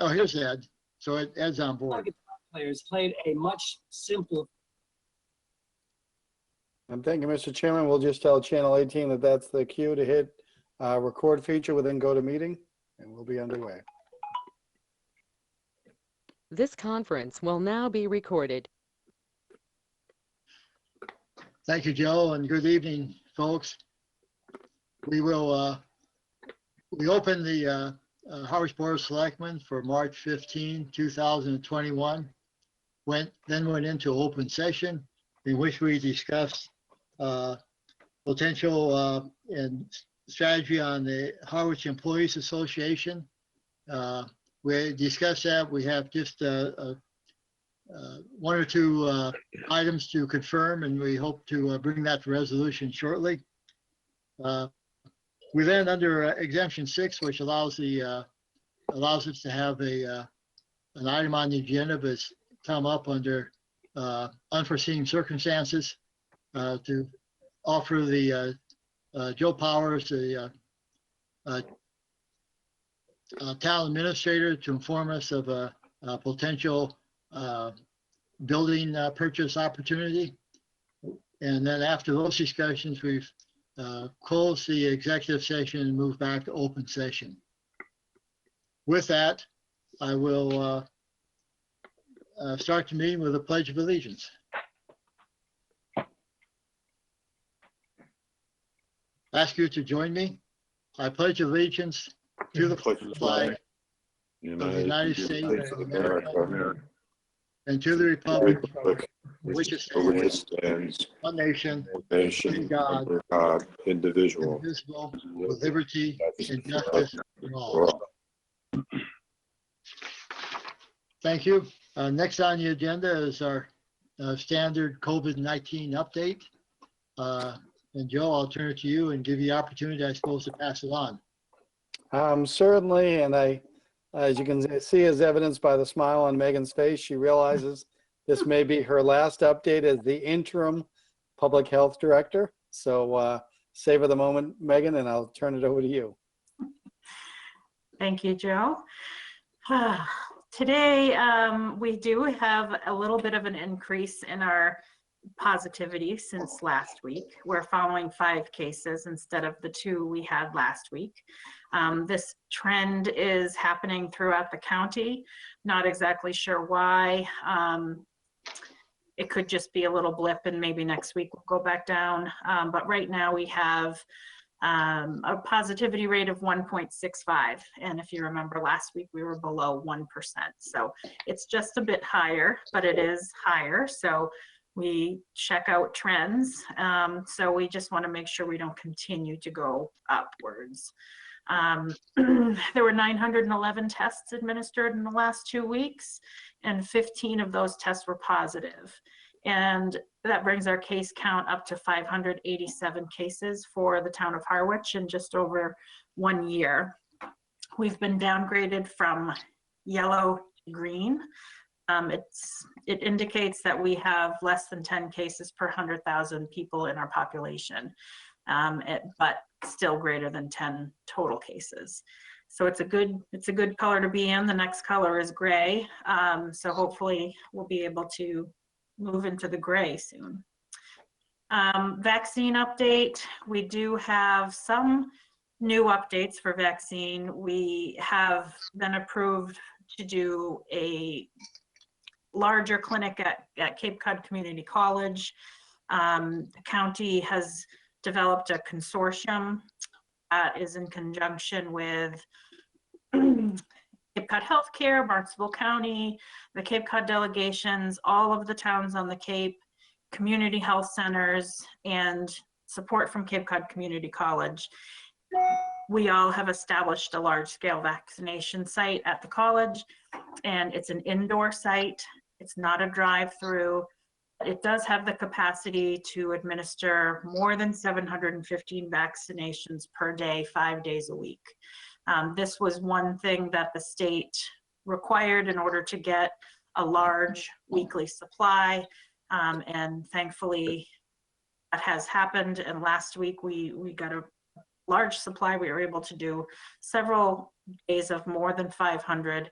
Oh, here's Ed. So Ed's on board. Players played a much simpler. I'm thinking, Mr. Chairman, we'll just tell Channel 18 that that's the cue to hit record feature within GoToMeeting, and we'll be underway. This conference will now be recorded. Thank you, Joe, and good evening, folks. We will we open the Harwich Board of Selectmen for March 15, 2021. Then went into open session in which we discussed potential and strategy on the Harwich Employees Association. We discussed that. We have just one or two items to confirm, and we hope to bring that to resolution shortly. We then, under exemption 6, which allows us to have an item on the agenda, but it's come up under unforeseen circumstances, to offer the Joe Powers, the town administrator, to inform us of a potential building purchase opportunity. And then after those discussions, we've closed the executive session and moved back to open session. With that, I will start the meeting with a pledge of allegiance. Ask you to join me. I pledge allegiance to the flag of the United States of America and to the republic which stands one nation, under God, indivisible, with liberty and justice for all. Thank you. Next on the agenda is our standard COVID-19 update. And Joe, I'll turn it to you and give you the opportunity, I suppose, to pass it on. Certainly, and as you can see, as evidenced by the smile on Megan's face, she realizes this may be her last update as the interim public health director. So savor the moment, Megan, and I'll turn it over to you. Thank you, Joe. Today, we do have a little bit of an increase in our positivity since last week. We're following 5 cases instead of the 2 we had last week. This trend is happening throughout the county. Not exactly sure why. It could just be a little blip and maybe next week we'll go back down. But right now we have a positivity rate of 1.65. And if you remember last week, we were below 1%. So it's just a bit higher, but it is higher. So we check out trends. So we just want to make sure we don't continue to go upwards. There were 911 tests administered in the last 2 weeks, and 15 of those tests were positive. And that brings our case count up to 587 cases for the town of Harwich in just over 1 year. We've been downgraded from yellow to green. It indicates that we have less than 10 cases per 100,000 people in our population, but still greater than 10 total cases. So it's a good color to be in. The next color is gray. So hopefully we'll be able to move into the gray soon. Vaccine update. We do have some new updates for vaccine. We have been approved to do a larger clinic at Cape Cod Community College. The county has developed a consortium that is in conjunction with Cape Cod Healthcare, Barnstable County, the Cape Cod delegations, all of the towns on the Cape, community health centers, and support from Cape Cod Community College. We all have established a large-scale vaccination site at the college, and it's an indoor site. It's not a drive-through. It does have the capacity to administer more than 715 vaccinations per day, 5 days a week. This was one thing that the state required in order to get a large weekly supply, and thankfully that has happened. And last week we got a large supply. We were able to do several days of more than 500.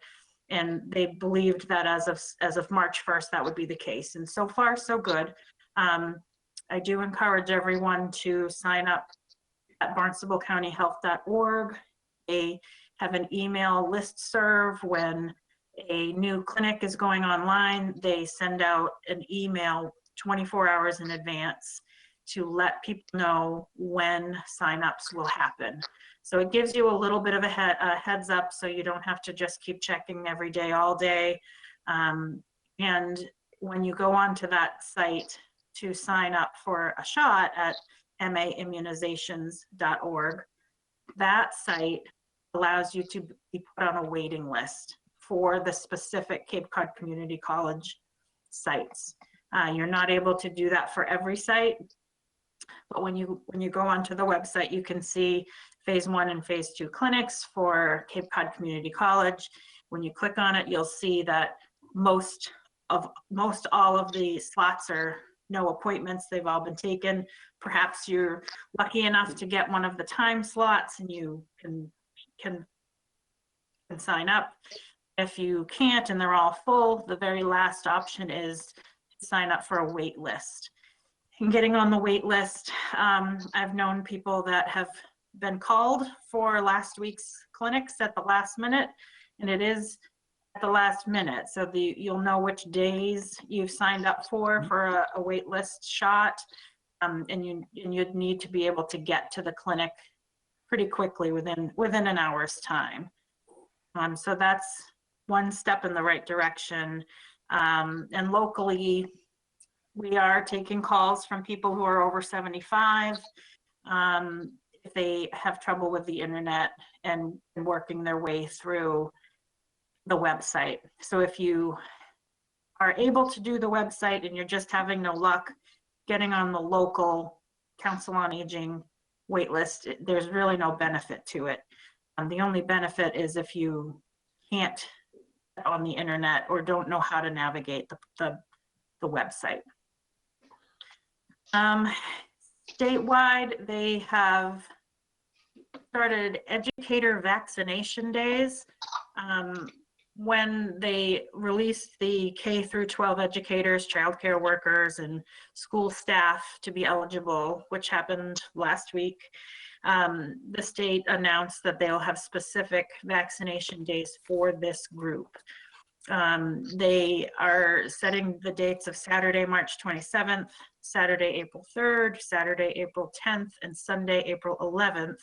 And they believed that as of March 1st, that would be the case. And so far, so good. I do encourage everyone to sign up at barnstablecountyhealth.org. They have an email listserv. When a new clinic is going online, they send out an email 24 hours in advance to let people know when signups will happen. So it gives you a little bit of a heads up, so you don't have to just keep checking every day, all day. And when you go onto that site to sign up for a shot at maimmunizations.org, that site allows you to be put on a waiting list for the specific Cape Cod Community College sites. You're not able to do that for every site, but when you go onto the website, you can see phase 1 and phase 2 clinics for Cape Cod Community College. When you click on it, you'll see that most all of the slots are no appointments. They've all been taken. Perhaps you're lucky enough to get one of the time slots and you can sign up. If you can't and they're all full, the very last option is to sign up for a wait list. And getting on the wait list, I've known people that have been called for last week's clinics at the last minute, and it is at the last minute. So you'll know which days you've signed up for a wait list shot, and you'd need to be able to get to the clinic pretty quickly within an hour's time. So that's one step in the right direction. And locally, we are taking calls from people who are over 75 if they have trouble with the internet and working their way through the website. So if you are able to do the website and you're just having no luck getting on the local Council on Aging waitlist, there's really no benefit to it. The only benefit is if you can't get on the internet or don't know how to navigate the website. Statewide, they have started educator vaccination days. When they released the K through 12 educators, childcare workers, and school staff to be eligible, which happened last week, the state announced that they'll have specific vaccination days for this group. They are setting the dates of Saturday, March 27th, Saturday, April 3rd, Saturday, April 10th, and Sunday, April 11th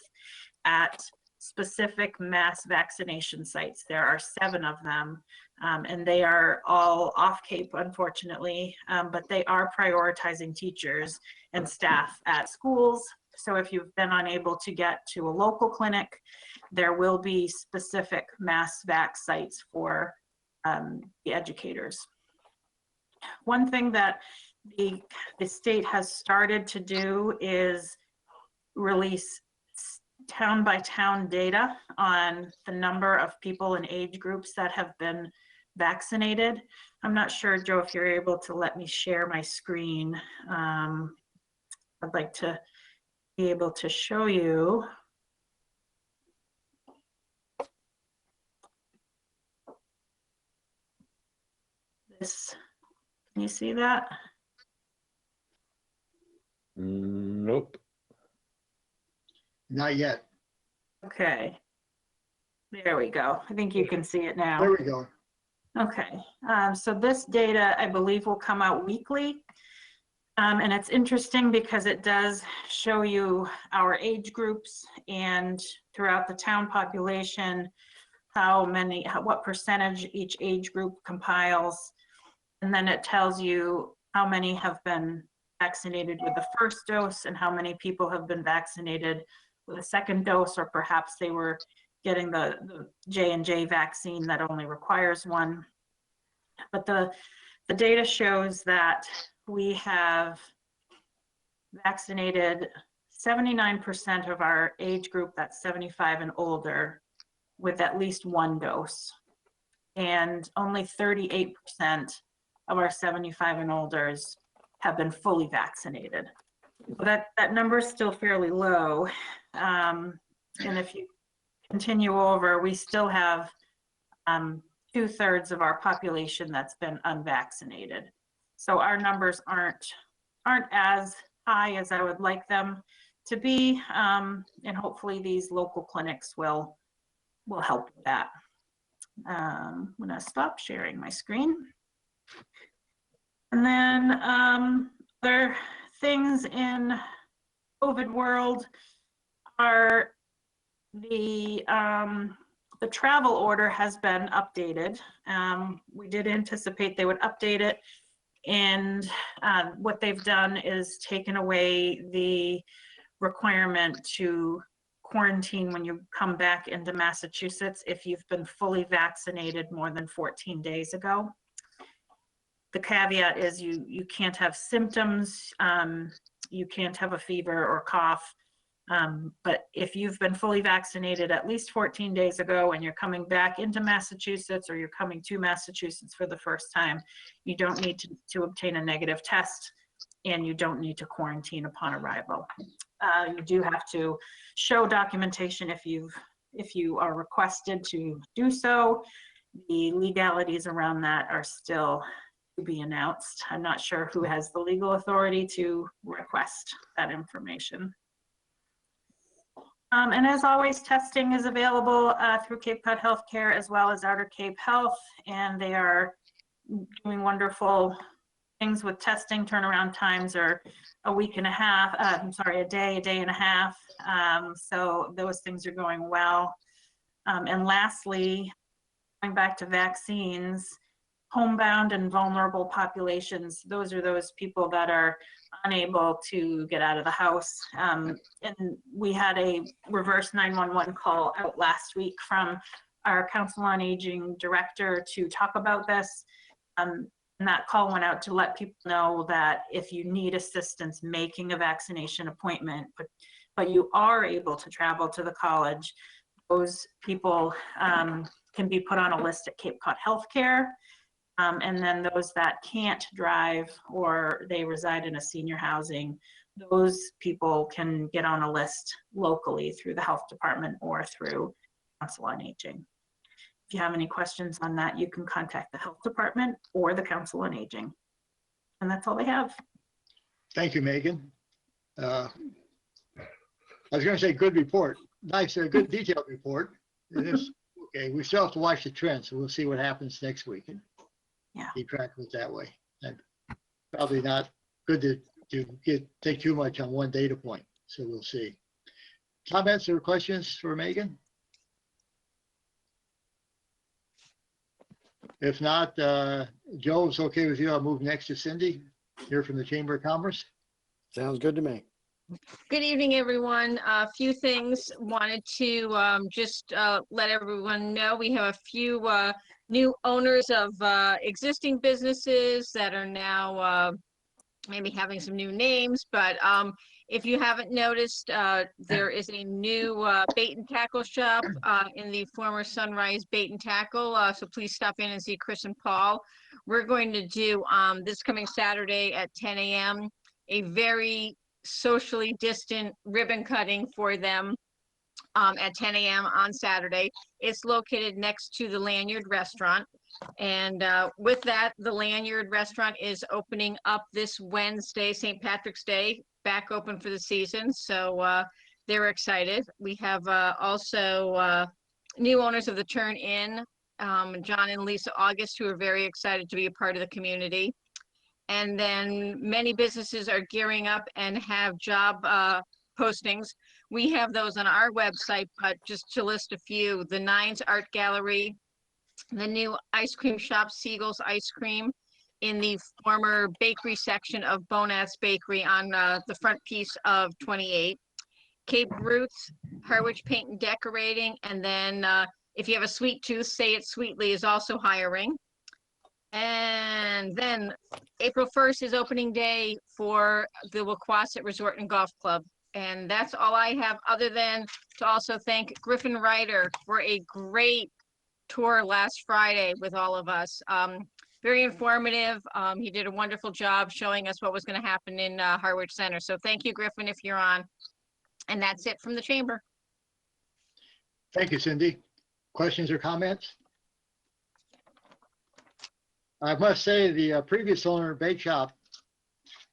at specific mass vaccination sites. There are 7 of them, and they are all off Cape, unfortunately, but they are prioritizing teachers and staff at schools. So if you've been unable to get to a local clinic, there will be specific mass vac sites for the educators. One thing that the state has started to do is release town by town data on the number of people in age groups that have been vaccinated. I'm not sure, Joe, if you're able to let me share my screen. I'd like to be able to show you. This, can you see that? Nope. Not yet. Okay. There we go. I think you can see it now. There we go. Okay. So this data, I believe, will come out weekly. And it's interesting because it does show you our age groups and throughout the town population, what percentage each age group compiles. And then it tells you how many have been vaccinated with the first dose and how many people have been vaccinated with a second dose, or perhaps they were getting the J&J vaccine that only requires one. But the data shows that we have vaccinated 79% of our age group, that's 75 and older, with at least 1 dose. And only 38% of our 75 and olders have been fully vaccinated. That number is still fairly low. And if you continue over, we still have 2/3 of our population that's been unvaccinated. So our numbers aren't as high as I would like them to be, and hopefully these local clinics will help with that. I'm gonna stop sharing my screen. And then other things in COVID world are the travel order has been updated. We did anticipate they would update it, and what they've done is taken away the requirement to quarantine when you come back into Massachusetts if you've been fully vaccinated more than 14 days ago. The caveat is you can't have symptoms, you can't have a fever or cough, but if you've been fully vaccinated at least 14 days ago and you're coming back into Massachusetts or you're coming to Massachusetts for the first time, you don't need to obtain a negative test, and you don't need to quarantine upon arrival. You do have to show documentation if you are requested to do so. The legalities around that are still to be announced. I'm not sure who has the legal authority to request that information. And as always, testing is available through Cape Cod Healthcare as well as Outer Cape Health, and they are doing wonderful things with testing. Turnaround times are a week and a half, a day and a half. So those things are going well. And lastly, going back to vaccines, homebound and vulnerable populations, those are those people that are unable to get out of the house. And we had a reverse 911 call out last week from our Council on Aging director to talk about this. And that call went out to let people know that if you need assistance making a vaccination appointment, but you are able to travel to the college, those people can be put on a list at Cape Cod Healthcare. And then those that can't drive or they reside in a senior housing, those people can get on a list locally through the health department or through Council on Aging. If you have any questions on that, you can contact the health department or the Council on Aging. And that's all they have. Thank you, Megan. I was going to say good report. Nice, a good detailed report. It is okay. We still have to watch the trend, so we'll see what happens next week and keep track of it that way. And probably not good to take too much on one data point. So we'll see. Comments or questions for Megan? If not, Joe, it's okay with you. I'll move next to Cindy, here from the Chamber of Commerce. Sounds good to me. Good evening, everyone. A few things. Wanted to just let everyone know we have a few new owners of existing businesses that are now maybe having some new names. But if you haven't noticed, there is a new bait and tackle shop in the former Sunrise Bait and Tackle. So please stop in and see Chris and Paul. We're going to do this coming Saturday at 10 a.m. a very socially distant ribbon cutting for them at 10 a.m. on Saturday. It's located next to the Lanyard Restaurant. And with that, the Lanyard Restaurant is opening up this Wednesday, St. Patrick's Day, back open for the season. So they're excited. We have also new owners of the Turn Inn, John and Lisa August, who are very excited to be a part of the community. And then many businesses are gearing up and have job postings. We have those on our website, but just to list a few, the Nines Art Gallery, the new ice cream shop, Siegel's Ice Cream, in the former bakery section of Bonat's Bakery on the front piece of 28. Cape Roots, Harwich Paint and Decorating, and then if you have a sweet tooth, Say It Sweetly is also hiring. And then April 1st is opening day for the Wequassett Resort and Golf Club. And that's all I have, other than to also thank Griffin Ryder for a great tour last Friday with all of us. Very informative. He did a wonderful job showing us what was going to happen in Harwich Center. So thank you, Griffin, if you're on. And that's it from the chamber. Thank you, Cindy. Questions or comments? I must say the previous owner of Bait Shop,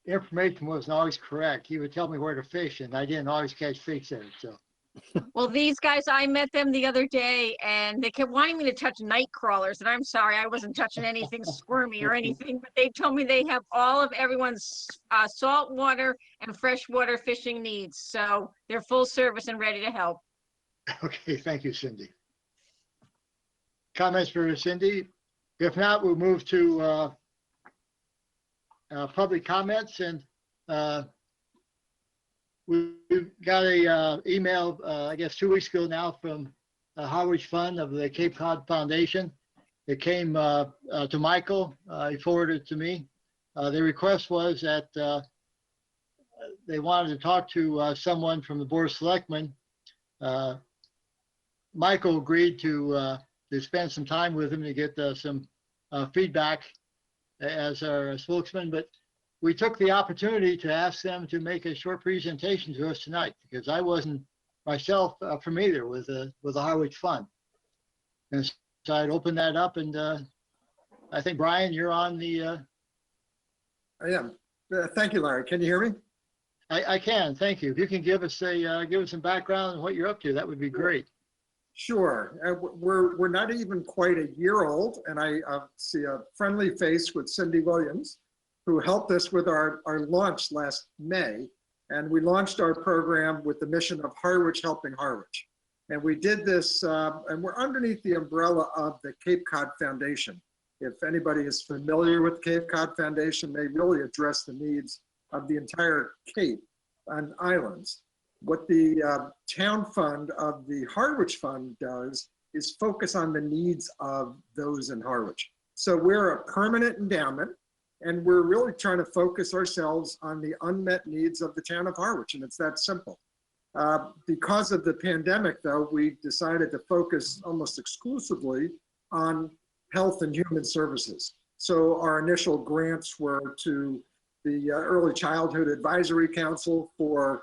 information wasn't always correct. He would tell me where to fish and I didn't always catch fish there, so. Well, these guys, I met them the other day and they kept wanting me to touch night crawlers. And I'm sorry, I wasn't touching anything squirmy or anything, but they told me they have all of everyone's saltwater and freshwater fishing needs. So they're full service and ready to help. Okay, thank you, Cindy. Comments for Cindy? If not, we'll move to public comments, and we got a email, I guess 2 weeks ago now, from the Harwich Fund of the Cape Cod Foundation. It came to Michael. He forwarded it to me. The request was that they wanted to talk to someone from the Board of Selectmen. Michael agreed to spend some time with him to get some feedback as our spokesman, but we took the opportunity to ask them to make a short presentation to us tonight, because I wasn't myself familiar with the Harwich Fund. And so I'd open that up, and I think, Brian, you're on the... I am. Thank you, Larry. Can you hear me? I can, thank you. If you can give us some background on what you're up to, that would be great. Sure. We're not even quite a year old, and I see a friendly face with Cindy Williams, who helped us with our launch last May. And we launched our program with the mission of Harwich helping Harwich. And we did this, and we're underneath the umbrella of the Cape Cod Foundation. If anybody is familiar with the Cape Cod Foundation, they really address the needs of the entire Cape and islands. What the town fund of the Harwich Fund does is focus on the needs of those in Harwich. So we're a permanent endowment, and we're really trying to focus ourselves on the unmet needs of the town of Harwich, and it's that simple. Because of the pandemic, though, we decided to focus almost exclusively on health and human services. So our initial grants were to the Early Childhood Advisory Council for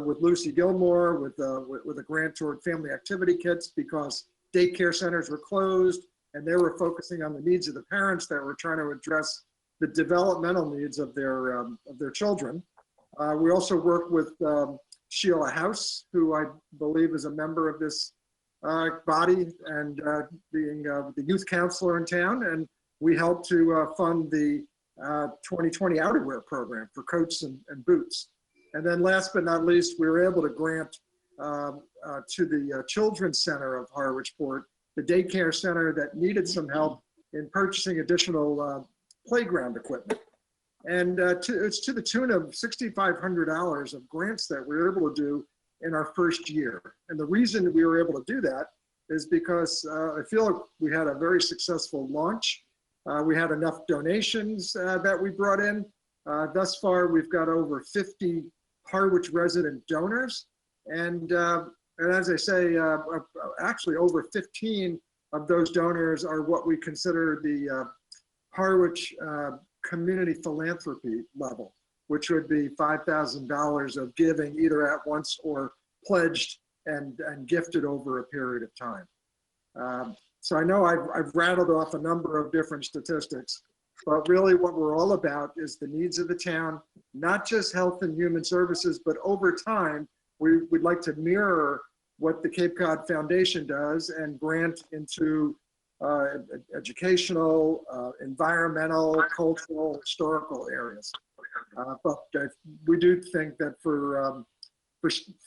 with Lucy Gilmore, with a grant toward family activity kits, because daycare centers were closed and they were focusing on the needs of the parents that were trying to address the developmental needs of their children. We also worked with Sheila House, who I believe is a member of this body, and being the youth counselor in town, and we helped to fund the 2020 outerwear program for coats and boots. And then last but not least, we were able to grant to the Children's Center of Harwichport, the daycare center that needed some help in purchasing additional playground equipment. And it's to the tune of $6,500 of grants that we were able to do in our first year. And the reason we were able to do that is because I feel like we had a very successful launch. We had enough donations that we brought in. Thus far, we've got over 50 Harwich resident donors. And as I say, actually over 15 of those donors are what we consider the Harwich community philanthropy level, which would be $5,000 of giving either at once or pledged and gifted over a period of time. So I know I've rattled off a number of different statistics, but really what we're all about is the needs of the town, not just health and human services, but over time, we'd like to mirror what the Cape Cod Foundation does and grant into educational, environmental, cultural, historical areas. But we do think that for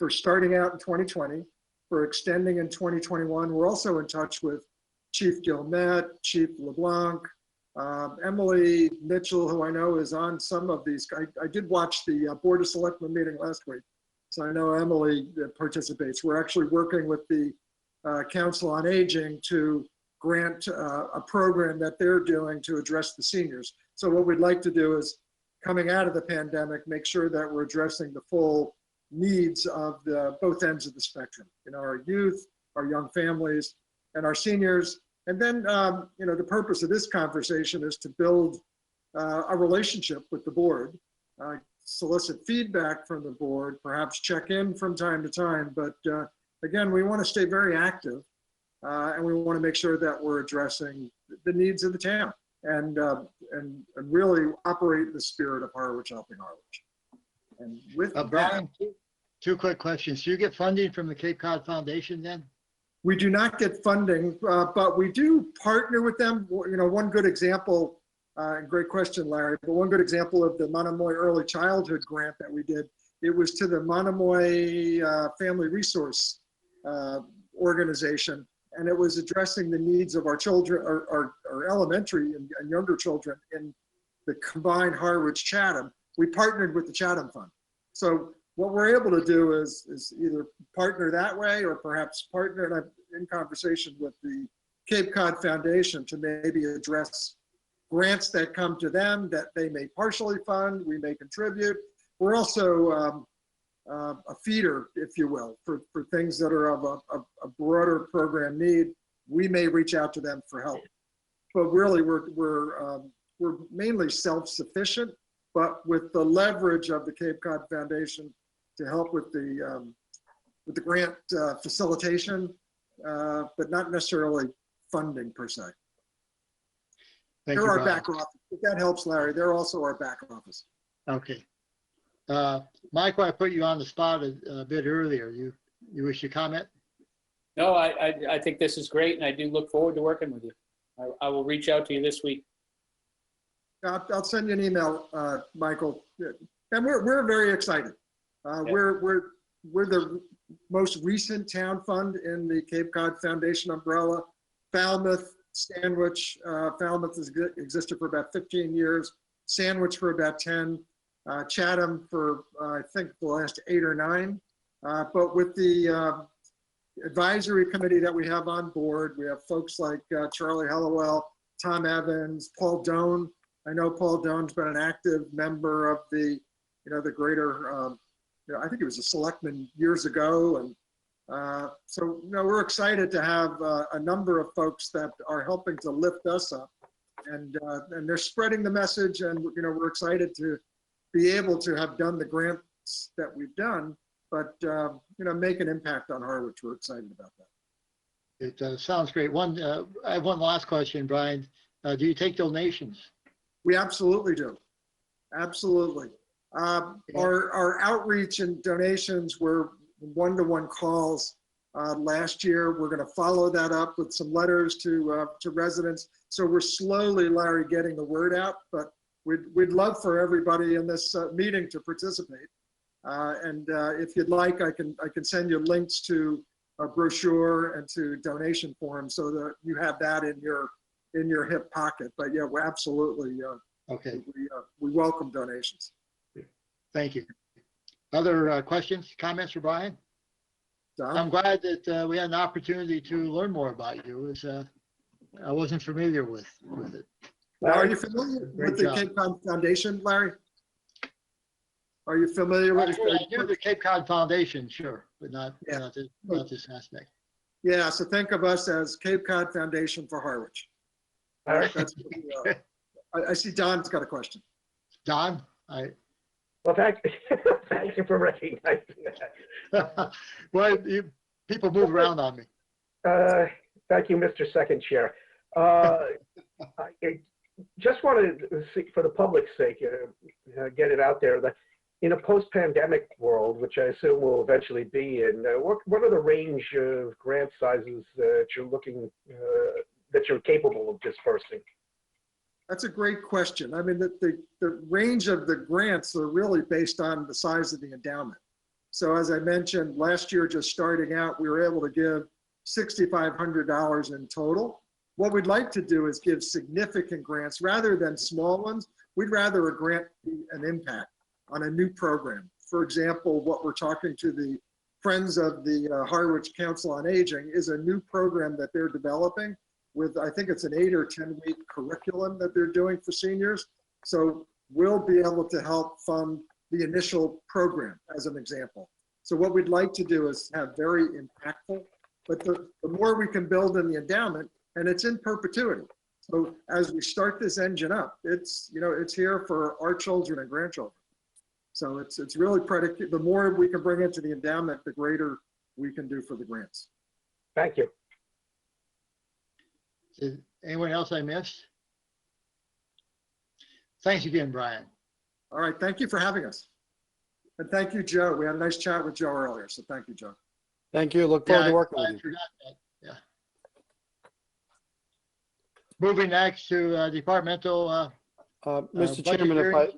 starting out in 2020, for extending in 2021, we're also in touch with Chief Gilmet, Chief LeBlanc, Emily Mitchell, who I know is on some of these. I did watch the Board of Selectmen meeting last week, so I know Emily participates. We're actually working with the Council on Aging to grant a program that they're doing to address the seniors. So what we'd like to do is, coming out of the pandemic, make sure that we're addressing the full needs of both ends of the spectrum, our youth, our young families, and our seniors. And then, the purpose of this conversation is to build a relationship with the board, solicit feedback from the board, perhaps check in from time to time. But again, we want to stay very active, and we want to make sure that we're addressing the needs of the town. and really operate in the spirit of Harwich helping Harwich. And with that, Brian, two quick questions. Do you get funding from the Cape Cod Foundation then? we do not get funding, but we do partner with them. You know, one good example, great question, Larry, but one good example of the Monomoy Early Childhood Grant that we did, it was to the Monomoy Family Resource Organization, and it was addressing the needs of our children, our elementary and younger children in the combined Harwich Chatham. We partnered with the Chatham Fund. So what we're able to do is either partner that way or perhaps partner, and I'm in conversation with the Cape Cod Foundation to maybe address grants that come to them that they may partially fund, we may contribute. We're also a feeder, if you will, for things that are of a broader program need. We may reach out to them for help. But really, we're mainly self-sufficient, but with the leverage of the Cape Cod Foundation to help with the grant facilitation, but not necessarily funding per se. Thank They're you, our Brian. back office. If that helps, Larry, they're also our back office. Okay. Michael, I put you on the spot a bit earlier. You wish to comment? No, I think this is great, and I do look forward to working with you. I will reach out to you this week. I'll send you an email, Michael. And we're very excited. We're the most recent town fund in the Cape Cod Foundation umbrella. Falmouth, Sandwich, Falmouth has existed for about 15 years, Sandwich for about 10, Chatham for I think the last 8 or 9. But with the advisory committee that we have on board, we have folks like Charlie Hallowell, Tom Evans, Paul Doan. I know Paul Doan's been an active member of the, the greater, I think it was a selectman years ago. And so, we're excited to have a number of folks that are helping to lift us up, and they're spreading the message. And, we're excited to be able to have done the grants that we've done, but, make an impact on Harwich. We're excited about that. It sounds great. I have one last question, Brian. Do you take donations? We absolutely do. Absolutely. Our outreach and donations were one-to-one calls last year. We're going to follow that up with some letters to residents. So we're slowly, Larry, getting the word out, but we'd love for everybody in this meeting to participate. And if you'd like, I can send you links to a brochure and to donation forms so that you have that in your hip pocket. But yeah, we're absolutely, Okay, we welcome donations. thank you. Other questions, comments for Brian? Don? I'm glad that we had an opportunity to learn more about you. It was, I wasn't familiar with it. Are you familiar Great with the job. Cape Cod Foundation, Larry? Are you familiar with I knew the Cape Cod Foundation, sure, but not Yeah. not this aspect. Yeah, so think of us as Cape Cod Foundation for Harwich. All right. That's what we are. I see Don's got a question. Don, Well, thank you for recognizing that. well, people move around on me. Thank you, Mr. Second Chair. I just wanted to see, for the public's sake, get it out there that in a post-pandemic world, which I assume we'll eventually be in, what are the range of grant sizes that you're looking, that you're capable of dispersing? That's a great question. I mean, the range of the grants are really based on the size of the endowment. So as I mentioned, last year, just starting out, we were able to give $6,500 in total. What we'd like to do is give significant grants rather than small ones. We'd rather a grant be an impact on a new program. For example, what we're talking to the Friends of the Harwich Council on Aging is a new program that they're developing with, I think it's an 8 or 10 week curriculum that they're doing for seniors. So we'll be able to help fund the initial program as an example. So what we'd like to do is have very impactful, but the more we can build in the endowment, and it's in perpetuity. So as we start this engine up, it's here for our children and grandchildren. So it's really predicated. The more we can bring into the endowment, the greater we can do for the grants. Thank you. Is anyone else I missed? Thanks again, Brian. All right, thank you for having us. And thank you, Joe. We had a nice chat with Joe earlier, so thank you, Joe. Thank you. Look forward to working with I you. forgot that. Yeah. Moving next to departmental. Mr. budget Chairman, hearings.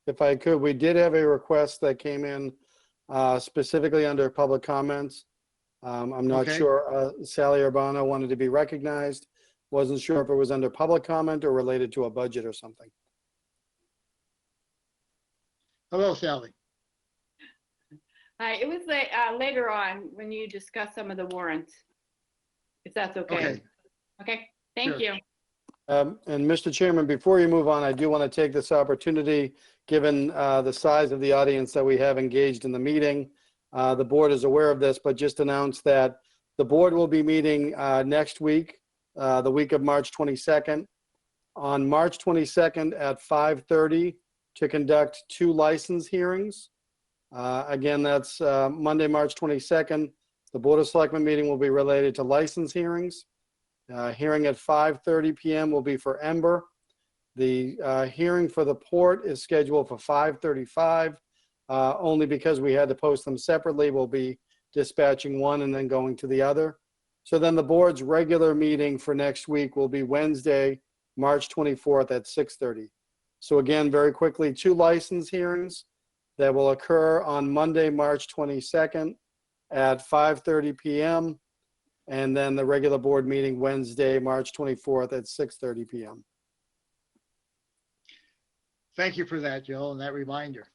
if I could, we did have a request that came in specifically under public comments. I'm not Okay. sure, Sally Urbano wanted to be recognized. Wasn't sure if it was under public comment or related to a budget or something. Hello, Sally. Hi, it was later on when you discuss some of the warrants, if that's okay. Okay. Okay, thank Sure. you. And Mr. Chairman, before you move on, I do want to take this opportunity, given the size of the audience that we have engaged in the meeting. The board is aware of this, but just announce that the board will be meeting next week, the week of March 22nd. On March 22nd at 5:30 to conduct 2 license hearings. Again, that's Monday, March 22nd. The Board of Selectmen meeting will be related to license hearings. Hearing at 5:30 p.m. will be for Ember. The hearing for the port is scheduled for 5:35. Only because we had to post them separately. We'll be dispatching one and then going to the other. So then the board's regular meeting for next week will be Wednesday, March 24th at 6:30. So again, very quickly, 2 license hearings that will occur on Monday, March 22nd at 5:30 p.m. And then the regular board meeting Wednesday, March 24th at 6:30 p.m. Thank you for that, Joe, and that reminder.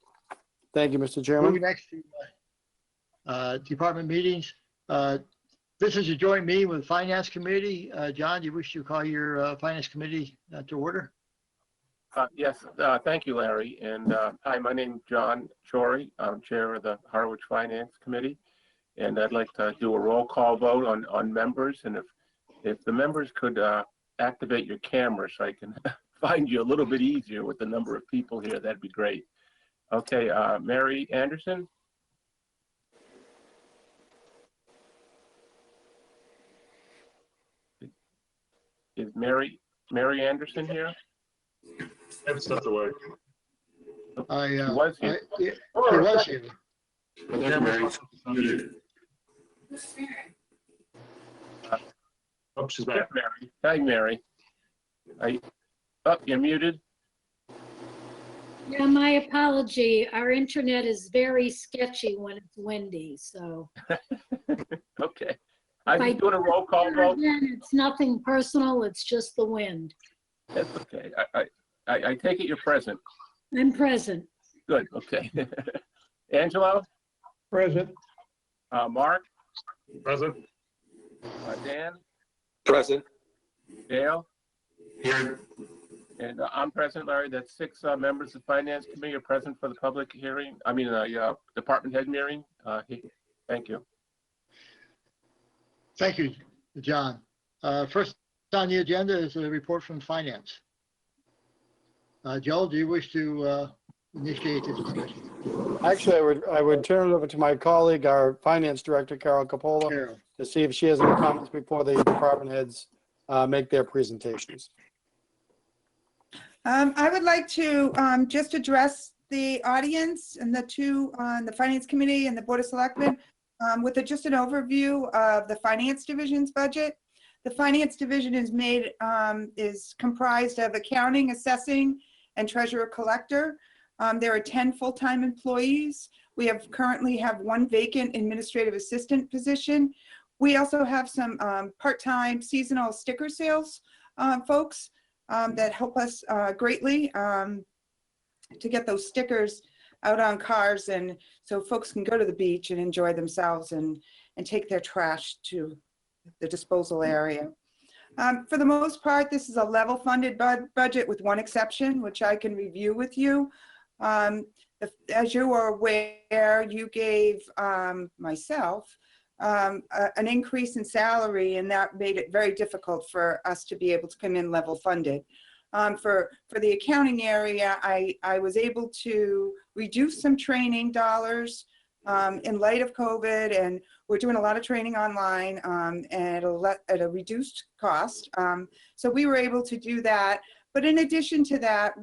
Thank you, Mr. Chairman. Moving next to department meetings. This is a joint meeting with Finance Committee. John, do you wish to call your Finance Committee to order? Yes, thank you, Larry. And hi, my name is John Chory. I'm chair of the Harwich Finance Committee. And I'd like to do a roll call vote on members. And if the members could activate your camera so I can find you a little bit easier with the number of people here, that'd be great. Okay, Mary Anderson? Is Mary Anderson here? That's not the word. She was here. She was here. Oh, she's Yeah, back. Mary. Hi, Mary. You're muted. Yeah, my apology. Our internet is very sketchy when it's windy, so. Okay. I'm just doing a roll call vote. Again, it's nothing personal, it's just the wind. That's okay. I take it you're present. I'm present. Good, okay. Angelo? Present. Mark? Present. Dan? Present. Dale? Here. And I'm present, Larry. That's 6 members of the Finance Committee are present for the public hearing. I mean, department head hearing. Thank you. Thank you, John. First on the agenda is a report from Finance. Joe, do you wish to initiate the discussion? Actually, I would turn it over to my colleague, our Finance Director, Carol Capola, Carol. to see if she has any comments before the department heads make their presentations. I would like to just address the audience and the two on the Finance Committee and the Board of Selectmen with just an overview of the Finance Division's budget. The Finance Division is comprised of accounting, assessing, and treasurer collector. There are 10 full-time employees. We currently have 1 vacant administrative assistant position. We also have some part-time seasonal sticker sales folks that help us greatly to get those stickers out on cars, and so folks can go to the beach and enjoy themselves and take their trash to the disposal area. For the most part, this is a level funded budget with one exception, which I can review with you. As you are aware, you gave myself an increase in salary, and that made it very difficult for us to be able to come in level funded. For the accounting area, I was able to reduce some training dollars in light of COVID, and we're doing a lot of training online at a reduced cost. So we were able to do that, But in addition to that,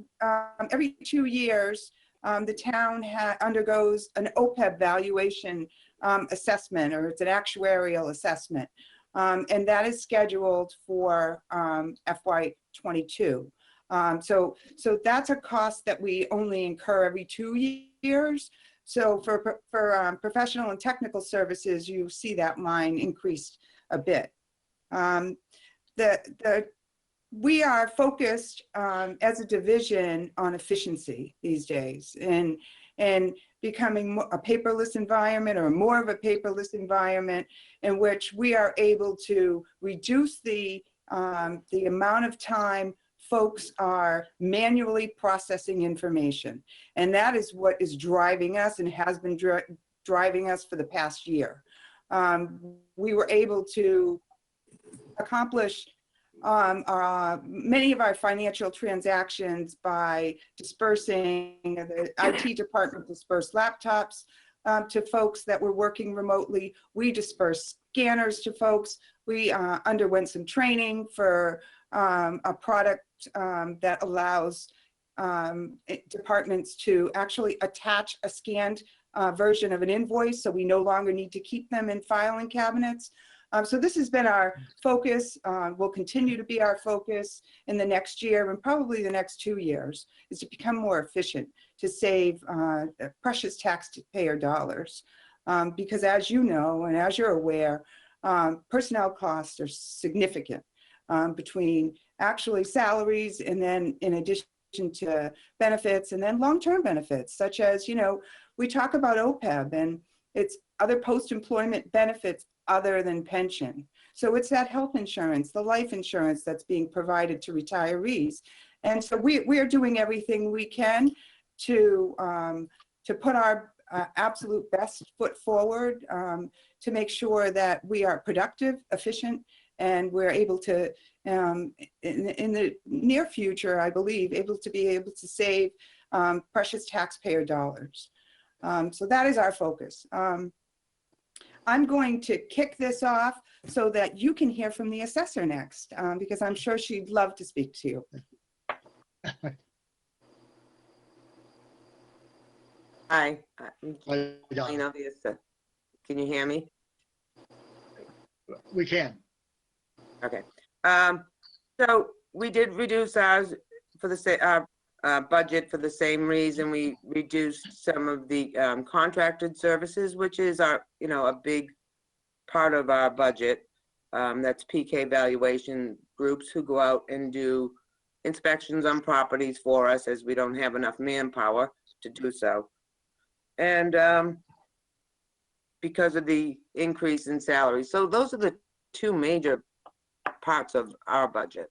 every 2 years, the town undergoes an OPEB valuation assessment, or it's an actuarial assessment. And that is scheduled for FY22. So that's a cost that we only incur every 2 years. So for professional and technical services, you see that line increased a bit. We are focused as a division on efficiency these days, and becoming a paperless environment, or more of a paperless environment, in which we are able to reduce the amount of time folks are manually processing information. And that is what is driving us, and has been driving us for the past year. We were able to accomplish many of our financial transactions by dispersing, the IT department dispersed laptops to folks that were working remotely. We dispersed scanners to folks. We underwent some training for a product that allows departments to actually attach a scanned version of an invoice, so we no longer need to keep them in filing cabinets. So this has been our focus, will continue to be our focus in the next year, and probably the next 2 years, is to become more efficient, to save precious taxpayer dollars. Because as you know, and as you're aware, personnel costs are significant, between actually salaries, and then in addition to benefits, and then long-term benefits, such as, we talk about OPEB, and it's other post-employment benefits other than pension. So it's that health insurance, the life insurance that's being provided to retirees. And so we are doing everything we can to put our absolute best foot forward, to make sure that we are productive, efficient, and we're able to, in the near future, I believe, able to save precious taxpayer dollars. So that is our focus. I'm going to kick this off so that you can hear from the assessor next, because I'm sure she'd love to speak to you. Hi, Hi, Don. can you hear me? We can. Okay. So we did reduce ours for the budget for the same reason. We reduced some of the contracted services, which is our, a big part of our budget. That's PK valuation groups who go out and do inspections on properties for us, as we don't have enough manpower to do so. And because of the increase in salary. So those are the two major parts of our budget: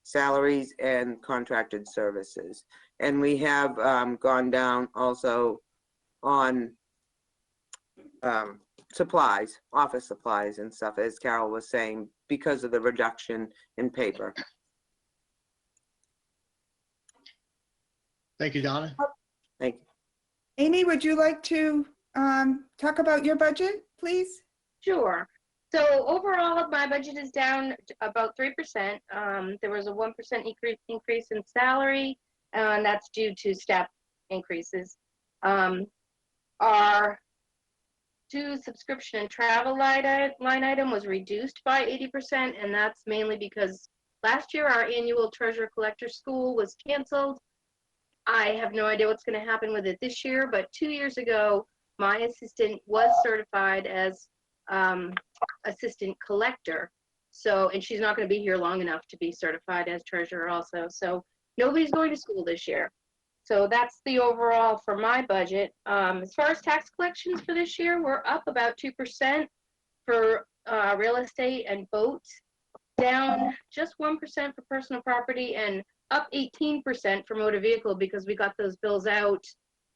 salaries and contracted services. And we have gone down also on supplies, office supplies and stuff, as Carol was saying, because of the reduction in paper. Thank you, Donna. Thank you. Amy, would you like to talk about your budget, please? Sure. So overall, my budget is down about 3%. There was a 1% increase in salary, and that's due to step increases. Our due subscription and travel line item was reduced by 80%, and that's mainly because last year our annual treasure collector school was canceled. I have no idea what's going to happen with it this year, but 2 years ago, my assistant was certified as assistant collector. So, and she's not going to be here long enough to be certified as treasurer also. So nobody's going to school this year. So that's the overall for my budget. As far as tax collections for this year, we're up about 2% for real estate and boats, down just 1% for personal property, and up 18% for motor vehicle, because we got those bills out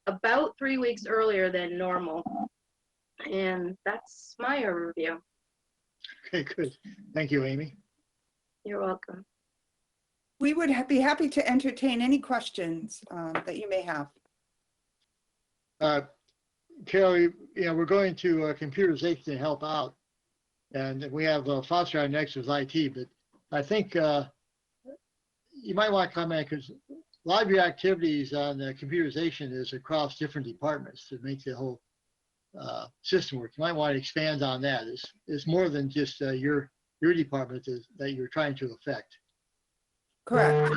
about 3 weeks earlier than normal. And that's my overview. Okay, good. Thank you, Amy. You're welcome. We would be happy to entertain any questions that you may have. Carol, we're going to computerization to help out, and we have Foster on next with IT, but I think you might want to comment because a lot of your activities on the computerization is across different departments to make the whole system work. You might want to expand on that. It's more than just your department that you're trying to affect. Correct.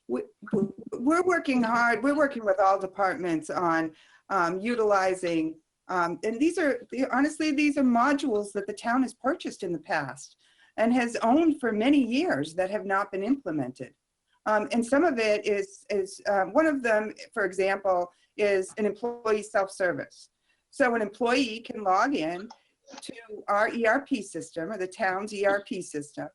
We're working hard. We're working with all departments on utilizing, and honestly, these are modules that the town has purchased in the past and has owned for many years that have not been implemented. And some of it is one of them, for example, is an employee self-service. So an employee can log in to our ERP system or the town's ERP system,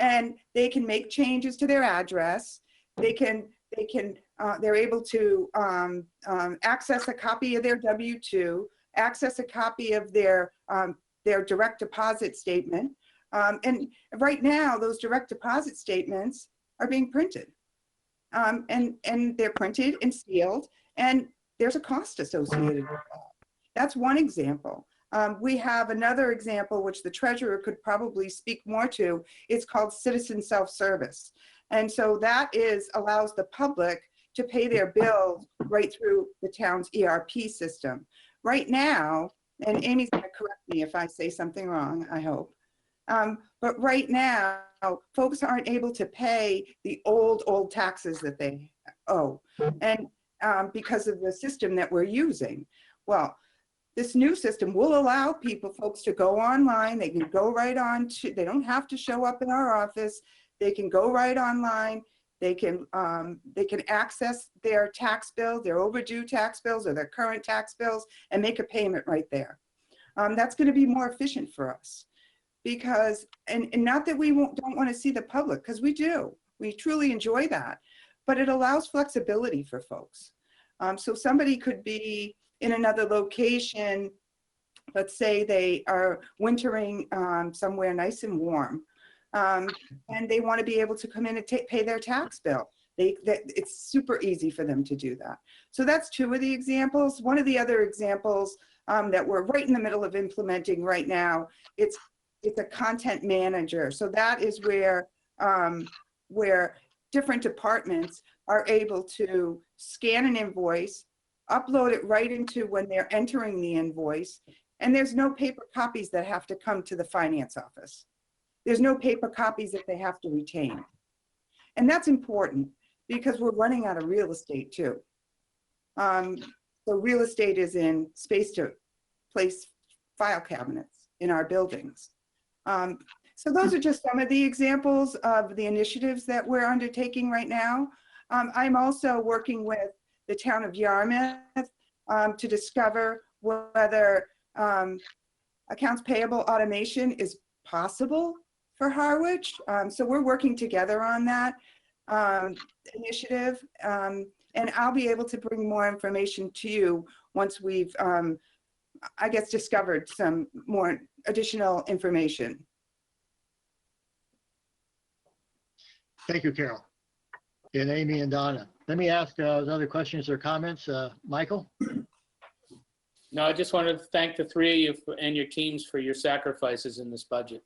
and they can make changes to their address. They're able to access a copy of their W-2, access a copy of their direct deposit statement. And right now, those direct deposit statements are being printed. And they're printed and sealed, and there's a cost associated with that. That's one example. We have another example, which the treasurer could probably speak more to. It's called citizen self-service. And so that allows the public to pay their bills right through the town's ERP system. Right now, and Amy's going to correct me if I say something wrong, I hope. But right now, folks aren't able to pay the old taxes that they owe, and because of the system that we're using. Well, this new system will allow folks to go online. They can go right on to, they don't have to show up in our office. They can go right online. They can access their tax bills, their overdue tax bills or their current tax bills, and make a payment right there. That's going to be more efficient for us because, and not that we don't want to see the public, because we do. We truly enjoy that, but it allows flexibility for folks. So somebody could be in another location. Let's say they are wintering somewhere nice and warm, and they want to be able to come in and pay their tax bill. It's super easy for them to do that. So that's two of the examples. One of the other examples that we're right in the middle of implementing right now, it's a content manager. So that is where different departments are able to scan an invoice, upload it right into when they're entering the invoice, and there's no paper copies that have to come to the finance office. There's no paper copies that they have to retain. And that's important because we're running out of real estate too. So real estate is in space to place file cabinets in our buildings. So those are just some of the examples of the initiatives that we're undertaking right now. I'm also working with the town of Yarmouth to discover whether accounts payable automation is possible for Harwich. So we're working together on that initiative, and I'll be able to bring more information to you once we've, I guess, discovered some more additional information. Thank you, Carol. And Amy and Donna. Let me ask other questions or comments. Michael? No, I just wanted to thank the three of you and your teams for your sacrifices in this budget.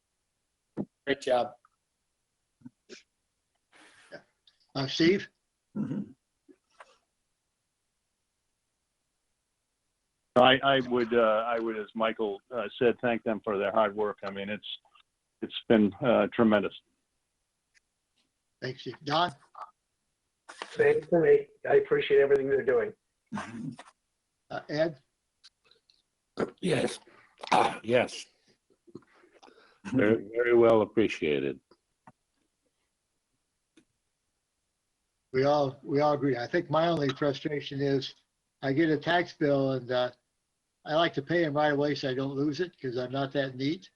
Great job. Steve? I would, as Michael said, thank them for their hard work. I mean, it's been tremendous. Thanks, Steve. Don? Same for me. I appreciate everything they're doing. Ed? Yes. Yes. Very, very well appreciated. We all agree. I think my only frustration is I get a tax bill and I like to pay them right away so I don't lose it because I'm not that neat.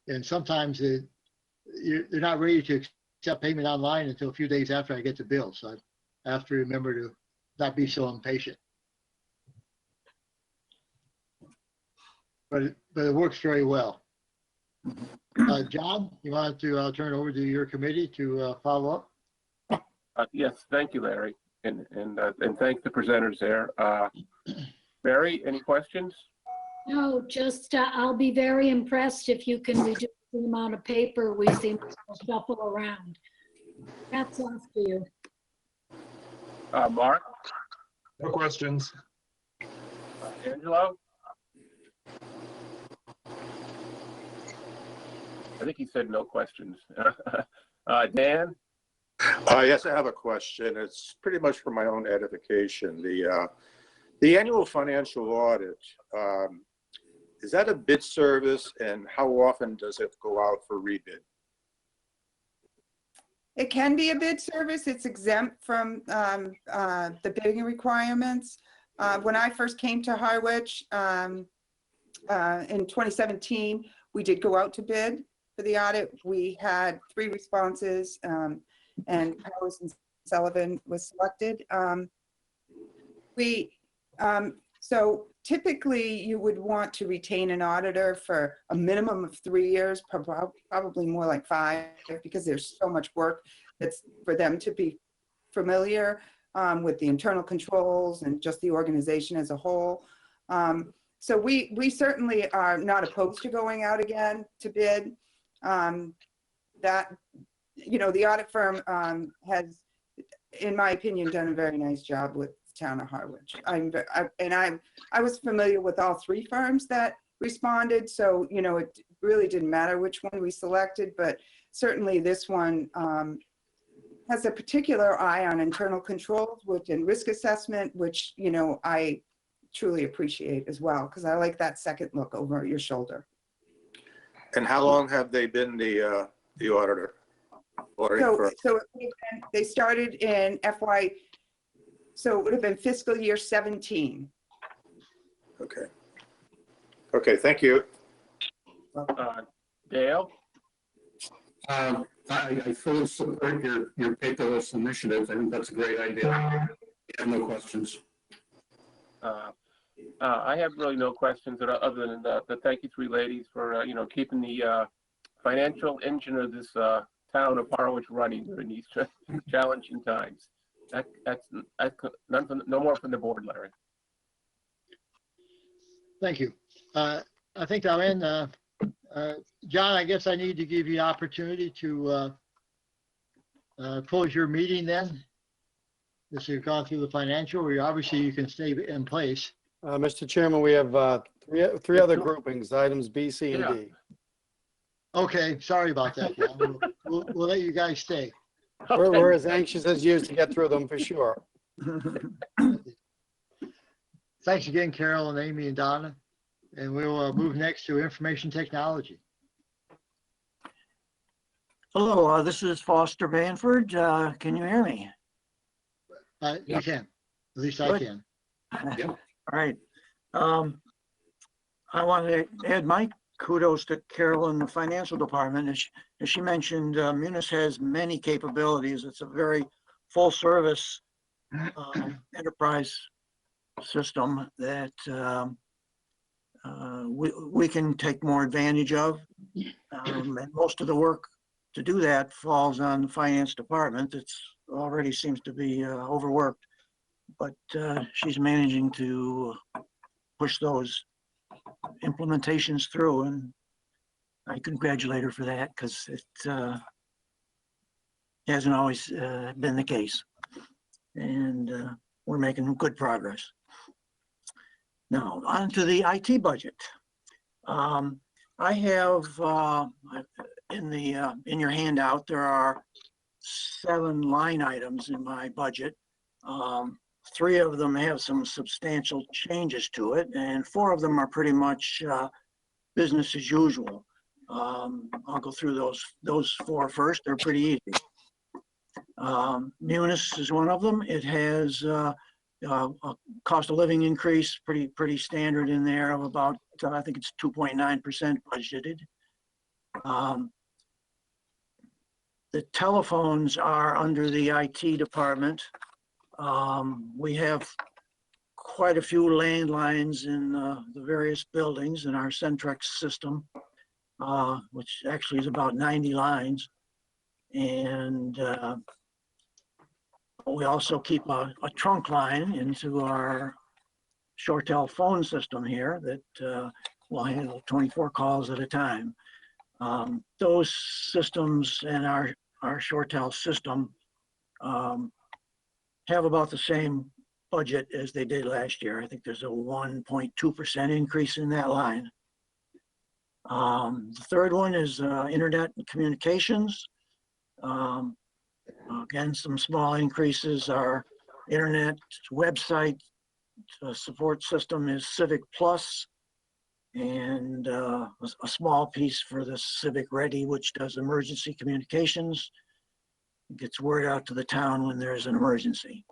And sometimes they're not ready to accept payment online until a few days after I get the bill. So I have to remember to not be so impatient. But it works very well. John, you want to turn it over to your committee to follow up? Yes, thank you, Larry, and thank the presenters there. Mary, any questions? No, just I'll be very impressed if you can reduce the amount of paper we seem to shuffle around. Hats off to you. Mark, No questions. Angelo? I think he said no questions. Dan? Yes, I have a question. It's pretty much for my own edification. The annual financial audit, is that a bid service, and how often does it go out for rebid? It can be a bid service. It's exempt from the bidding requirements. When I first came to Harwich in 2017, we did go out to bid for the audit. We had 3 responses, and Powers and Sullivan was selected. So typically you would want to retain an auditor for a minimum of 3 years, probably more like 5, because there's so much work that's for them to be familiar with the internal controls and just the organization as a whole. So we certainly are not opposed to going out again to bid. That, you know, the audit firm has, in my opinion, done a very nice job with the town of Harwich. I was familiar with all 3 firms that responded, so, you know, it really didn't matter which one we selected, but certainly this one has a particular eye on internal controls and risk assessment, which, you know, I truly appreciate as well, because I like that second look over your shoulder. And how long have they been the auditor? So they started in FY, so it would have been fiscal year 17. Okay. Okay, thank you. Dale? I fully support your paperless initiative. I think that's a great idea. I have no questions. I have really no questions other than the thank you 3 ladies for, you know, keeping the financial engine of this town of Harwich running during these challenging times. That's no more from the board, Larry. Thank you. I think I'll end. John, I guess I need to give you an opportunity to close your meeting then. As you've gone through the financial, where obviously you can stay in place. Mr. Chairman, we have three other groupings, items B, C, and D. Okay, sorry about that. John. We'll let you guys stay. We're as anxious as you to get through them for sure. Thanks again, Carol and Amy and Donna. And we'll move next to information technology. Hello, this is Foster Banford. Can you hear me? You can. At least I can. All right. I want to add my kudos to Carol in the financial department. As she mentioned, Munis has many capabilities. It's a very full service enterprise system that we can take more advantage of. And most of the work to do that falls on the finance department. It's already seems to be overworked, but she's managing to push those implementations through, and I congratulate her for that, because it hasn't always been the case, and we're making good progress. Now, on to the IT budget. I have in your handout, there are 7 line items in my budget. 3 of them have some substantial changes to it, and 4 of them are pretty much business as usual. I'll go through those 4 first. They're pretty easy. Munis is one of them. It has a cost of living increase, pretty standard in there, of about, I think it's 2.9% budgeted. The telephones are under the IT department. We have quite a few landlines in the various buildings in our Centrex system, which actually is about 90 lines. And we also keep a trunk line into our ShoreTel phone system here that will handle 24 calls at a time. Those systems and our our ShoreTel system have about the same budget as they did last year. I think there's a 1.2% increase in that line. The third one is internet and communications. Again, some small increases. Our internet website support system is Civic Plus, and a small piece for the Civic Ready, which does emergency communications. It gets word out to the town when there's an emergency.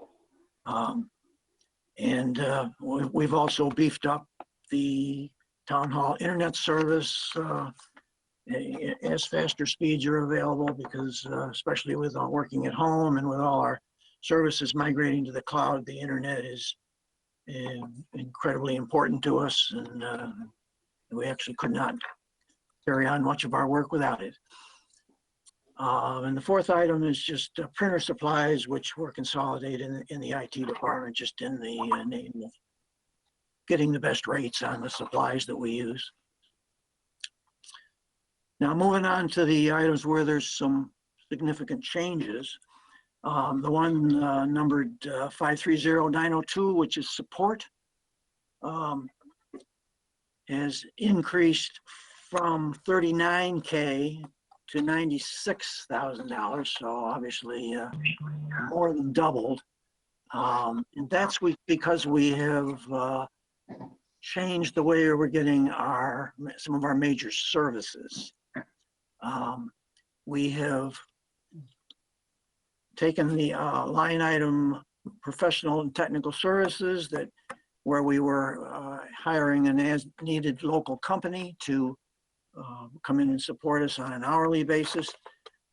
We've also beefed up the town hall internet service as faster speeds are available, because especially with working at home and with all our services migrating to the cloud, the internet is incredibly important to us, and we actually could not carry on much of our work without it. And the fourth item is just printer supplies, which were consolidated in the IT department, just in the name of getting the best rates on the supplies that we use. Now, moving on to the items where there's some significant changes. The one numbered 530902, which is support, has increased from $39K to $96,000. So obviously more than doubled. And that's because we have changed the way we're getting some of our major services. We have taken the line item professional and technical services, where we were hiring an as-needed local company to come in and support us on an hourly basis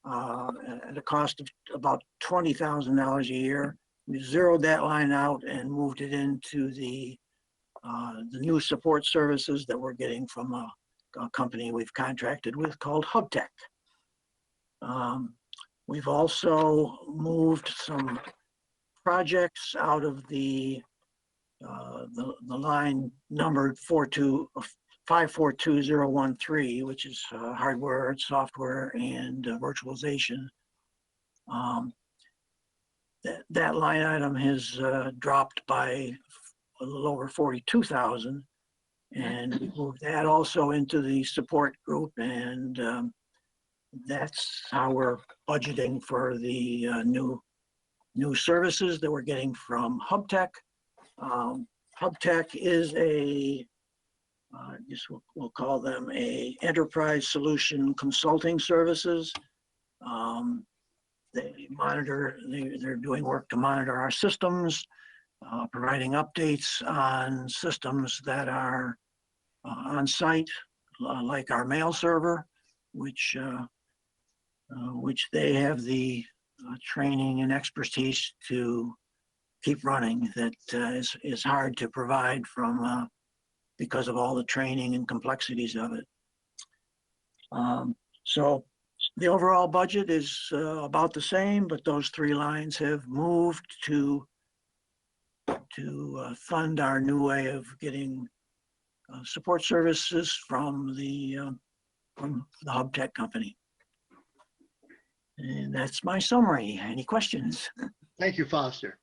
at a cost of about $20,000 a year. We zeroed that line out and moved it into the new support services that we're getting from a company we've contracted with called HubTech. We've also moved some projects out of the line numbered 542013, which is hardware, software, and virtualization. That line item has dropped by a little over 42,000, and we moved that also into the support group, and that's how we're budgeting for the new services that we're getting from HubTech. HubTech is I guess we'll call them a enterprise solution consulting services. They monitor, they're doing work to monitor our systems, providing updates on systems that are on site, like our mail server, which they have the training and expertise to keep running. That is hard to provide because of all the training and complexities of it. So the overall budget is about the same, but those three lines have moved to fund our new way of getting support services from the HubTech company. And that's my summary. Any questions? Thank you, Foster.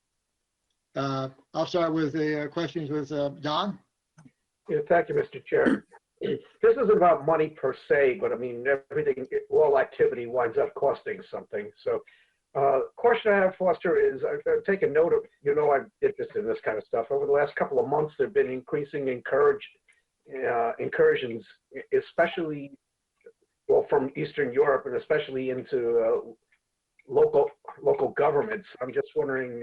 I'll start with the questions with Don. Yeah, thank you, Mr. Chair. This isn't about money per se, but I mean, everything, all activity winds up costing something. So question I have, Foster, is I've taken note of, I'm interested in this kind of stuff. Over the last couple of months, there have been increasing incursions, especially, well, from Eastern Europe and especially into local governments. I'm just wondering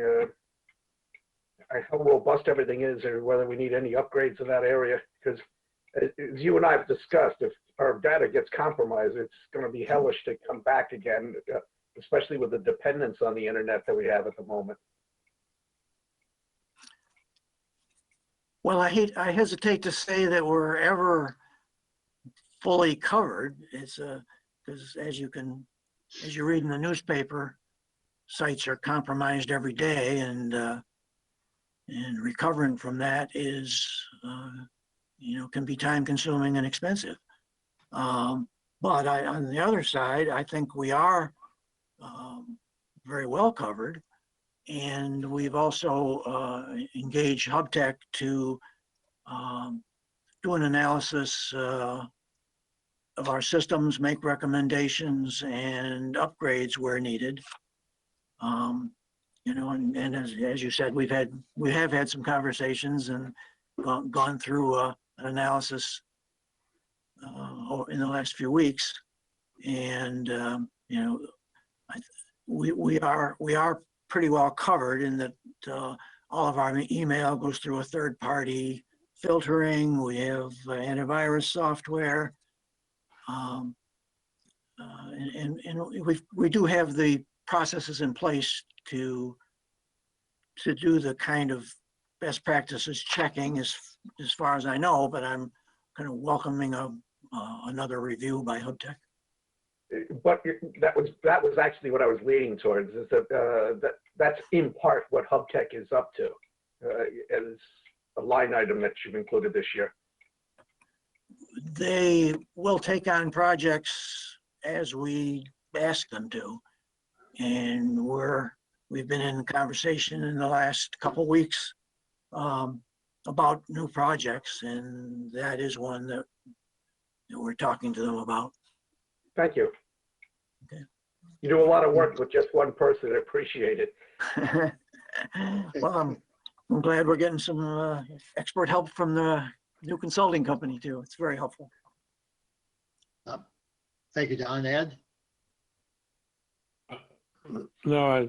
how robust everything is, or whether we need any upgrades in that area, because as you and I have discussed, if our data gets compromised, it's going to be hellish to come back again, especially with the dependence on the internet that we have at the moment. Well, I hesitate to say that we're ever fully covered. It's because as you read in the newspaper, sites are compromised every day, and recovering from that is can be time consuming and expensive. But on the other side, I think we are very well covered. And we've also engaged HubTech to do an analysis of our systems, make recommendations and upgrades where needed. You know, and as you said, we have had some conversations and gone through an analysis in the last few weeks. And you know, we are pretty well covered in that all of our email goes through a third party filtering. We have antivirus software. And we do have the processes in place to do the kind of best practices checking as far as I know, but I'm kind of welcoming another review by HubTech. But that was actually what I was leaning towards, is that's in part what HubTech is up to, as a line item that you've included this year. They will take on projects as we ask them to. And we've been in conversation in the last couple of weeks about new projects, and that is one that we're talking to them about. Thank you. Okay. You do a lot of work with just one person. I appreciate it. Well, I'm glad we're getting some expert help from the new consulting company too. It's very helpful. Thank you, Don. Ed? No,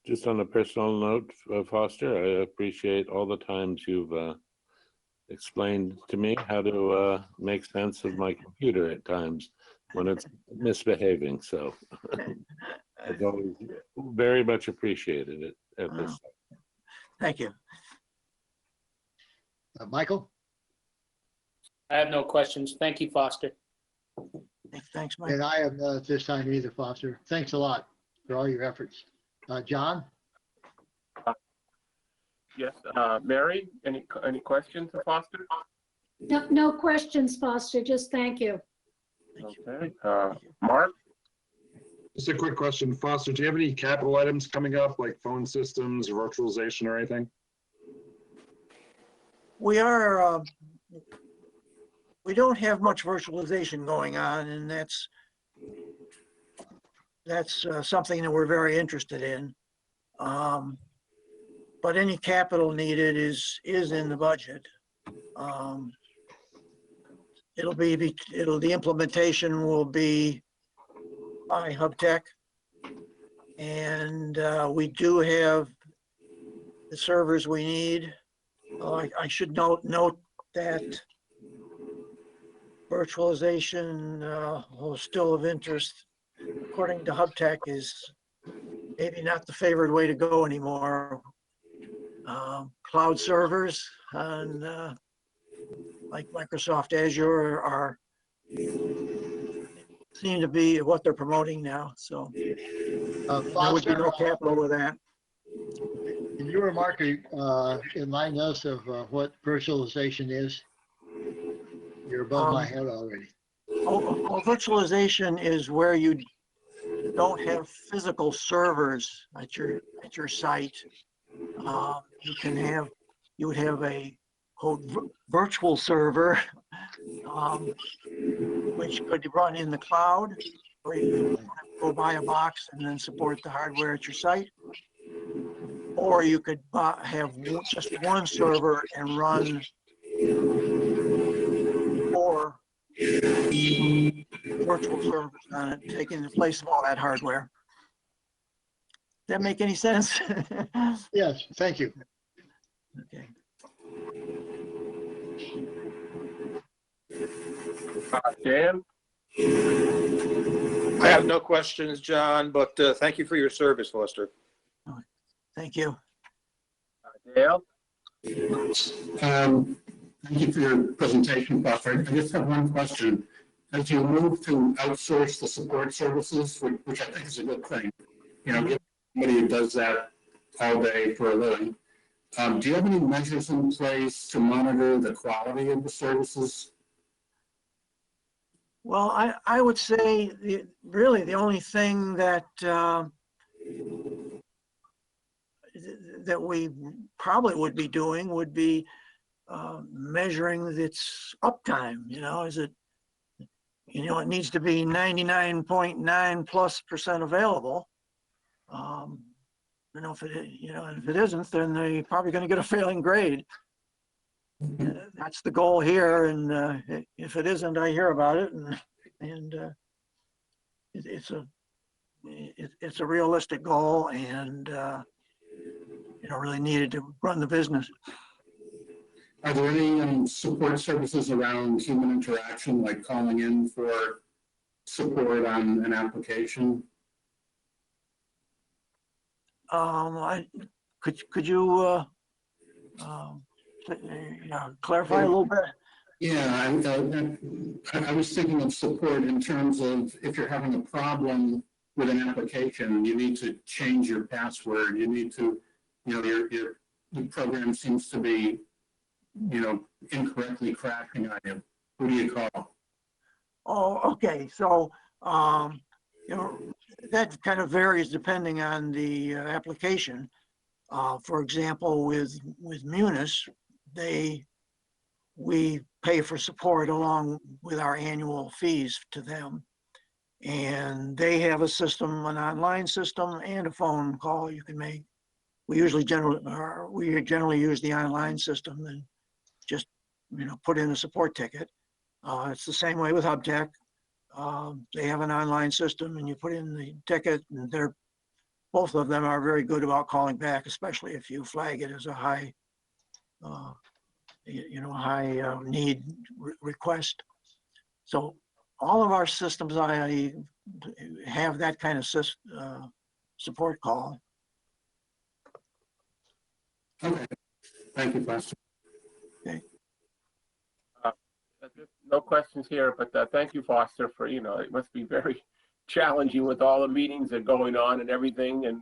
just on a personal note, Foster, I appreciate all the times you've explained to me how to make sense of my computer at times when it's misbehaving. So I've always very much appreciated it at this time. Thank you. Michael? I have no questions. Thank you, Foster. Thanks, Mike. And I have none at this time either, Foster. Thanks a lot for all your efforts. John? Yes, Mary, any questions for Foster? No questions, Foster, just thank you. Okay, Mark? Just a quick question, Foster, do you have any capital items coming up, like phone systems or virtualization or anything? We are, we don't have much virtualization going on, and that's something that we're very interested in. But any capital needed is in the budget. The implementation will be by HubTech, and we do have the servers we need. I should note that virtualization, still of interest, according to HubTech, is maybe not the favored way to go anymore. Cloud servers on like Microsoft Azure seem to be what they're promoting now. So there would be no capital with that. Can you remark enlighten us of what virtualization is? You're above my head already. Virtualization is where you don't have physical servers at your site. You would have a virtual server, which could run in the cloud, or you could go buy a box and then support the hardware at your site. Or you could have just one server and run 4 virtual servers on it, taking the place of all that hardware. Does that make any sense? Yes, thank you. Okay. Dan? I have no questions, John, but thank you for your service, Foster. Thank you. Dale? Thank you for your presentation, Foster. I just have one question. As you move to outsource the support services, which I think is a good thing, you know, give somebody who does that all day for a living, do you have any measures in place to monitor the quality of the services? Well, I would say really the only thing that that we probably would be doing would be measuring its uptime. You know, is it, you know, it needs to be 99.9+% available. You know, if it, you know, if it isn't, then they're probably going to get a failing grade. That's the goal here, and if it isn't, I hear about it, and it's a realistic goal, and you know, really needed to run the business. Are there any support services around human interaction, like calling in for support on an application? Could you clarify a little bit? Yeah, I was thinking of support in terms of if you're having a problem with an application, you need to change your password. You need to, you know, your program seems to be, you know, incorrectly crashing on you. Who do you call? Oh, okay. So, you know, that kind of varies depending on the application. For example, with Munis, we pay for support along with our annual fees to them. And they have a system, an online system, and a phone call you can make. We generally use the online system and just, you know, put in a support ticket. It's the same way with HubTech. They have an online system, and you put in the ticket, and both of them are very good about calling back, especially if you flag it as a high, you know, high need request. So all of our systems, I have that kind of support call. Okay, thank you, Pastor. Okay. No questions here, but thank you, Foster, for, you know, it must be very challenging with all the meetings that are going on and everything. And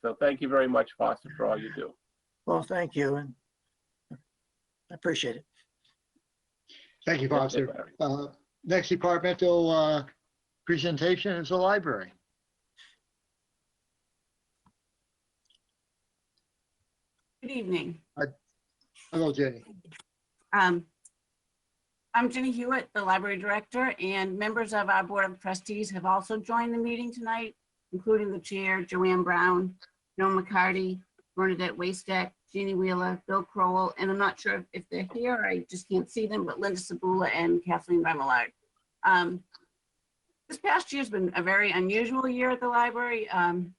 so thank you very much, Foster, for all you do. Well, thank you, and I appreciate it. Thank you, Foster. Next departmental presentation is the library. Good evening. Hello, Jenny. I'm Jenny Hewitt, the library director, and members of our board of trustees have also joined the meeting tonight, including the chair, Joanne Brown, Joan McCarty, Bernadette Wastek, Jeannie Wheeler, Bill Crowell, and I'm not sure if they're here, I just can't see them, but Linda Sabula and Kathleen Remillard. This past year's been a very unusual year at the library, after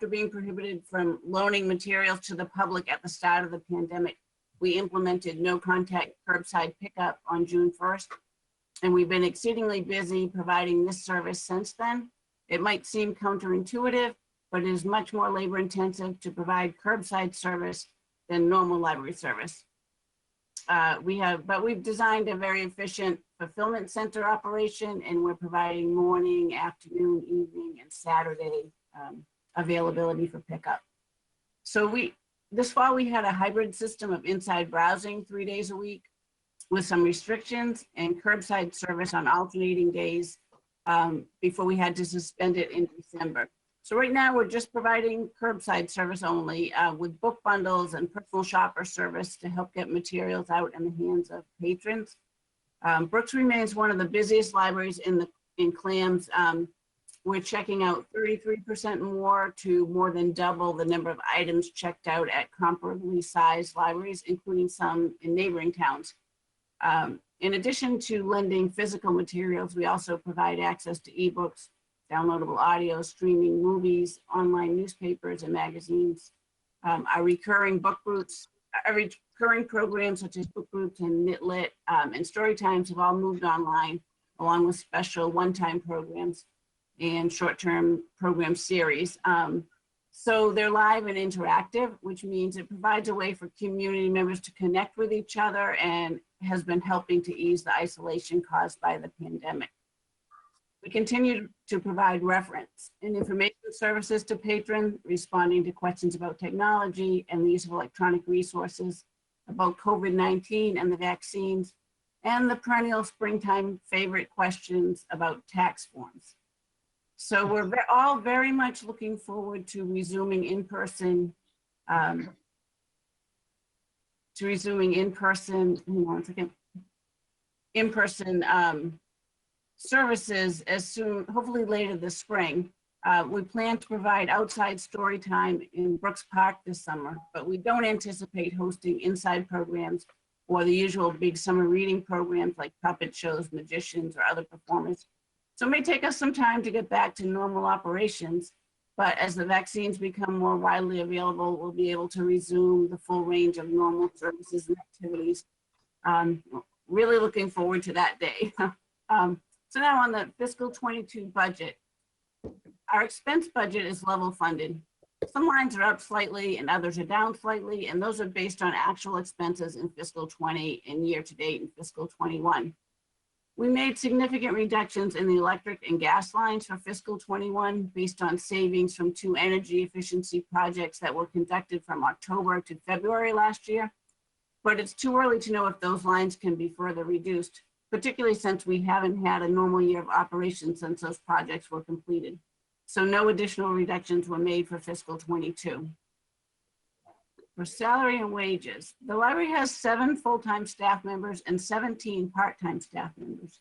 being prohibited from loaning materials to the public at the start of the pandemic. We implemented no contact curbside pickup on June 1st, and we've been exceedingly busy providing this service since then. It might seem counterintuitive, but it is much more labor intensive to provide curbside service than normal library service. We've designed a very efficient fulfillment center operation, and we're providing morning, afternoon, evening, and Saturday availability for pickup. So this fall, we had a hybrid system of inside browsing 3 days a week with some restrictions and curbside service on alternating days before we had to suspend it in December. So right now we're just providing curbside service only with book bundles and personal shopper service to help get materials out in the hands of patrons. Brooks remains one of the busiest libraries in Clams. We're checking out 33% more to more than double the number of items checked out at comparably sized libraries, including some in neighboring towns. In addition to lending physical materials, we also provide access to ebooks, downloadable audio, streaming movies, online newspapers and magazines. Our recurring programs such as book groups and Knit Lit and story times have all moved online, along with special one-time programs and short-term program series. So they're live and interactive, which means it provides a way for community members to connect with each other and has been helping to ease the isolation caused by the pandemic. We continue to provide reference and information services to patrons, responding to questions about technology and the use of electronic resources, about COVID-19 and the vaccines, and the perennial springtime favorite questions about tax forms. So we're all very much looking forward to resuming in-person, hang on one second, in-person services as soon, hopefully later this spring. We plan to provide outside story time in Brooks Park this summer, but we don't anticipate hosting inside programs or the usual big summer reading programs like puppet shows, magicians, or other performers. So it may take us some time to get back to normal operations, but as the vaccines become more widely available, we'll be able to resume the full range of normal services and activities. Really looking forward to that day. So now on the fiscal 22 budget, our expense budget is level funded. Some lines are up slightly and others are down slightly, and those are based on actual expenses in fiscal 20 and year to date in fiscal 21. We made significant reductions in the electric and gas lines for fiscal 21 based on savings from 2 energy efficiency projects that were conducted from October to February last year. But it's too early to know if those lines can be further reduced, particularly since we haven't had a normal year of operation since those projects were completed. So no additional reductions were made for fiscal 22. For salary and wages, the library has 7 full-time staff members and 17 part-time staff members.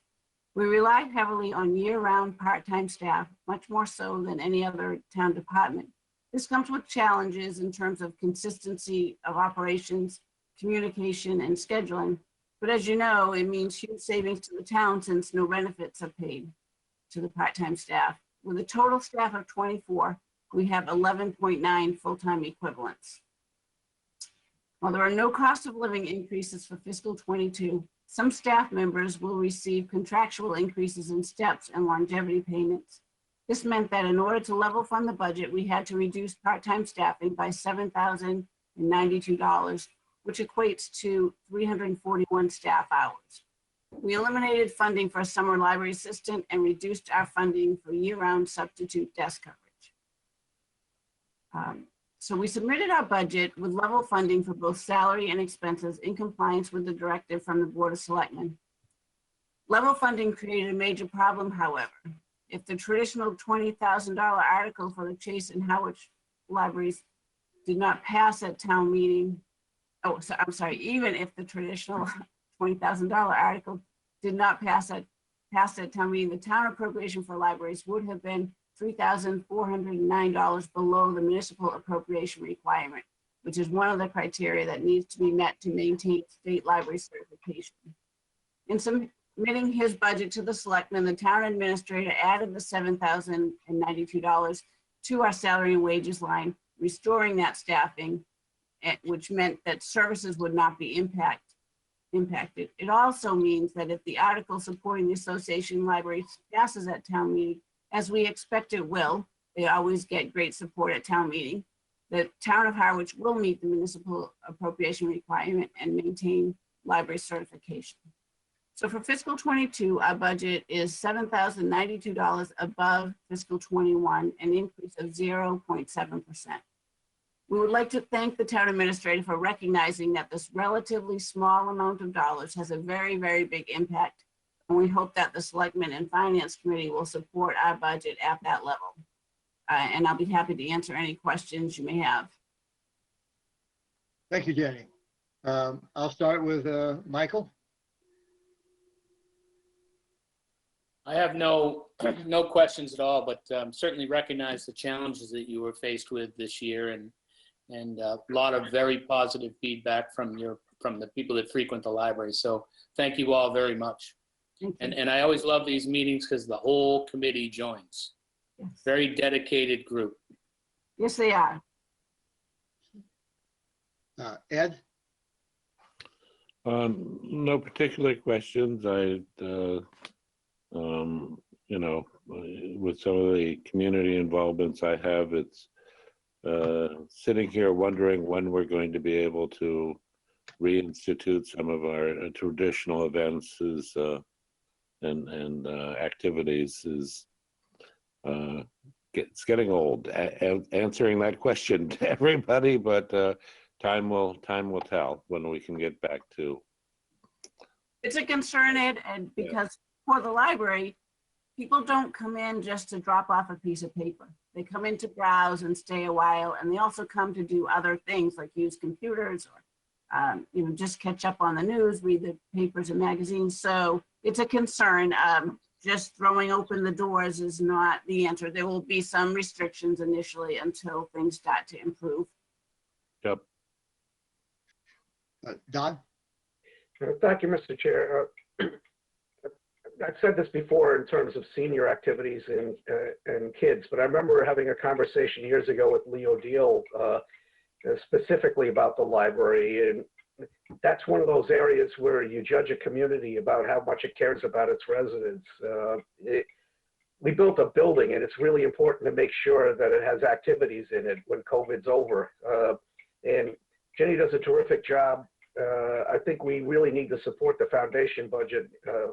We rely heavily on year-round part-time staff, much more so than any other town department. This comes with challenges in terms of consistency of operations, communication, and scheduling. But as you know, it means huge savings to the town since no benefits are paid to the part-time staff. With a total staff of 24, we have 11.9 full-time equivalents. While there are no cost of living increases for fiscal 22, some staff members will receive contractual increases in steps and longevity payments. This meant that in order to level fund the budget, we had to reduce part-time staffing by $7,092, which equates to 341 staff hours. We eliminated funding for a summer library assistant and reduced our funding for year-round substitute desk coverage. So we submitted our budget with level funding for both salary and expenses in compliance with the directive from the Board of Selectmen. Level funding created a major problem, however. If the traditional $20,000 article for the Chase and Harwich libraries did not pass at town meeting, even if the traditional $20,000 article did not pass at town meeting, the town appropriation for libraries would have been $3,409 below the municipal appropriation requirement, which is one of the criteria that needs to be met to maintain state library certification. In submitting his budget to the selectmen, the town administrator added the $7,092 to our salary and wages line, restoring that staffing, which meant that services would not be impacted. It also means that if the article supporting the association libraries passes at town meeting, as we expect it will, they always get great support at town meeting, the town of Harwich will meet the municipal appropriation requirement and maintain library certification. So for fiscal 22, our budget is $7,092 above fiscal 21, an increase of 0.7%. We would like to thank the town administrator for recognizing that this relatively small amount of dollars has a very, very big impact. And we hope that the Selectmen and Finance Committee will support our budget at that level. And I'll be happy to answer any questions you may have. Thank you, Jenny. I'll start with Michael. I have no questions at all, but certainly recognize the challenges that you were faced with this year, and a lot of very positive feedback from the people that frequent the library. So thank you all very much. And I always love these meetings because the whole committee joins. Yes. Very dedicated group. Yes, they are. Ed? No particular questions. With some of the community involvements I have, it's sitting here wondering when we're going to be able to reinstitute some of our traditional events and activities is it's getting old. Answering that question to everybody, but time will tell when we can get back to It's a concern, Ed, and because for the library, people don't come in just to drop off a piece of paper. They come in to browse and stay a while, and they also come to do other things like use computers or, just catch up on the news, read the papers and magazines. So it's a concern. Just throwing open the doors is not the answer. There will be some restrictions initially until things start to improve. Yep. Don? Thank you, Mr. Chair. I've said this before in terms of senior activities and kids, but I remember having a conversation years ago with Leo Deal specifically about the library. And that's one of those areas where you judge a community about how much it cares about its residents. We built a building, and it's really important to make sure that it has activities in it when COVID's over. And Jenny does a terrific job. I think we really need to support the foundation budget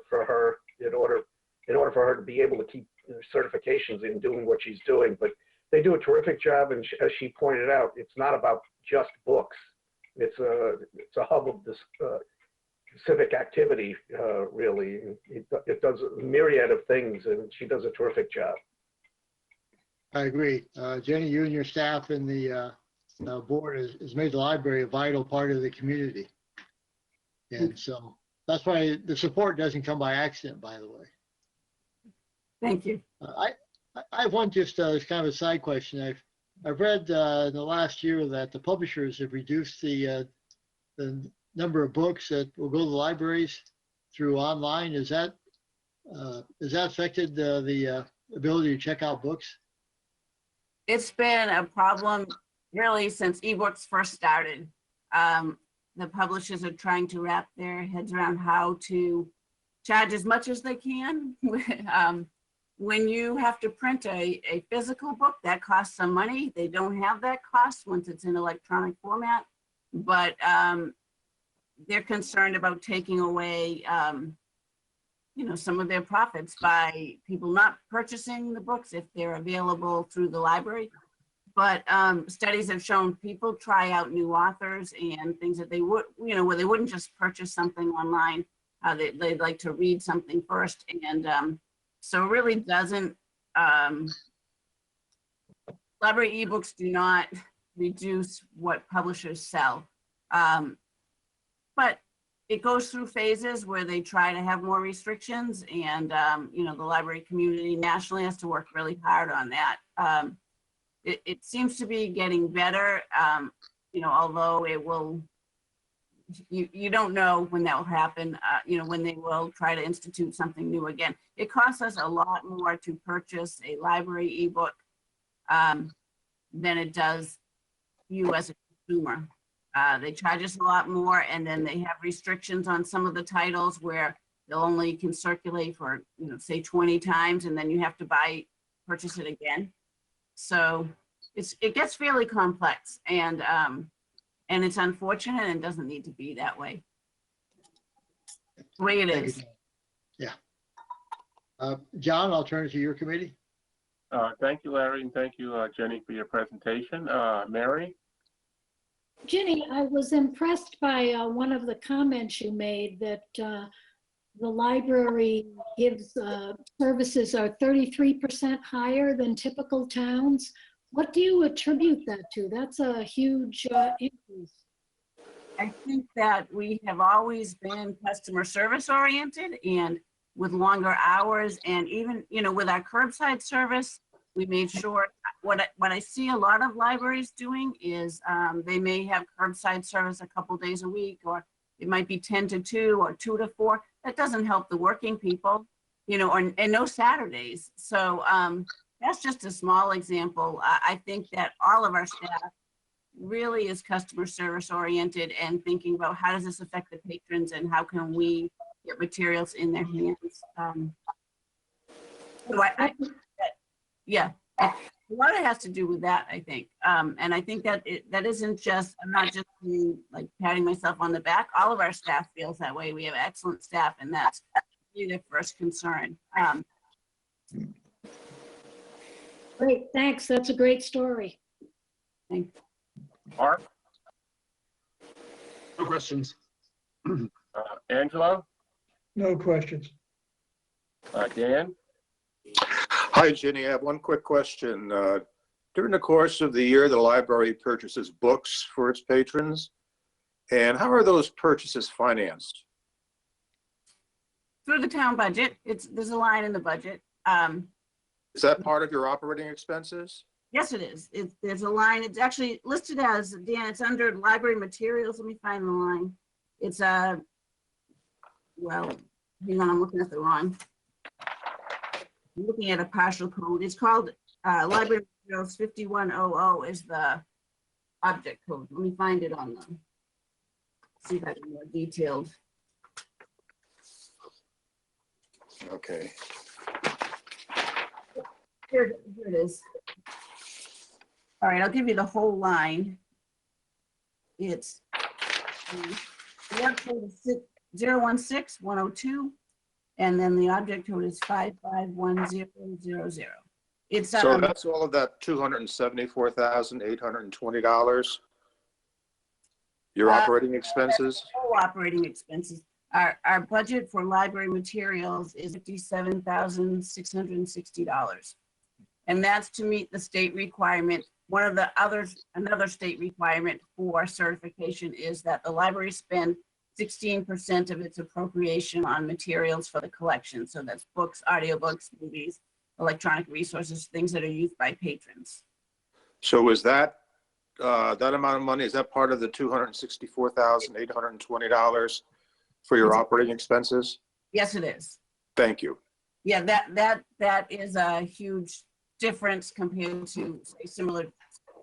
for her in order for her to be able to keep certifications in doing what she's doing. But they do a terrific job, and as she pointed out, it's not about just books. It's a hub of this civic activity, really. It does a myriad of things, and she does a terrific job. I agree. Jenny, you and your staff and the board has made the library a vital part of the community. And so that's why the support doesn't come by accident, by the way. Thank you. I have one just as kind of a side question. I've read in the last year that the publishers have reduced the number of books that will go to the libraries through online. Has that affected the ability to check out books? It's been a problem really since ebooks first started. The publishers are trying to wrap their heads around how to charge as much as they can. When you have to print a physical book, that costs some money. They don't have that cost once it's in electronic format, but they're concerned about taking away some of their profits by people not purchasing the books if they're available through the library. But studies have shown people try out new authors and things that they would, where they wouldn't just purchase something online. They'd like to read something first. And so it really doesn't, library ebooks do not reduce what publishers sell. But it goes through phases where they try to have more restrictions, and the library community nationally has to work really hard on that. It seems to be getting better, although it will, you don't know when that will happen, when they will try to institute something new again. It costs us a lot more to purchase a library ebook than it does you as a consumer. They charge us a lot more, and then they have restrictions on some of the titles where they'll only can circulate for, say 20 times, and then you have to purchase it again. So it gets fairly complex, and it's unfortunate and doesn't need to be that way. The way it is. Yeah. John, I'll turn it to your committee. Thank you, Larry, and thank you, Jenny, for your presentation. Mary? Jenny, I was impressed by one of the comments you made that the library gives services are 33% higher than typical towns. What do you attribute that to? That's a huge increase. I think that we have always been customer service oriented, and with longer hours, and even, with our curbside service, we made sure, what I see a lot of libraries doing is they may have curbside service a couple days a week, or it might be 10 to 2 or 2 to 4. That doesn't help the working people, and no Saturdays. So that's just a small example. I think that all of our staff really is customer service oriented and thinking about how does this affect the patrons and how can we get materials in their hands. So I think that, yeah, a lot of it has to do with that, I think. And I think that that isn't just, I'm not just like patting myself on the back. All of our staff feels that way. We have excellent staff, and that's really their first concern. Great, thanks. That's a great story. Thanks. Mark? No questions. Angelo? No questions. Dan? Hi, Ginny. I have one quick question. During the course of the year, the library purchases books for its patrons. And how are those purchases financed? Through the town budget. There's a line in the budget. Is that part of your operating expenses? Yes, it is. There's a line. It's actually listed as, Dan, it's under library materials. Let me find the line. It's well, hang on, I'm looking at the wrong. I'm looking at a partial code. It's called library materials 5100 is the object code. Let me find it on them. See if I can more detailed. Okay. Here it is. All right, I'll give you the whole line. It's the web code is 016102, and then the object code is 551000. It's So that's all of that $274,820. Your operating expenses? All operating expenses. Our budget for library materials is $57,660. And that's to meet the state requirement. One of the others, another state requirement for certification is that the library spend 16% of its appropriation on materials for the collection. So that's books, audiobooks, movies, electronic resources, things that are used by patrons. So is that that amount of money, is that part of the $264,820 for your operating expenses? Yes, it is. Thank you. Yeah, that is a huge difference compared to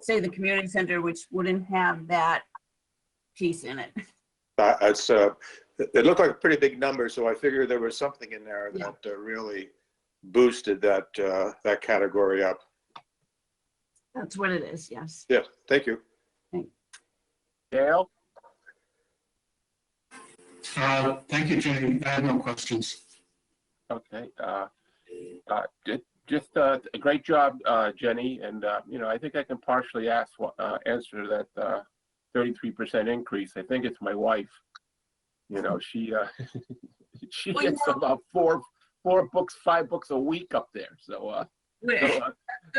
say the community center, which wouldn't have that piece in it. It's it looked like a pretty big number, so I figured there was something in there that really boosted that that category up. That's what it is, yes. Yeah, thank you. Thanks. Dale? Thank you, Jenny. I have no questions. Okay. Just a great job, Jenny. And, you know, I think I can partially answer that 33% increase. I think it's my wife. You know, she she gets about four books, 5 books a week up there. So,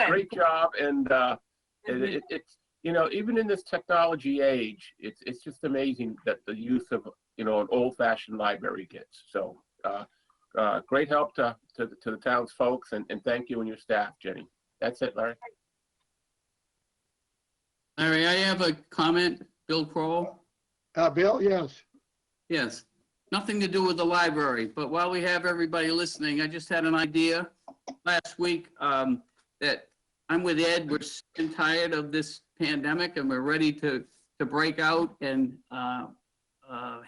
great job. And it's, you know, even in this technology age, it's just amazing that the use of, you know, an old-fashioned library gets. So great help to the town's folks, and thank you and your staff, Jenny. That's it, Larry. Larry, I have a comment. Bill Crowell. Bill, yes. Yes, nothing to do with the library, but while we have everybody listening, I just had an idea last week that I'm with Ed. We're sick and tired of this pandemic, and we're ready to break out and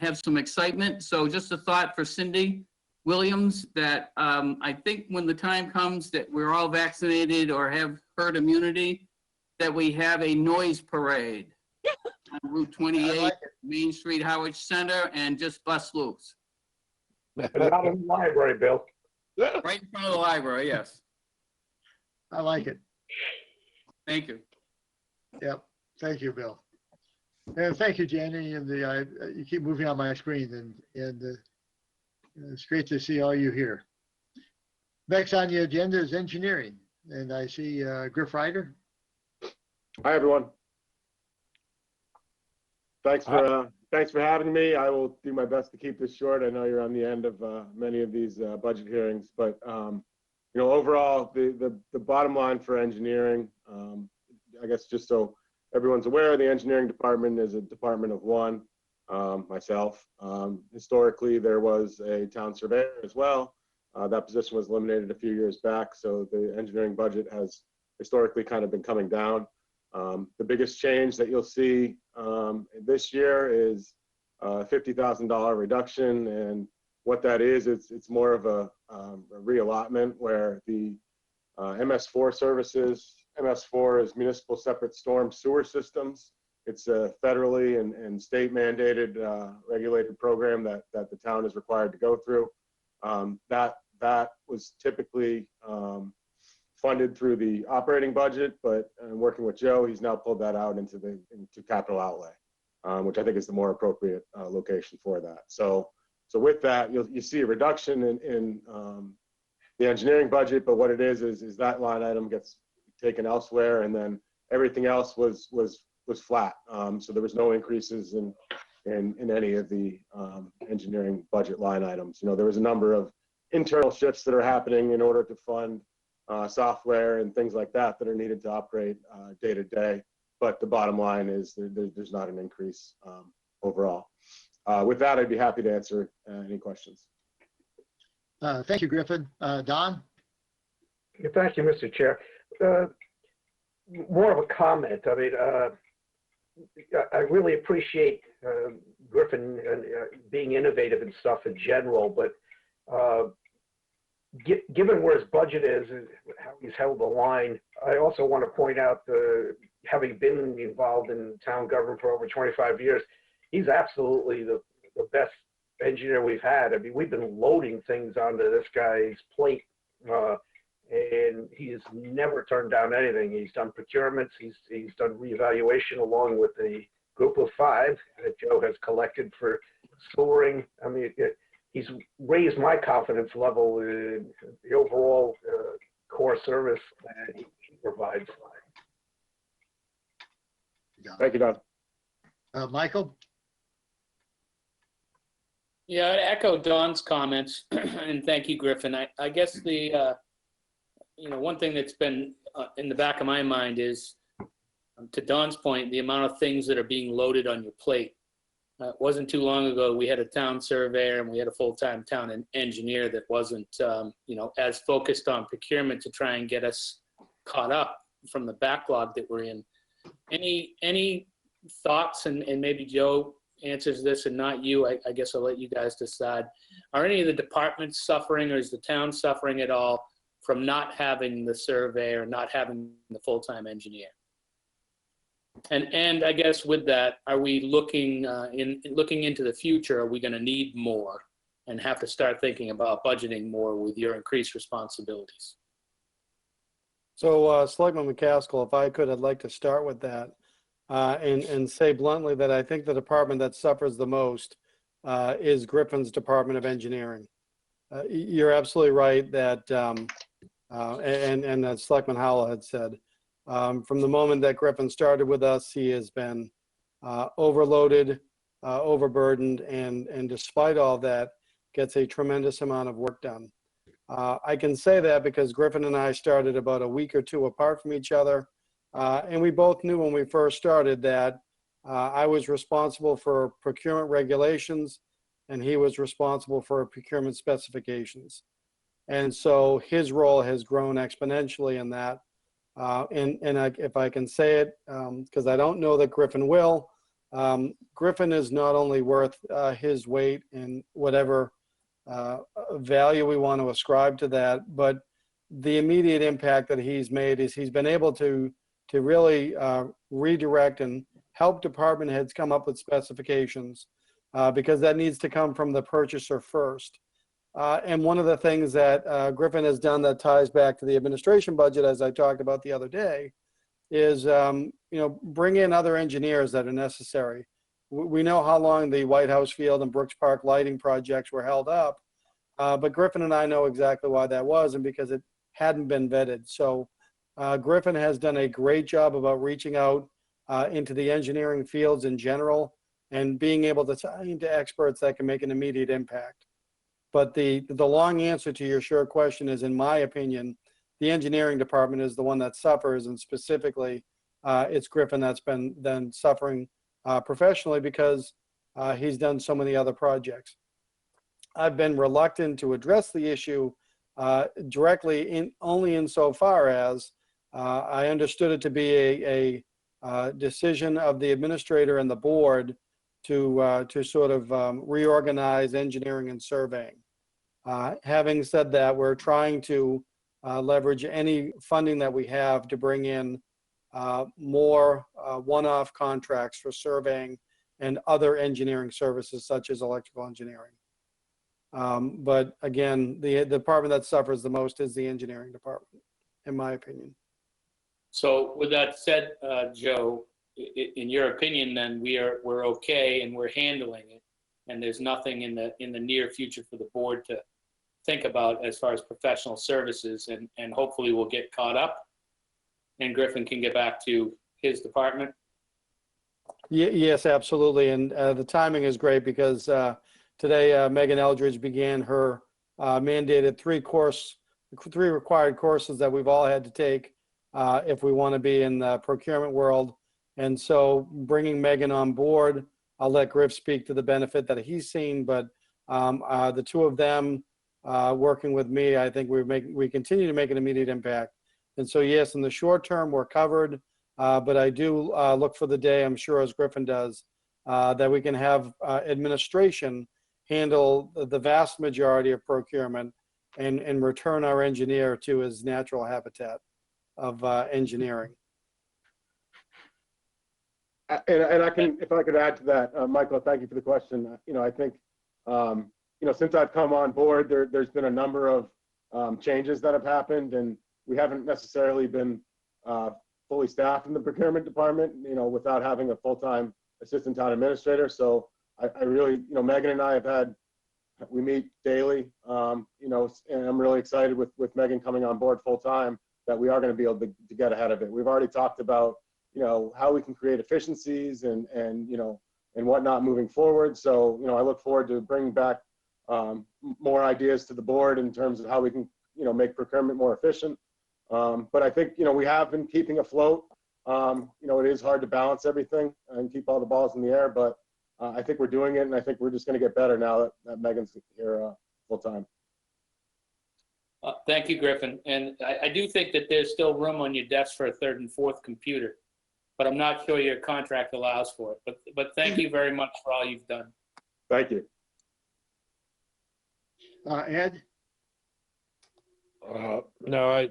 have some excitement. So just a thought for Cindy Williams that I think when the time comes that we're all vaccinated or have herd immunity, that we have a noise parade on Route 28, Main Street, Harwich Center, and just bust loose. Not in the library, Bill. Right in front of the library, yes. I like it. Thank you. Yep. Thank you, Bill. And thank you, Jenny. And you keep moving on my screen, and it's great to see all you here. Next on the agenda is engineering, and I see Griff Ryder. Hi, everyone. Thanks for having me. I will do my best to keep this short. I know you're on the end of many of these budget hearings, but you know, overall, the bottom line for engineering, I guess just so everyone's aware, the engineering department is a department of one, myself. Historically, there was a town surveyor as well. That position was eliminated a few years back, so the engineering budget has historically kind of been coming down. The biggest change that you'll see this year is a $50,000 reduction, and what that is, it's more of a reallotment where the MS4 services. MS4 is Municipal Separate Storm Sewer Systems. It's a federally and state mandated regulated program that the town is required to go through. That was typically funded through the operating budget, but working with Joe, he's now pulled that out into capital outlay, which I think is the more appropriate location for that. So So with that, you see a reduction in the engineering budget, but what it is that line item gets taken elsewhere, and then everything else was flat. So there was no increases in any of the engineering budget line items. You know, there was a number of internal shifts that are happening in order to fund software and things like that that are needed to operate day to day. But the bottom line is there's not an increase overall. With that, I'd be happy to answer any questions. Thank you, Griffin. Don? Thank you, Mr. Chair. More of a comment. I mean, I really appreciate Griffin being innovative and stuff in general, but given where his budget is and how he's held the line, I also want to point out, having been involved in town government for over 25 years, he's absolutely the best engineer we've had. I mean, we've been loading things onto this guy's plate, and he has never turned down anything. He's done procurements, he's done reevaluation along with the group of 5 that Joe has collected for scoring. I mean, he's raised my confidence level in the overall core service that he provides. Thank you, Don. Michael? Yeah, I'd echo Don's comments, and thank you, Griffin. I guess the one thing that's been in the back of my mind is, to Don's point, the amount of things that are being loaded on your plate. It wasn't too long ago, we had a town surveyor and we had a full-time town engineer that wasn't, as focused on procurement to try and get us caught up from the backlog that we're in. Any thoughts, and maybe Joe answers this and not you, I guess I'll let you guys decide. Are any of the departments suffering, or is the town suffering at all from not having the surveyor, not having the full-time engineer? And I guess with that, are we looking into the future, are we going to need more and have to start thinking about budgeting more with your increased responsibilities? So Selectman McCaskill, if I could, I'd like to start with that and say bluntly that I think the department that suffers the most is Griffin's Department of Engineering. You're absolutely right that, and as Selectman Howell had said, from the moment that Griffin started with us, he has been overloaded, overburdened, and despite all that, gets a tremendous amount of work done. I can say that because Griffin and I started about a week or 2 apart from each other, and we both knew when we first started that I was responsible for procurement regulations, and he was responsible for procurement specifications. And so his role has grown exponentially in that. If I can say it, because I don't know that Griffin will, Griffin is not only worth his weight in whatever value we want to ascribe to that, but the immediate impact that he's made is he's been able to really redirect and help department heads come up with specifications, because that needs to come from the purchaser first. And one of the things that Griffin has done that ties back to the administration budget, as I talked about the other day, is bring in other engineers that are necessary. We know how long the White House Field and Brooks Park lighting projects were held up, but Griffin and I know exactly why that was, and because it hadn't been vetted. So Griffin has done a great job about reaching out into the engineering fields in general and being able to tie into experts that can make an immediate impact. But the long answer to your short question is, in my opinion, the engineering department is the one that suffers, and specifically, it's Griffin that's been then suffering professionally because he's done so many other projects. I've been reluctant to address the issue directly, only insofar as I understood it to be a decision of the administrator and the board to sort of reorganize engineering and surveying. Having said that, we're trying to leverage any funding that we have to bring in more one-off contracts for surveying and other engineering services such as electrical engineering. But again, the department that suffers the most is the engineering department, in my opinion. So with that said, Joe, in your opinion, then we're okay and we're handling it. and there's nothing in the near future for the board to think about as far as professional services, and hopefully we'll get caught up and Griffin can get back to his department. Yes, absolutely. And the timing is great because today Megan Eldridge began her mandated three required courses that we've all had to take if we want to be in the procurement world. And so bringing Megan on board, I'll let Griff speak to the benefit that he's seen, but the two of them working with me, I think we continue to make an immediate impact. And so, yes, in the short term, we're covered, but I do look for the day, I'm sure as Griffin does, that we can have administration handle the vast majority of procurement and return our engineer to his natural habitat of engineering. And I can, if I could add to that, Michael, thank you for the question. I think, since I've come on board, there's been a number of changes that have happened, and we haven't necessarily been fully staffed in the procurement department, without having a full-time assistant town administrator. So I really, Megan and I we meet daily, and I'm really excited with Megan coming on board full-time that we are going to be able to get ahead of it. We've already talked about, how we can create efficiencies and whatnot moving forward. So, I look forward to bringing back more ideas to the board in terms of how we can, make procurement more efficient. But I think, we have been keeping afloat. It is hard to balance everything and keep all the balls in the air, but I think we're doing it, and I think we're just going to get better now that Megan's here full time. Thank you, Griffin. And I do think that there's still room on your desk for a third and fourth computer, but I'm not sure your contract allows for it. But thank you very much for all you've done. Thank you. Ed? No, I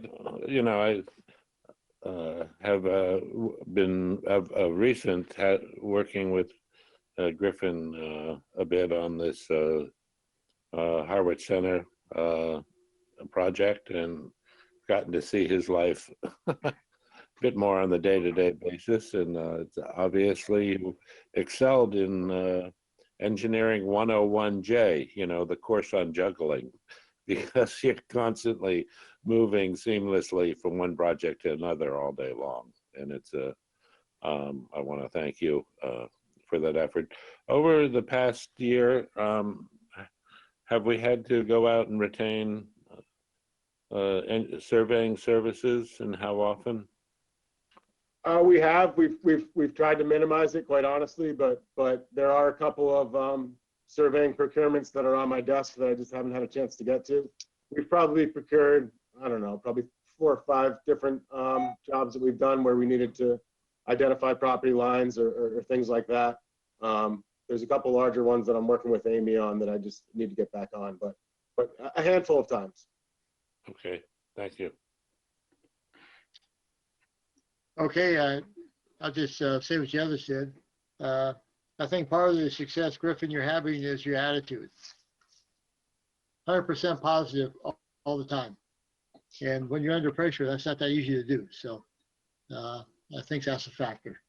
have been of recent working with Griffin a bit on this Harwich Center project, and gotten to see his life a bit more on the day-to-day basis. And it's obviously excelled in engineering 101J, the course on juggling, because you're constantly moving seamlessly from one project to another all day long. And it's I want to thank you for that effort. Over the past year, have we had to go out and retain surveying services, and how often? We have. We've tried to minimize it, quite honestly, but there are a couple of surveying procurements that are on my desk that I just haven't had a chance to get to. We've probably procured, I don't know, probably 4 or 5 different jobs that we've done where we needed to identify property lines or things like that. There's a couple larger ones that I'm working with Amy on that I just need to get back on, but a handful of times. Okay, thank you. Okay, I'll just say what the others said. I think part of the success, Griffin, you're having is your attitude. 100% positive all the time. And when you're under pressure, that's not that easy to do. So I think that's a factor.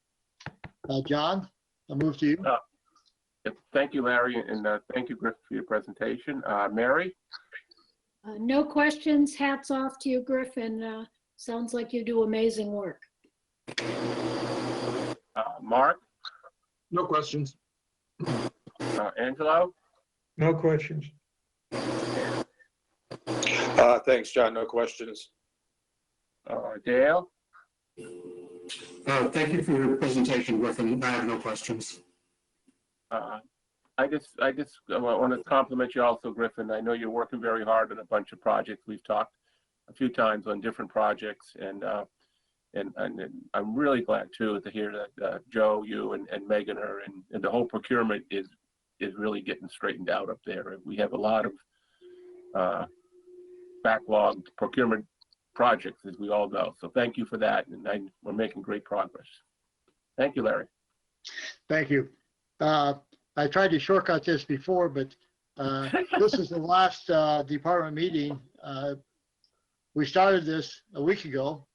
John, I'll move to you. Thank you, Larry, and thank you, Griff, for your presentation. Mary? No questions. Hats off to you, Griffin. Sounds like you do amazing work. Mark? No questions. Angelo? No questions. Thanks, John. No questions. Dale? Thank you for your presentation, Griffin. I have no questions. I just want to compliment you also, Griffin. I know you're working very hard on a bunch of projects. We've talked a few times on different projects, and I'm really glad too to hear that Joe, you, and Megan are, and the whole procurement is really getting straightened out up there. We have a lot of backlogged procurement projects, as we all know. So thank you for that, and we're making great progress. Thank you, Larry. Thank you. I tried to shortcut this before, but this is the last department meeting. We started this a week ago.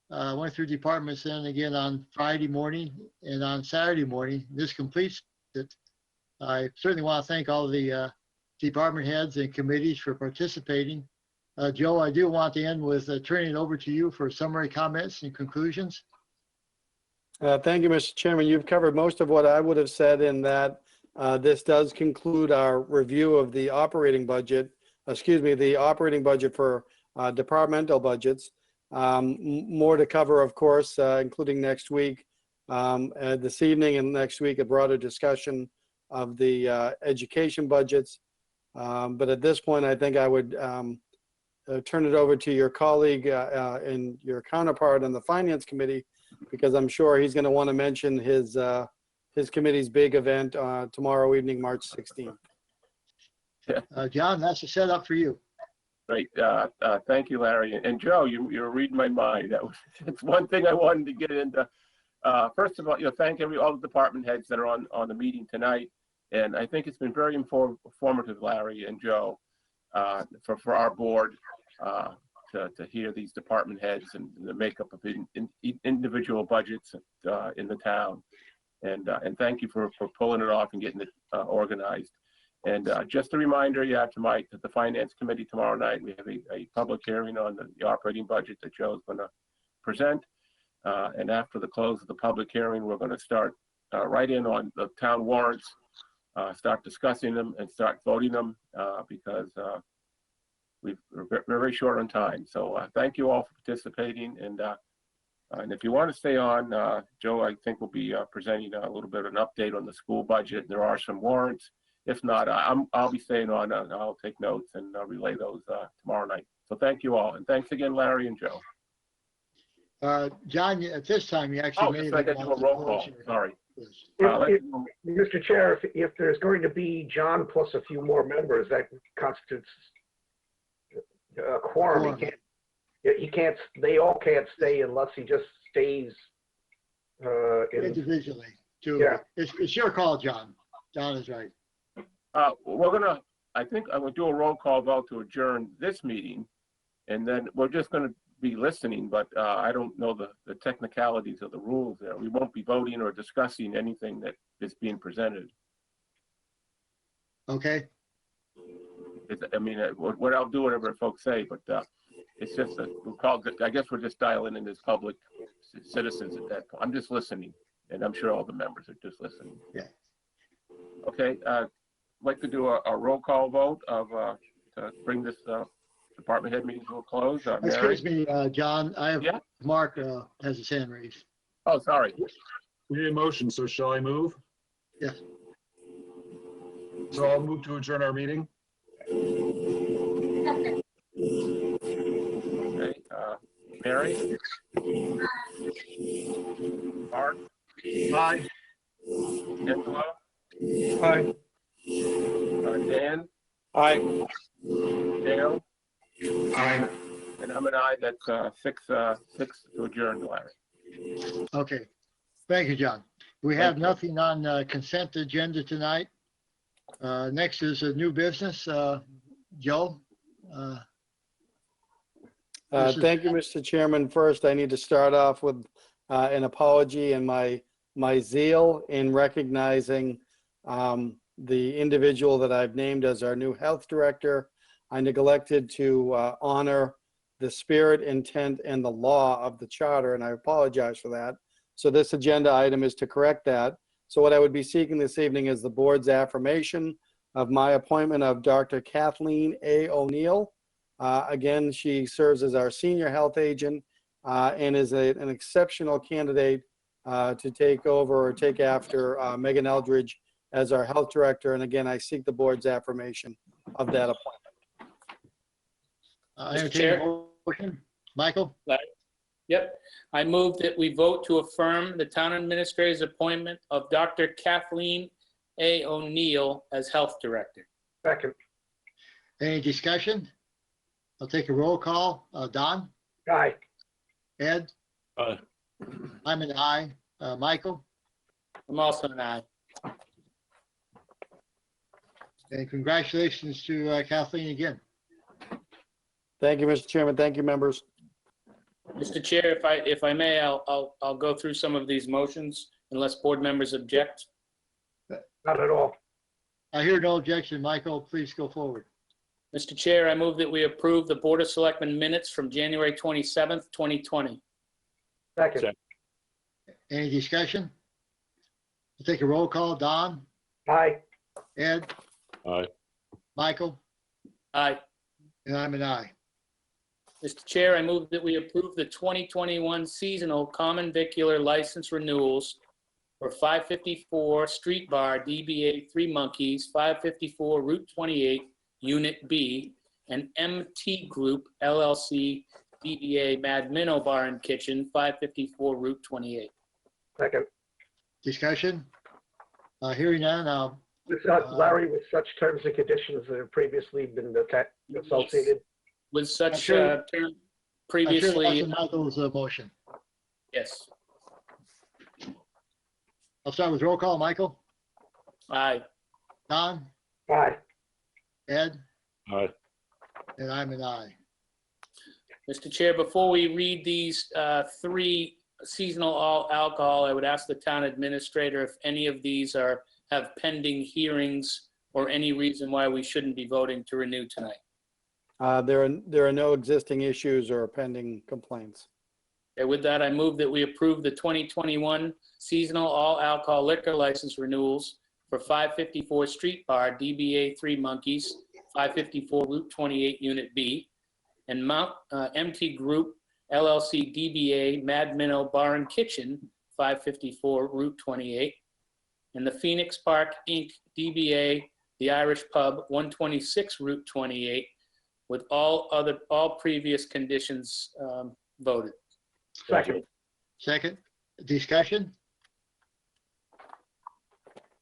Went through departments then again on Friday morning and on Saturday morning. This completes it. I certainly want to thank all the department heads and committees for participating. Joe, I do want to end with turning it over to you for summary comments and conclusions. Thank you, Mr. Chairman. You've covered most of what I would have said in that this does conclude our review of the operating budget, the operating budget for departmental budgets. More to cover, of course, including next week, this evening and next week, a broader discussion of the education budgets. But at this point, I think I would turn it over to your colleague and your counterpart on the Finance Committee, because I'm sure he's going to want to mention his committee's big event tomorrow evening, March 16th. John, that's a setup for you. Great. Thank you, Larry. And Joe, you're reading my mind. It's one thing I wanted to get into. First of all, thank all the department heads that are on the meeting tonight. And I think it's been very informative, Larry and Joe, for our board to hear these department heads and the makeup of individual budgets in the town. And thank you for pulling it off and getting it organized. And just a reminder, tonight at the Finance Committee tomorrow night, we have a public hearing on the operating budget that Joe's going to present. And after the close of the public hearing, we're going to start right in on the town warrants, start discussing them and start voting them because we're very short on time. So thank you all for participating. And if you want to stay on, Joe, I think we'll be presenting a little bit of an update on the school budget. There are some warrants. If not, I'll be staying on and I'll take notes and relay those tomorrow night. So thank you all. And thanks again, Larry and Joe. John, at this time, you actually I got to do a roll call. Sorry. Mr. Chair, if there's going to be John plus a few more members, that constitutes a quorum. They all can't stay unless he just stays individually. It's your call, John. John is right. I think I'm going to do a roll call vote to adjourn this meeting, and then we're just going to be listening, but I don't know the technicalities of the rules there. We won't be voting or discussing anything that is being presented. Okay. I mean, what I'll do whatever folks say, but it's just I guess we're just dialing in as public citizens at that point. I'm just listening, and I'm sure all the members are just listening. Yeah. Okay. I'd like to do a roll call vote to bring this department head meeting to a close. Excuse me, John. I have Mark has his hand raised. Oh, sorry. We need a motion, so shall I move? Yes. So I'll move to adjourn our meeting. Okay. Mary? Mark? Aye. Angelo? Aye. Dan? Aye. Dale? Aye. And I'm an aye. That's six to adjourn, Larry. Okay. Thank you, John. We have nothing on consent agenda tonight. Next is a new business. Joe? Thank you, Mr. Chairman. First, I need to start off with an apology and my zeal in recognizing the individual that I've named as our new health director. I neglected to honor the spirit, intent, and the law of the charter, and I apologize for that. So this agenda item is to correct that. So what I would be seeking this evening is the board's affirmation of my appointment of Dr. Kathleen A. O'Neill. Again, she serves as our senior health agent and is an exceptional candidate to take over or take after Megan Eldridge as our health director. And again, I seek the board's affirmation of that appointment. Mr. Chair? Michael? Yep. I move that we vote to affirm the town administrator's appointment of Dr. Kathleen A. O'Neill as health director. Second. Any discussion? I'll take a roll call. Don? Aye. Ed? Aye. I'm an aye. Michael? I'm also an aye. And congratulations to Kathleen again. Thank you, Mr. Chairman. Thank you, members. Mr. Chair, if I may, I'll go through some of these motions unless board members object. Not at all. I hear no objection. Michael, please go forward. Mr. Chair, I move that we approve the Board of Selectmen minutes from January 27th, 2020. Second. Any discussion? I'll take a roll call. Don, Aye. Ed, Aye. Michael, Aye. and I'm an aye. Mr. Chair, I move that we approve the 2021 seasonal common vicular license renewals for 554 Street Bar DBA Three Monkeys, 554 Route 28, Unit B, and MT Group LLC DBA Mad Minnow Bar and Kitchen, 554 Route 28. Second. Discussion? Hearing none, Larry, with such terms and conditions that have previously been associated. With such sure- term I'm sure previously, that's Michael's motion. yes. I'll start with roll call. Michael, Aye. Don, Aye. Ed, Aye. and I'm an aye. Mr. Chair, before we read these three seasonal all alcohol, I would ask the town administrator if any of these have pending hearings or any reason why we shouldn't be voting to renew tonight. There are no existing issues or pending complaints. Okay, with that, I move that we approve the 2021 seasonal all alcohol liquor license renewals for 554 Street Bar DBA Three Monkeys, 554 Route 28 Unit B, and MT Group LLC DBA Mad Minnow Bar and Kitchen, 554 Route 28, and the Phoenix Park Inc. DBA The Irish Pub, 126 Route 28, with all previous conditions voted. Second. Second, discussion?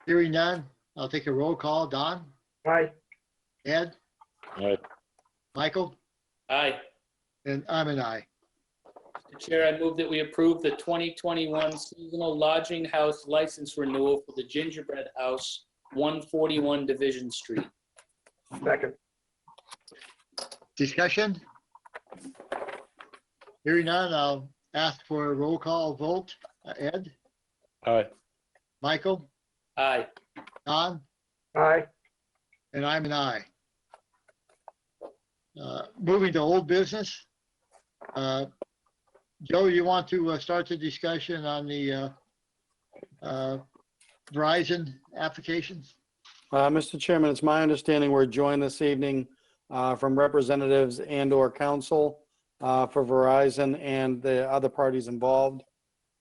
Hearing none, I'll take a roll call. Don, Aye. Ed, Aye. Michael, Aye. and I'm an aye. Mr. Chair, I move that we approve the 2021 seasonal lodging house license renewal for the Gingerbread House, 141 Division Street. Second. Discussion? Hearing none, I'll ask for a roll call vote. Ed, Aye. Michael, Aye. Don, Aye. and I'm an aye. Moving to old business. Joe, you want to start the discussion on the Verizon applications? Mr. Chairman, it's my understanding we're joined this evening from representatives and/or counsel for Verizon and the other parties involved.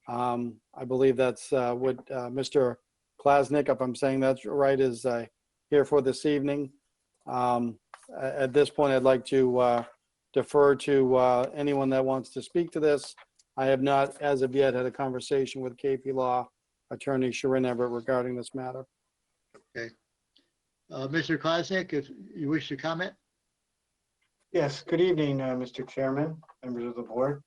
I believe that's what Mr. Klasnick, if I'm saying that's right, is here for this evening. At this point, I'd like to defer to anyone that wants to speak to this. I have not, as of yet, had a conversation with KP Law Attorney Sharon Everett regarding this matter. Okay. Mr. Klasnick, if you wish to comment? Yes, good evening, Mr. Chairman, members of the board.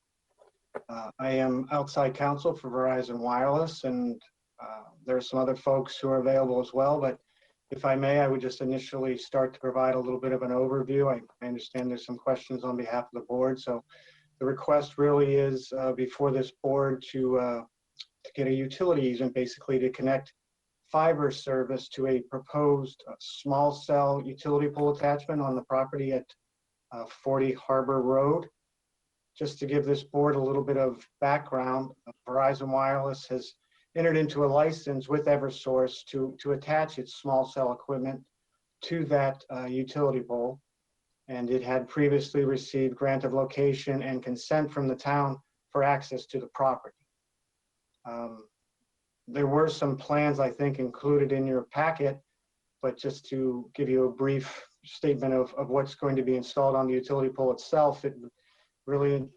I am outside counsel for Verizon Wireless, and there are some other folks who are available as well, but if I may, I would just initially start to provide a little bit of an overview. I understand there's some questions on behalf of the board, so the request really is before this board to get a utility easement, basically to connect fiber service to a proposed small cell utility pole attachment on the property at 40 Harbor Road. Just to give this board a little bit of background, Verizon Wireless has entered into a license with Eversource to attach its small cell equipment to that utility pole. And it had previously received grant of location and consent from the town for access to the property. There were some plans, I think, included in your packet, but just to give you a brief statement of what's going to be installed on the utility pole itself, it really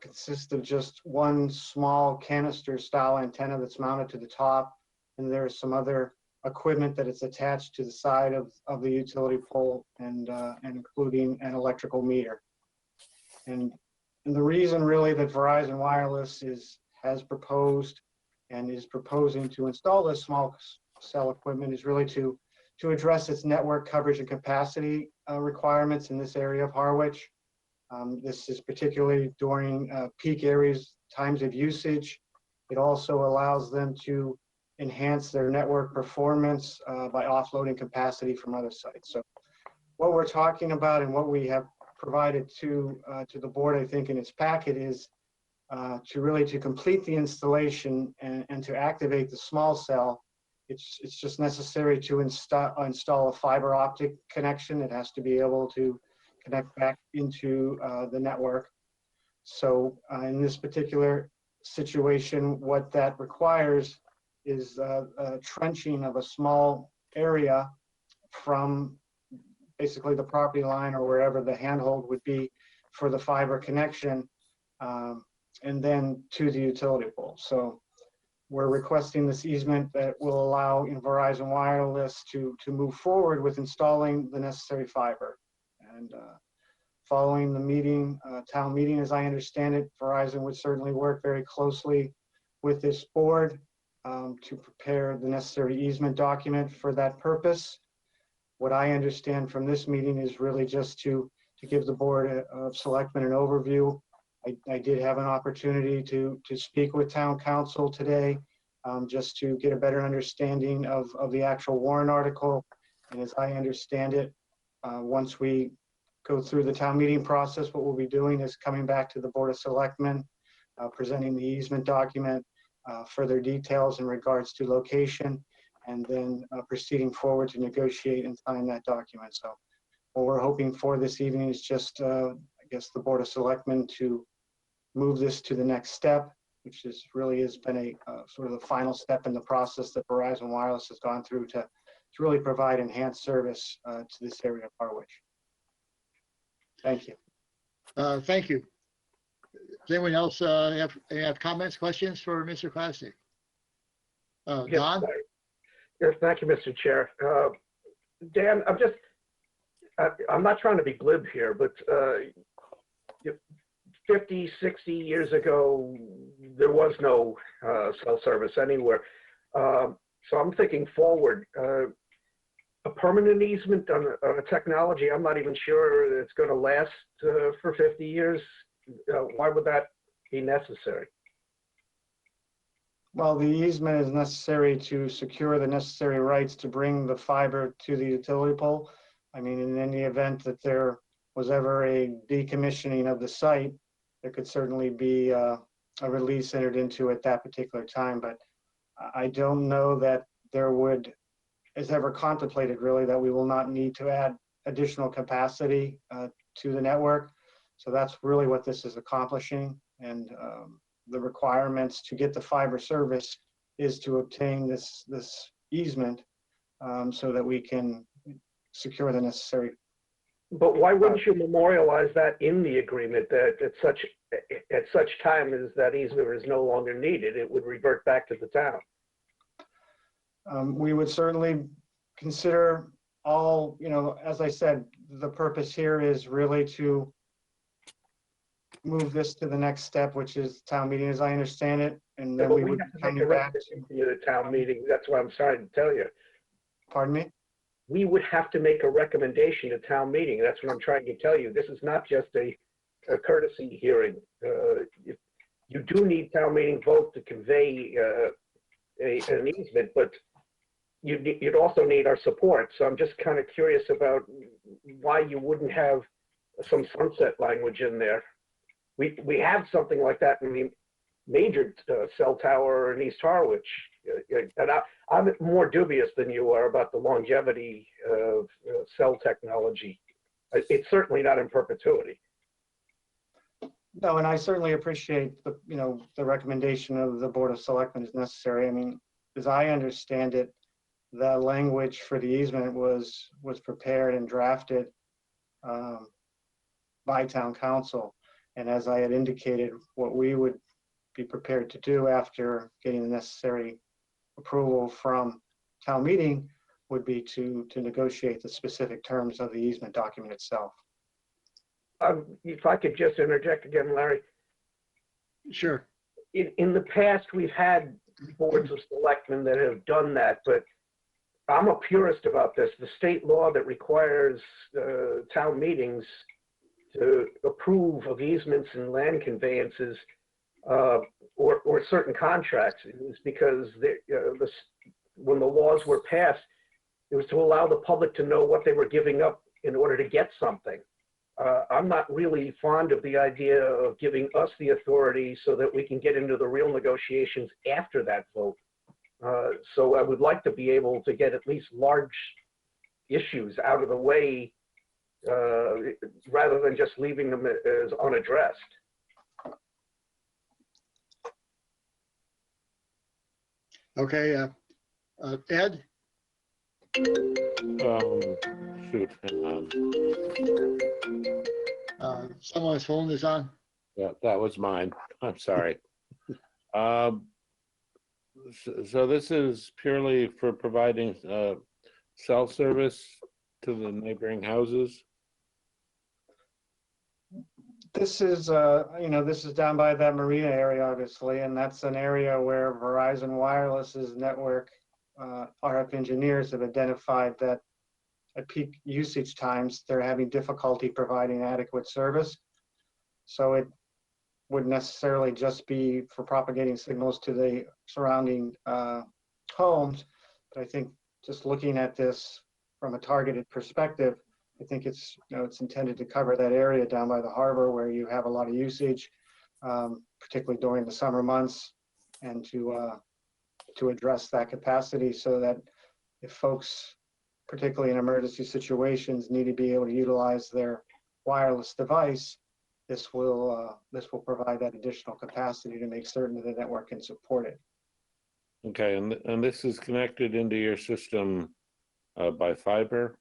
consists of just one small canister style antenna that's mounted to the top, and there's some other equipment that it's attached to the side of the utility pole, and including an electrical meter. And the reason really that Verizon Wireless has proposed and is proposing to install this small cell equipment is really to address its network coverage and capacity requirements in this area of Harwich. This is particularly during peak areas, times of usage. It also allows them to enhance their network performance by offloading capacity from other sites. So what we're talking about and what we have provided to the board, I think, in its packet is to complete the installation and to activate the small cell. It's just necessary to install a fiber optic connection. It has to be able to connect back into the network. So in this particular situation, what that requires is a trenching of a small area from basically the property line or wherever the handhold would be for the fiber connection, and then to the utility pole. So we're requesting this easement that will allow Verizon Wireless to move forward with installing the necessary fiber. And following the meeting, town meeting, as I understand it, Verizon would certainly work very closely with this board to prepare the necessary easement document for that purpose. What I understand from this meeting is really just to give the board of selectmen an overview. I did have an opportunity to speak with town council today, just to get a better understanding of the actual warrant article. And as I understand it, once we go through the town meeting process, what we'll be doing is coming back to the board of selectmen, presenting the easement document, further details in regards to location, and then proceeding forward to negotiate and sign that document. So what we're hoping for this evening is just, I guess, the board of selectmen to move this to the next step, which is really has been a sort of the final step in the process that Verizon Wireless has gone through to really provide enhanced service to this area of Harwich. Thank you. Thank you. Does anyone else have comments, questions for Mr. Classic? Yes, Don? Yes, thank you, Mr. Chair. Dan, I'm not trying to be glib here, but 50, 60 years ago, there was no cell service anywhere. So I'm thinking forward. A permanent easement on a technology, I'm not even sure it's going to last for 50 years. Why would that be necessary? Well, the easement is necessary to secure the necessary rights to bring the fiber to the utility pole. I mean, in any event that there was ever a decommissioning of the site, there could certainly be a release entered into at that particular time. But I don't know that there is ever contemplated really that we will not need to add additional capacity to the network. So that's really what this is accomplishing. And the requirements to get the fiber service is to obtain this easement so that we can secure the necessary. But why wouldn't you memorialize that in the agreement that at such time as that easement is no longer needed, it would revert back to the town? We would certainly consider all, as I said, the purpose here is really to move this to the next step, which is town meeting, as I understand it, and then we would have to come make a back recommendation to the town meeting. That's what I'm trying to tell you. Pardon me? We would have to make a recommendation to town meeting. That's what I'm trying to tell you. This is not just a courtesy hearing. You do need town meeting vote to convey an easement, but you'd also need our support. So I'm just kind of curious about why you wouldn't have some sunset language in there. We have something like that in the major cell tower in East Harwich. And I'm more dubious than you are about the longevity of cell technology. It's certainly not in perpetuity. No, and I certainly appreciate the recommendation of the Board of Selectmen is necessary. I mean, as I understand it, the language for the easement was prepared and drafted by town council. And as I had indicated, what we would be prepared to do after getting the necessary approval from town meeting would be to negotiate the specific terms of the easement document itself. If I could just interject again, Larry. Sure. In the past, we've had boards of selectmen that have done that, but I'm a purist about this. The state law that requires town meetings to approve of easements and land conveyances or certain contracts is because when the laws were passed, it was to allow the public to know what they were giving up in order to get something. I'm not really fond of the idea of giving us the authority so that we can get into the real negotiations after that vote. So I would like to be able to get at least large issues out of the way rather than just leaving them as unaddressed. Okay, Ed? Shoot, hang on. Someone's phone is on. Yeah, that was mine. I'm sorry. So this is purely for providing cell service to the neighboring houses? This is, this is down by that marina area, obviously, and that's an area where Verizon Wireless's network RF engineers have identified that at peak usage times, they're having difficulty providing adequate service. So it wouldn't necessarily just be for propagating signals to the surrounding homes, but I think just looking at this from a targeted perspective, I think it's, it's intended to cover that area down by the harbor where you have a lot of usage, particularly during the summer months, and to address that capacity so that if folks, particularly in emergency situations, need to be able to utilize their wireless device, this will provide that additional capacity to make certain that the network can support it. Okay, and this is connected into your system by fiber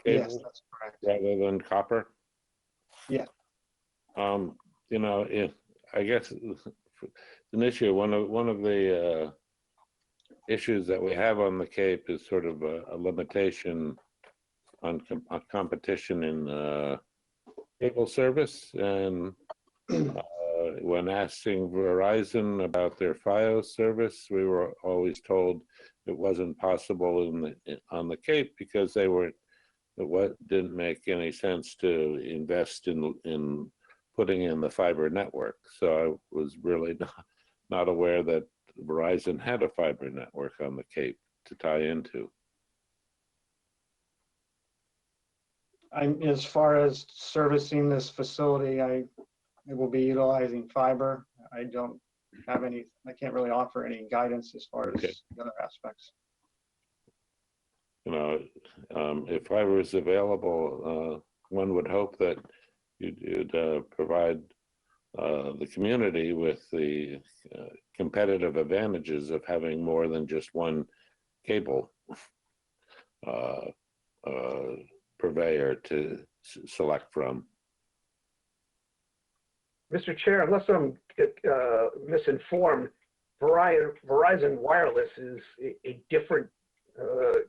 cable? Yes, that's correct. Rather than copper? Yeah. I guess it's an issue. One of the issues that we have on the Cape is sort of a limitation on competition in cable service. And when asking Verizon about their Fios service, we were always told it wasn't possible on the Cape because it didn't make any sense to invest in putting in the fiber network. So I was really not aware that Verizon had a fiber network on the Cape to tie into. As far as servicing this facility, it will be utilizing fiber. I can't really offer any guidance as far as the other aspects. If fiber is available, one would hope that you'd provide the community with the competitive advantages of having more than just one cable purveyor to select from. Mr. Chair, unless I'm misinformed, Verizon Wireless is a different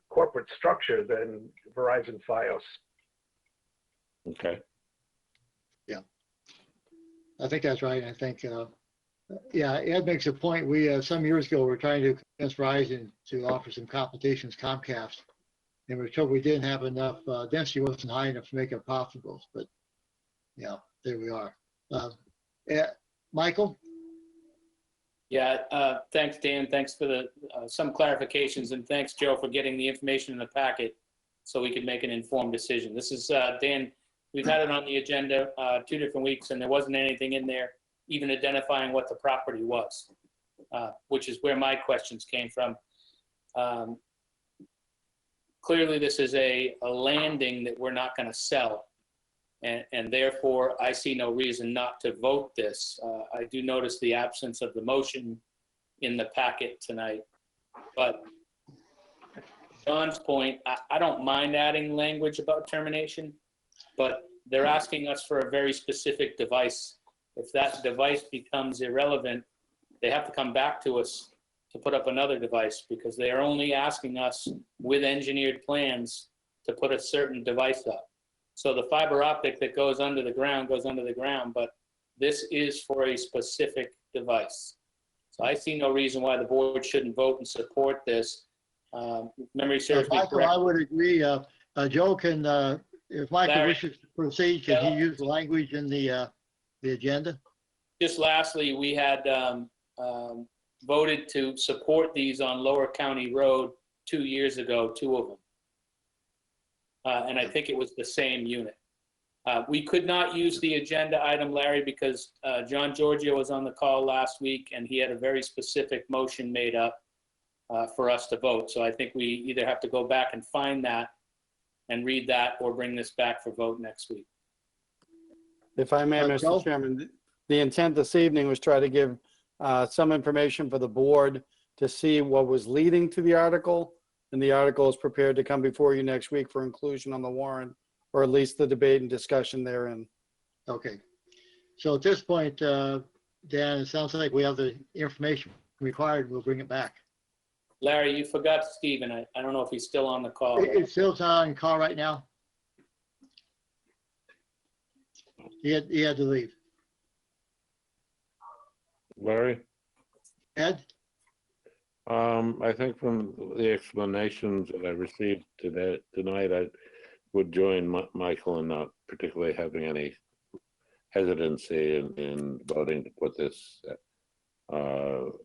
corporate structure than Verizon Fios. Okay. Yeah, I think that's right. I think, Ed makes a point. We, some years ago, were trying to convince Verizon to offer some competitions Comcast. And we were told we didn't have enough, density wasn't high enough to make it possible, but yeah, there we are. Michael? Yeah, thanks, Dan. Thanks for the some clarifications, and thanks, Joe, for getting the information in the packet so we could make an informed decision. This is, Dan, we've had it on the agenda 2 different weeks, and there wasn't anything in there even identifying what the property was, which is where my questions came from. Clearly, this is a landing that we're not going to sell. And therefore, I see no reason not to vote this. I do notice the absence of the motion in the packet tonight. But John's point, I don't mind adding language about termination, but they're asking us for a very specific device. If that device becomes irrelevant, they have to come back to us to put up another device because they are only asking us with engineered plans to put a certain device up. So the fiber optic that goes under the ground, but this is for a specific device. So I see no reason why the board shouldn't vote and support this. Memory serves me Michael, correct. I would agree. Joe can, if Michael Larry? wishes to proceed, can he use the language in the agenda? Just lastly, we had voted to support these on Lower County Road 2 years ago, 2 of them. And I think it was the same unit. We could not use the agenda item, Larry, because John Giorgio was on the call last week and he had a very specific motion made up for us to vote. So I think we either have to go back and find that and read that or bring this back for vote next week. If I may, Mr. Chairman, the intent this evening was try to give some information for the board to see what was leading to the article. And the article is prepared to come before you next week for inclusion on the warrant, or at least the debate and discussion therein. Okay. So at this point, Dan, it sounds like we have the information required. We'll bring it back. Larry, you forgot Stephen. I don't know if he's still on the call. It's still on call right now. He had to leave. Larry? Ed? I think from the explanations that I received tonight, I would join Michael in not particularly having any hesitancy in voting to put this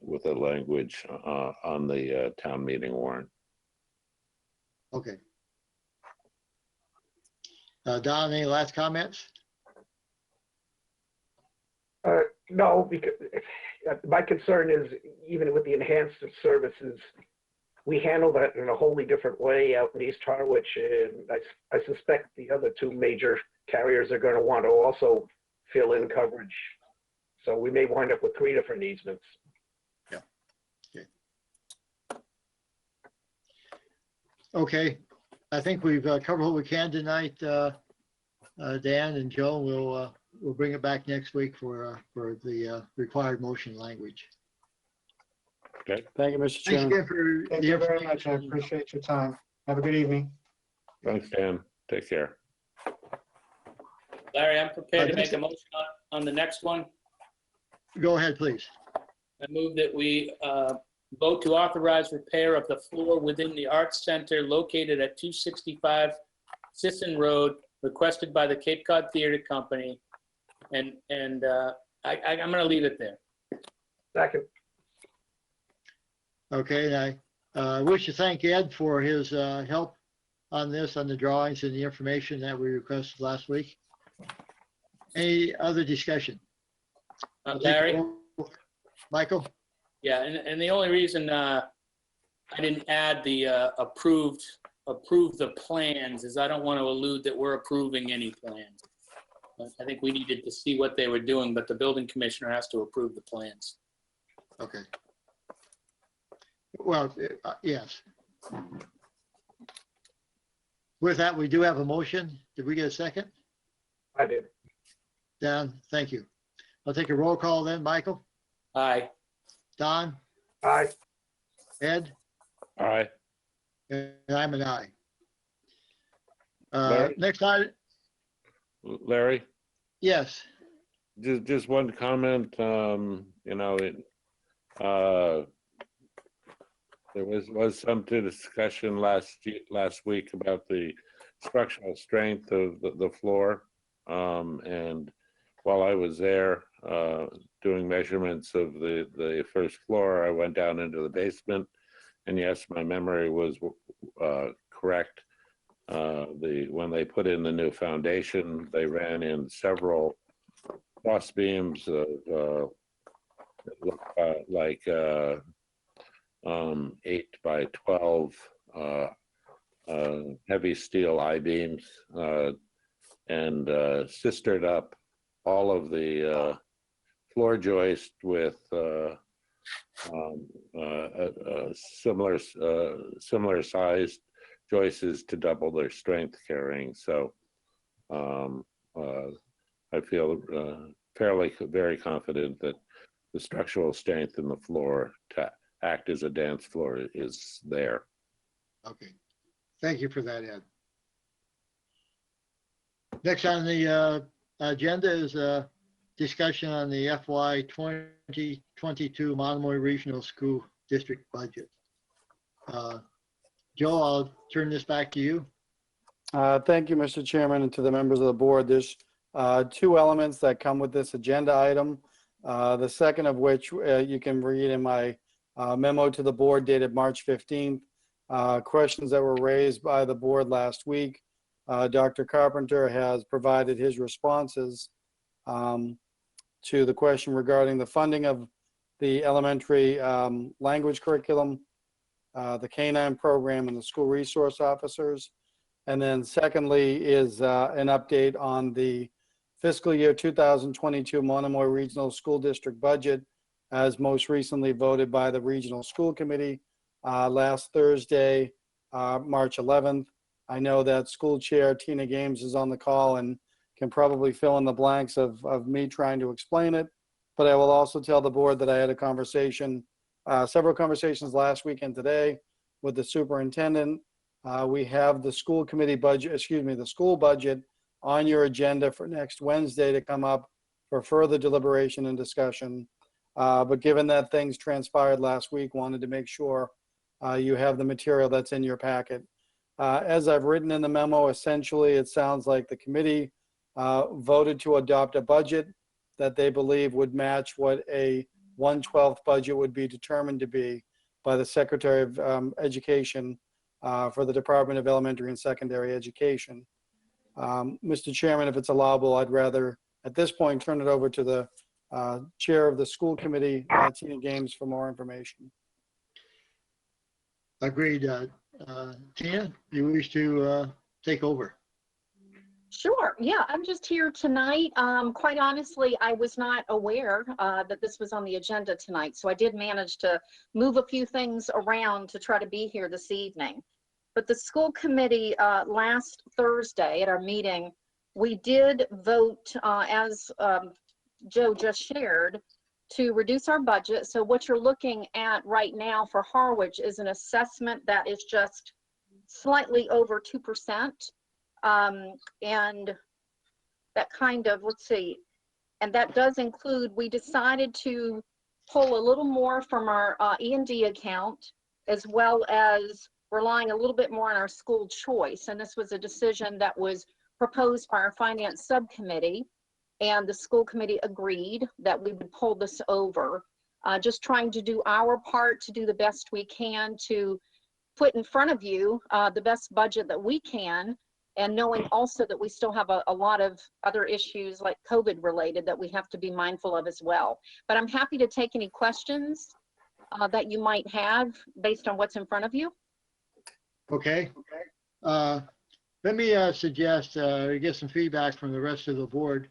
with the language on the town meeting warrant. Okay. Don, any last comments? No, because my concern is even with the enhanced services, we handle that in a wholly different way out in East Harwich. And I suspect the other 2 major carriers are going to want to also fill in coverage. So we may wind up with 3 different easements. Yeah. Okay. I think we've covered what we can tonight. Dan and Joe, we'll bring it back next week for the required motion language. Okay. Thank you, Mr. Chairman. Thank you very much. I appreciate your time. Have a good evening. Thanks, Dan. Take care. Larry, I'm prepared to make a motion on the next one. Go ahead, please. I move that we vote to authorize repair of the floor within the Arts Center located at 265 Sisson Road, requested by the Cape Cod Theater Company. And I'm going to leave it there. Second. Okay, and I wish to thank Ed for his help on this, on the drawings and the information that we requested last week. Any other discussion? Larry? Michael? Yeah, and the only reason I didn't add the approve the plans is I don't want to allude that we're approving any plans. I think we needed to see what they were doing, but the building commissioner has to approve the plans. Okay. Well, yes. With that, we do have a motion. Did we get a second? I did. Dan, thank you. I'll take a roll call then. Michael? Aye. Don? Aye. Ed? Aye. And I'm an aye. Larry? Next item. Larry? Yes. Just one comment. There was some discussion last week about the structural strength of the floor. And while I was there doing measurements of the first floor, I went down into the basement. And yes, my memory was correct. When they put in the new foundation, they ran in several cross beams that looked like 8 by 12 heavy steel I-beams and sistered up all of the floor joist with similar sized joists to double their strength carrying. So I feel very confident that the structural strength in the floor to act as a dance floor is there. Okay. Thank you for that, Ed. Next on the agenda is a discussion on the FY 2022 Monomoy Regional School District budget. Joe, I'll turn this back to you. Thank you, Mr. Chairman, and to the members of the board. There's 2 elements that come with this agenda item. The second of which you can read in my memo to the board dated March 15th. Questions that were raised by the board last week. Dr. Carpenter has provided his responses to the question regarding the funding of the elementary language curriculum, the K-9 program, and the school resource officers. And then secondly is an update on the fiscal year 2022 Monomoy Regional School District budget as most recently voted by the Regional School Committee last Thursday, March 11th. I know that school chair Tina Games is on the call and can probably fill in the blanks of me trying to explain it. But I will also tell the board that I had a conversation, several conversations last week and today with the superintendent. We have the school committee budget, the school budget on your agenda for next Wednesday to come up for further deliberation and discussion. But given that things transpired last week, wanted to make sure you have the material that's in your packet. As I've written in the memo, essentially it sounds like the committee voted to adopt a budget that they believe would match what a 1/12 budget would be determined to be by the Secretary of Education for the Department of Elementary and Secondary Education. Mr. Chairman, if it's allowable, I'd rather at this point turn it over to the chair of the school committee, Tina Games, for more information. Agreed. Tina, you wish to take over? Sure. Yeah, I'm just here tonight. Quite honestly, I was not aware that this was on the agenda tonight, so I did manage to move a few things around to try to be here this evening. But the school committee last Thursday at our meeting, we did vote, as Joe just shared, to reduce our budget. So what you're looking at right now for Harwich is an assessment that is just slightly over 2%. And that kind of, let's see, and that does include, we decided to pull a little more from our E&D account, as well as relying a little bit more on our school choice. And this was a decision that was proposed by our finance subcommittee, and the school committee agreed that we would pull this over. Just trying to do our part to do the best we can to put in front of you the best budget that we can, and knowing also that we still have a lot of other issues like COVID related that we have to be mindful of as well. But I'm happy to take any questions that you might have based on what's in front of you. Okay. Let me suggest, get some feedback from the rest of the board.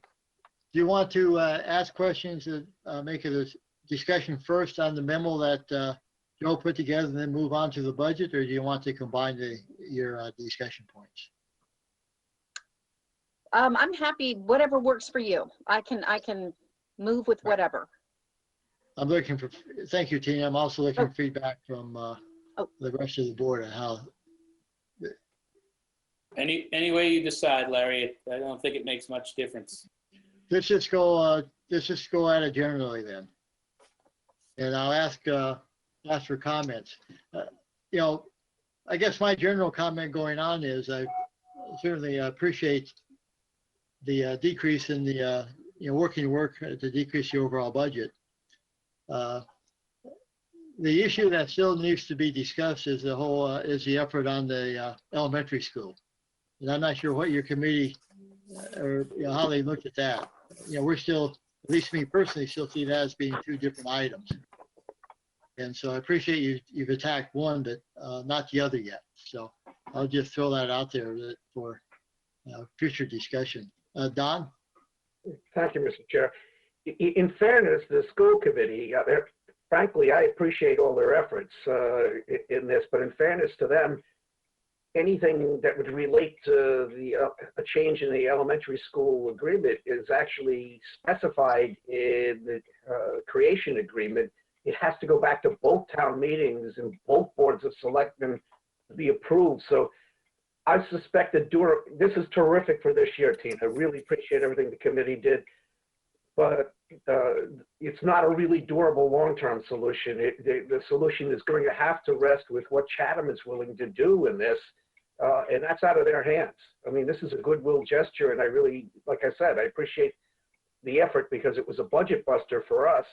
Do you want to ask questions and make it a discussion first on the memo that Joe put together and then move on to the budget, or do you want to combine your discussion points? I'm happy, whatever works for you. I can move with whatever. I'm looking for, thank you, Tina. I'm also looking for feedback from the rest of the board on how. Any way you decide, Larry. I don't think it makes much difference. Let's just go at it generally then. And I'll ask for comments. You know, I guess my general comment going on is I certainly appreciate the decrease in the working work to decrease the overall budget. The issue that still needs to be discussed is the effort on the elementary school, and I'm not sure what your committee or how they looked at that. We're still, at least me personally, still see that as being two different items. And so I appreciate you've attacked one, but not the other yet. So I'll just throw that out there for future discussion. Don? Thank you, Mr. Chair. In fairness, the school committee, frankly, I appreciate all their efforts in this, but in fairness to them, anything that would relate to a change in the elementary school agreement is actually specified in the creation agreement. It has to go back to both town meetings and both boards of selectmen to be approved. So I suspect that this is terrific for this year, Tina. I really appreciate everything the committee did, but it's not a really durable long-term solution. The solution is going to have to rest with what Chatham is willing to do in this, and that's out of their hands. I mean, this is a goodwill gesture, and I really, like I said, I appreciate the effort because it was a budget buster for us,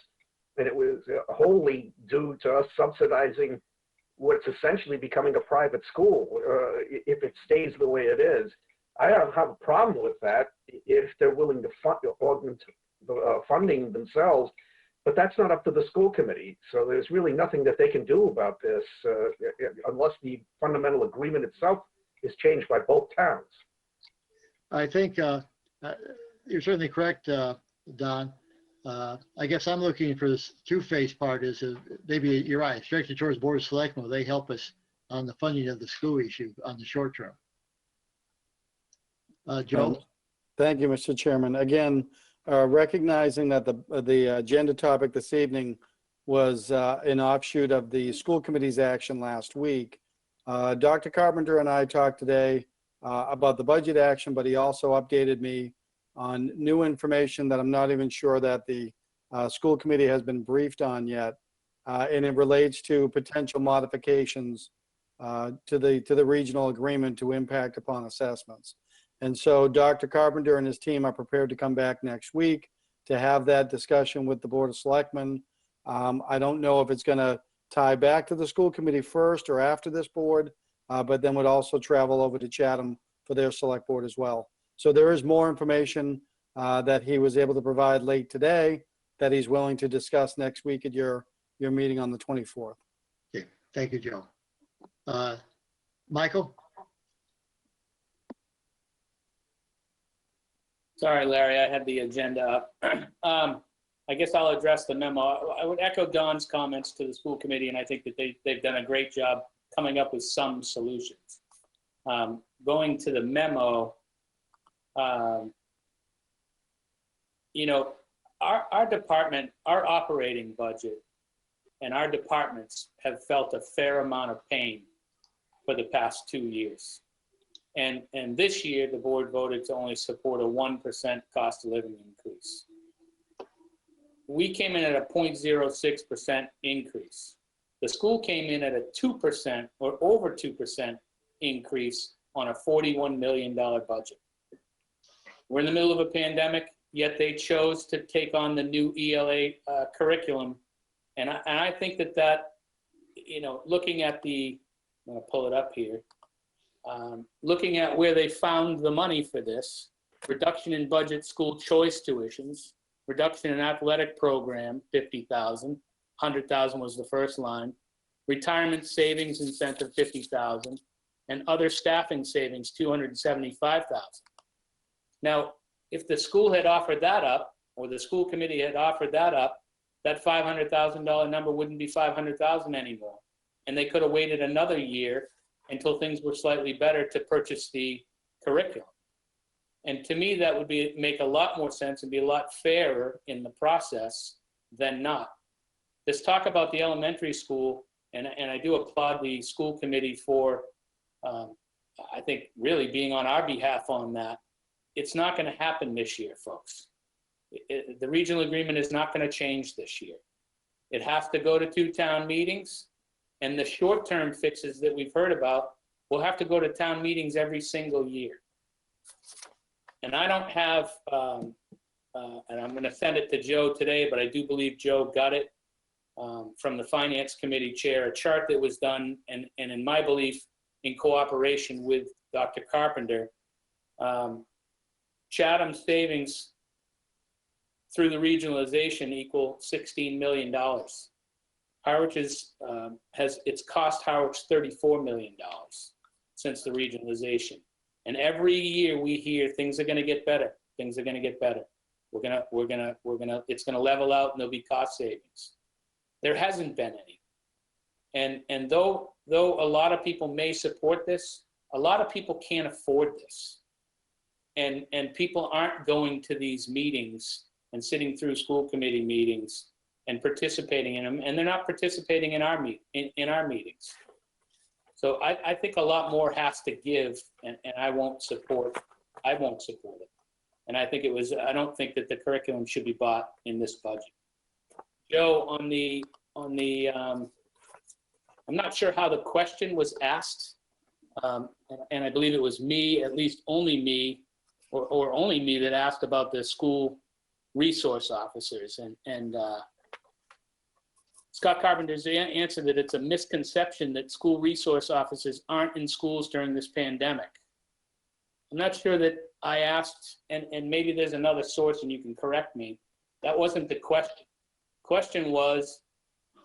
And it was wholly due to us subsidizing what's essentially becoming a private school if it stays the way it is. I don't have a problem with that if they're willing to augment the funding themselves, but that's not up to the school committee. So there's really nothing that they can do about this unless the fundamental agreement itself is changed by both towns. I think you're certainly correct, Don. I guess I'm looking for this two-phase part is maybe you're right, directed towards Board of Selectmen. They help us on the funding of the school issue on the short term. Joe? Thank you, Mr. Chairman. Again, recognizing that the agenda topic this evening was an offshoot of the school committee's action last week. Dr. Carpenter and I talked today about the budget action, but he also updated me on new information that I'm not even sure that the school committee has been briefed on yet. And it relates to potential modifications to the regional agreement to impact upon assessments. And so Dr. Carpenter and his team are prepared to come back next week to have that discussion with the Board of Selectmen. I don't know if it's going to tie back to the school committee first or after this board, but then would also travel over to Chatham for their select board as well. So there is more information that he was able to provide late today that he's willing to discuss next week at your meeting on the 24th. Okay, thank you, Joe. Michael? Sorry, Larry, I had the agenda up. I guess I'll address the memo. I would echo Don's comments to the school committee, and I think that they've done a great job coming up with some solutions. Going to the memo, you know, our department, our operating budget and our departments have felt a fair amount of pain for the past 2 years. And this year, the board voted to only support a 1% cost of living increase. We came in at a 0.06% increase. The school came in at a 2% or over 2% increase on a $41 million budget. We're in the middle of a pandemic, yet they chose to take on the new ELA curriculum. And I think that, you know, looking at the, I'm gonna pull it up here. Looking at where they found the money for this, reduction in budget school choice tuitions, reduction in athletic program, 50,000, 100,000 was the first line, retirement savings incentive, 50,000, and other staffing savings, 275,000. Now, if the school had offered that up, or the school committee had offered that up, that $500,000 number wouldn't be 500,000 anymore. And they could have waited another year until things were slightly better to purchase the curriculum. And to me, that would make a lot more sense and be a lot fairer in the process than not. This talk about the elementary school, and I do applaud the school committee for, I think, really being on our behalf on that. It's not going to happen this year, folks. The regional agreement is not going to change this year. It has to go to 2 town meetings. And the short-term fixes that we've heard about will have to go to town meetings every single year. And I don't have, and I'm going to send it to Joe today, but I do believe Joe got it from the Finance Committee chair, a chart that was done, and in my belief, in cooperation with Dr. Carpenter. Chatham savings through the regionalization equal $16 million. Harwich has its cost Harwich $34 million since the regionalization. And every year we hear things are going to get better. Things are going to get better. It's going to level out and there'll be cost savings. There hasn't been any. And though a lot of people may support this, a lot of people can't afford this. And people aren't going to these meetings and sitting through school committee meetings and participating in them, and they're not participating in our meetings. So I think a lot more has to give, and I won't support it. And I don't think that the curriculum should be bought in this budget. Joe, on the I'm not sure how the question was asked, and I believe it was me, at least only me, or only me that asked about the school resource officers, and Scott Carpenter's answer that it's a misconception that school resource officers aren't in schools during this pandemic. I'm not sure that I asked, and maybe there's another source and you can correct me. That wasn't the question. Question was,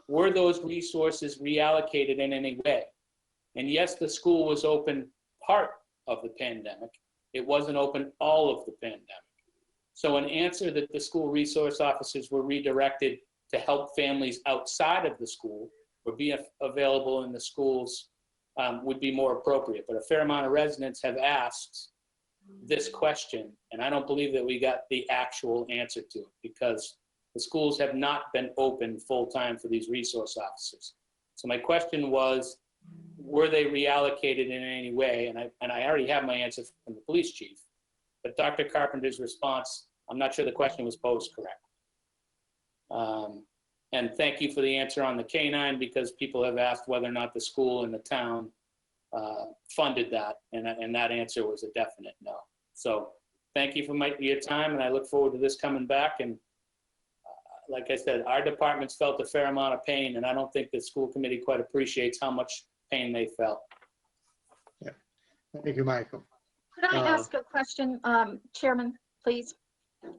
were those resources reallocated in any way? And yes, the school was open part of the pandemic. It wasn't open all of the pandemic. So an answer that the school resource officers were redirected to help families outside of the school or be available in the schools would be more appropriate. But a fair amount of residents have asked this question, and I don't believe that we got the actual answer to it because the schools have not been open full-time for these resource officers. So my question was, were they reallocated in any way? And I already have my answer from the police chief, but Dr. Carpenter's response, I'm not sure the question was posed correct. And thank you for the answer on the K-9 because people have asked whether or not the school and the town funded that, and that answer was a definite no. So thank you for your time, and I look forward to this coming back. And like I said, our departments felt a fair amount of pain, and I don't think the school committee quite appreciates how much pain they felt. Yeah. Thank you, Michael. Could I ask a question, Chairman, please?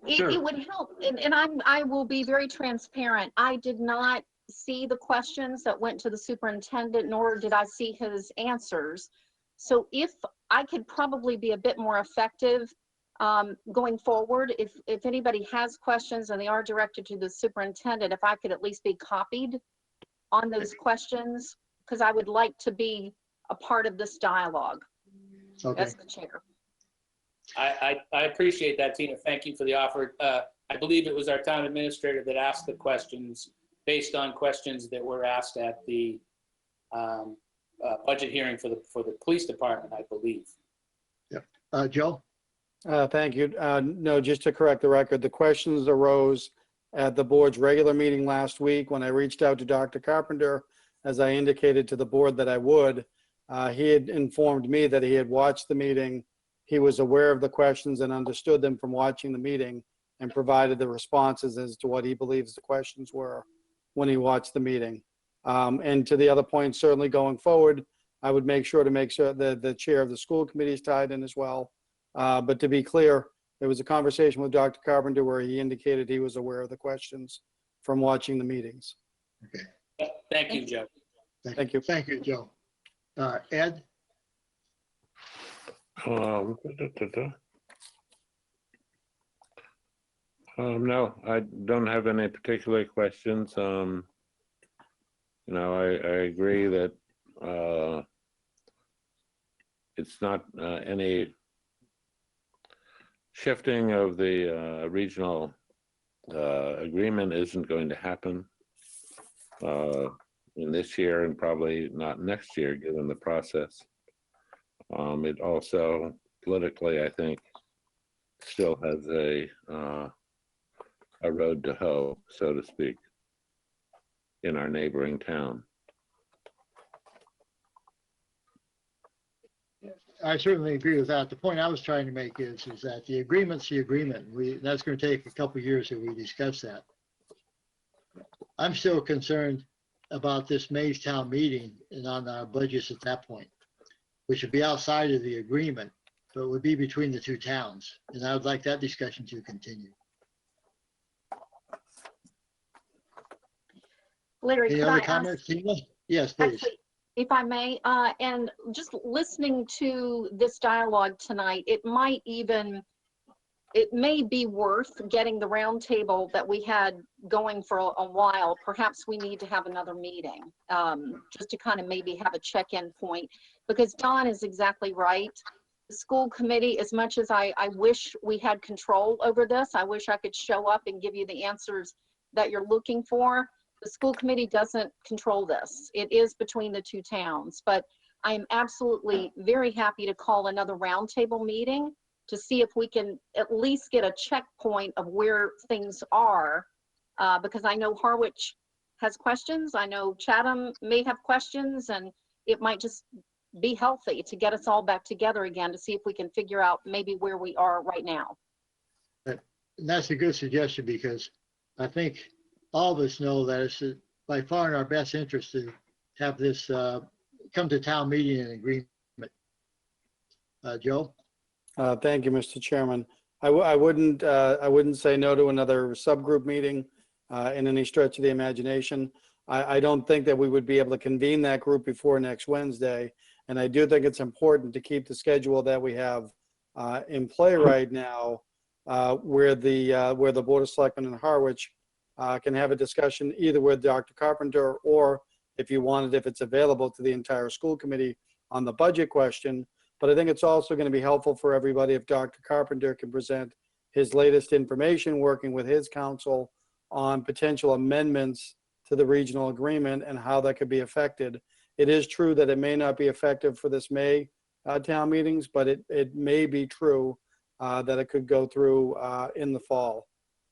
Sure. It would help, and I will be very transparent. I did not see the questions that went to the superintendent, nor did I see his answers. So if I could probably be a bit more effective going forward, if anybody has questions and they are directed to the superintendent, if I could at least be copied on those questions, because I would like to be a part of this dialogue as the chair. I appreciate that, Tina. Thank you for the offer. I believe it was our town administrator that asked the questions based on questions that were asked at the budget hearing for the police department, I believe. Yeah. Joe? Thank you. No, just to correct the record, the questions arose at the board's regular meeting last week when I reached out to Dr. Carpenter, as I indicated to the board that I would. He had informed me that he had watched the meeting. He was aware of the questions and understood them from watching the meeting and provided the responses as to what he believes the questions were when he watched the meeting. And to the other point, certainly going forward, I would make sure that the chair of the school committee is tied in as well. But to be clear, there was a conversation with Dr. Carpenter where he indicated he was aware of the questions from watching the meetings. Okay. Thank you, Joe. Thank you. Thank you, Joe. Ed? No, I don't have any particular questions. You know, I agree that it's not any shifting of the regional agreement isn't going to happen in this year and probably not next year, given the process. It also politically, I think, still has a road to hoe, so to speak, in our neighboring town. I certainly agree with that. The point I was trying to make is that the agreement's the agreement. That's going to take a couple of years that we discuss that. I'm still concerned about this May's town meeting and on our budgets at that point, which would be outside of the agreement, but would be between the two towns. And I would like that discussion to continue. Larry, Any could other I comments, ask, Tina? Yes, please. actually, if I may, and just listening to this dialogue tonight, it may be worth getting the roundtable that we had going for a while. Perhaps we need to have another meeting, just to kind of maybe have a check-in point, because Don is exactly right. The school committee, as much as I wish we had control over this, I wish I could show up and give you the answers that you're looking for. The school committee doesn't control this. It is between the two towns, but I am absolutely very happy to call another roundtable meeting to see if we can at least get a checkpoint of where things are, because I know Harwich has questions. I know Chatham may have questions, and it might just be healthy to get us all back together again to see if we can figure out maybe where we are right now. And that's a good suggestion, because I think all of us know that by far in our best interest to have this come to town meeting in agreement. Joe? Thank you, Mr. Chairman. I wouldn't say no to another subgroup meeting in any stretch of the imagination. I don't think that we would be able to convene that group before next Wednesday. And I do think it's important to keep the schedule that we have in play right now, where the Board of Selectmen in Harwich can have a discussion either with Dr. Carpenter, or if you wanted, if it's available to the entire school committee on the budget question. But I think it's also going to be helpful for everybody if Dr. Carpenter can present his latest information, working with his counsel on potential amendments to the regional agreement and how that could be affected. It is true that it may not be effective for this May town meetings, but it may be true that it could go through in the fall.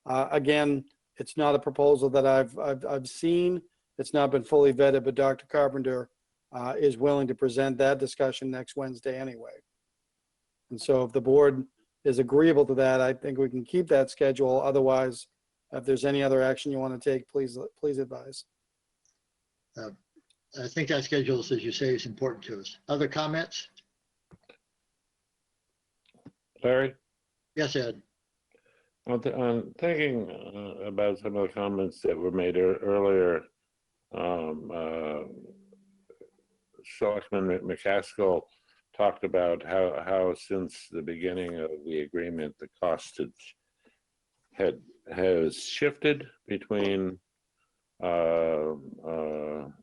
Again, it's not a proposal that I've seen. It's not been fully vetted, but Dr. Carpenter is willing to present that discussion next Wednesday anyway. And so if the board is agreeable to that, I think we can keep that schedule. Otherwise, if there's any other action you want to take, please advise. I think that schedule, as you say, is important to us. Other comments? Larry? Yes, Ed. I'm thinking about some of the comments that were made earlier. Selectman McCaskill talked about how since the beginning of the agreement, the cost has shifted between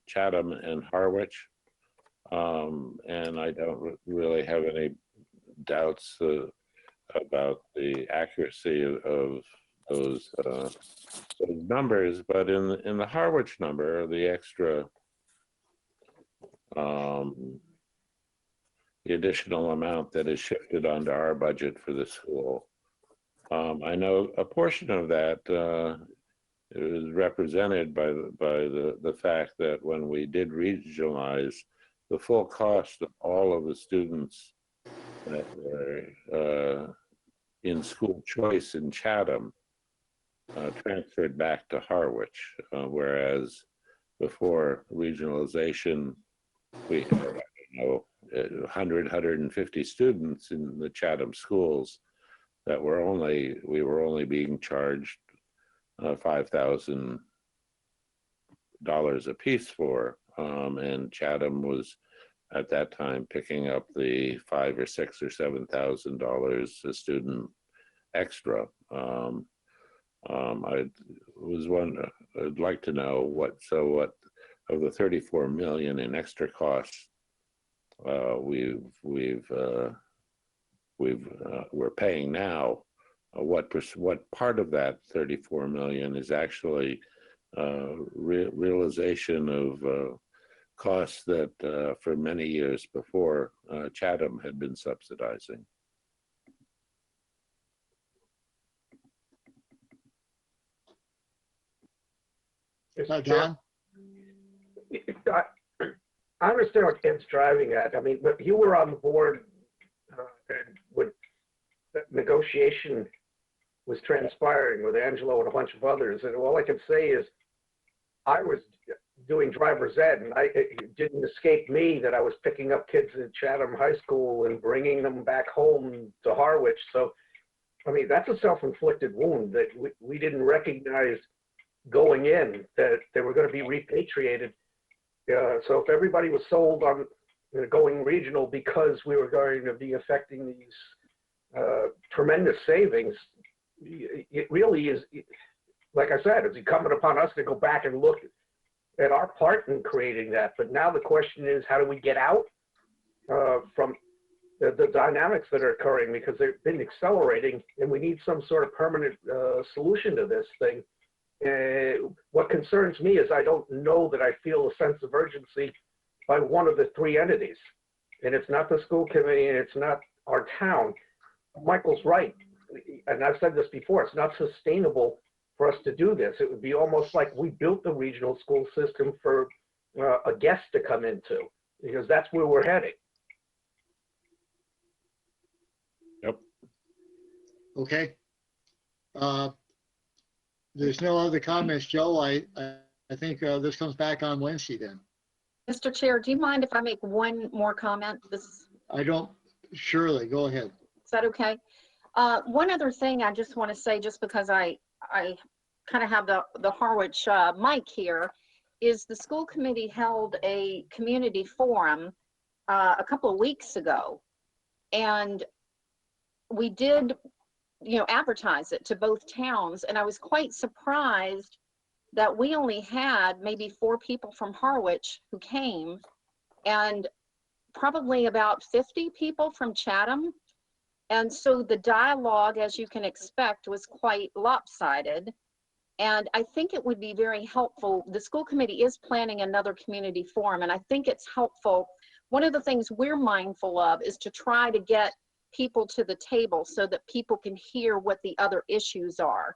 Chatham and Harwich. And I don't really have any doubts about the accuracy of those numbers, but in the Harwich number, the extra, the additional amount that is shifted onto our budget for the school, I know a portion of that is represented by the fact that when we did regionalize, the full cost of all of the students that were in school choice in Chatham transferred back to Harwich, whereas before regionalization, we had, I don't know, 150 students in the Chatham schools that we were only being charged $5,000 a piece for, and Chatham was at that time picking up the $5,000 or $6,000 or $7,000 a student extra. I'd like to know what of the 34 million in extra costs we're paying now. What part of that 34 million is actually realization of costs that for many years before Chatham had been subsidizing? John? I understand what Ed's driving at. I mean, but you were on the board when the negotiation was transpiring with Angelo and a bunch of others. And all I can say is I was doing driver's ed, and it didn't escape me that I was picking up kids at Chatham High School and bringing them back home to Harwich. So, I mean, that's a self-inflicted wound that we didn't recognize going in, that they were going to be repatriated. So if everybody was sold on going regional because we were going to be affecting these tremendous savings, it really is, like I said, it's incumbent upon us to go back and look at our part in creating that. But now the question is, how do we get out from the dynamics that are occurring, because they've been accelerating, and we need some sort of permanent solution to this thing. What concerns me is I don't know that I feel a sense of urgency by one of the three entities. And it's not the school committee, and it's not our town. Michael's right. And I've said this before, it's not sustainable for us to do this. It would be almost like we built the regional school system for a guest to come into, because that's where we're heading. Yep. Okay. There's no other comments, Joe. I I think this comes back on Wednesday then. Mr. Chair, do you mind if I make one more comment? I don't, surely, go ahead. Is that okay? One other thing I just want to say, just because I kind of have the Harwich mic here, is the school committee held a community forum a couple of weeks ago. And we did, advertise it to both towns. And I was quite surprised that we only had maybe 4 people from Harwich who came, and probably about 50 people from Chatham. And so the dialogue, as you can expect, was quite lopsided. And I think it would be very helpful. The school committee is planning another community forum, and I think it's helpful. One of the things we're mindful of is to try to get people to the table so that people can hear what the other issues are.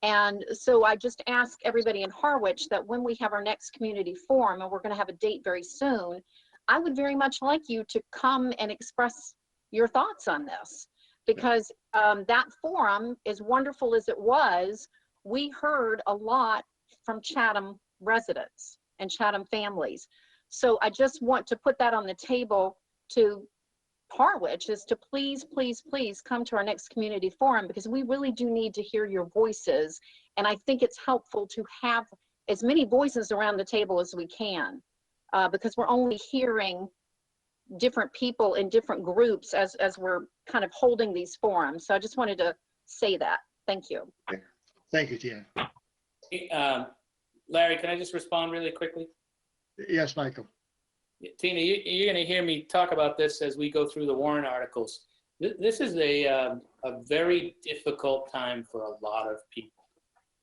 And so I just ask everybody in Harwich that when we have our next community forum, and we're going to have a date very soon, I would very much like you to come and express your thoughts on this, because that forum, as wonderful as it was, we heard a lot from Chatham residents and Chatham families. So I just want to put that on the table to Harwich, is to please, please, please come to our next community forum, because we really do need to hear your voices. And I think it's helpful to have as many voices around the table as we can, because we're only hearing different people in different groups as we're kind of holding these forums. So I just wanted to say that. Thank you. Thank you, Tina. Larry, can I just respond really quickly? Yes, Michael. Tina, you're going to hear me talk about this as we go through the warrant articles. This is a very difficult time for a lot of people.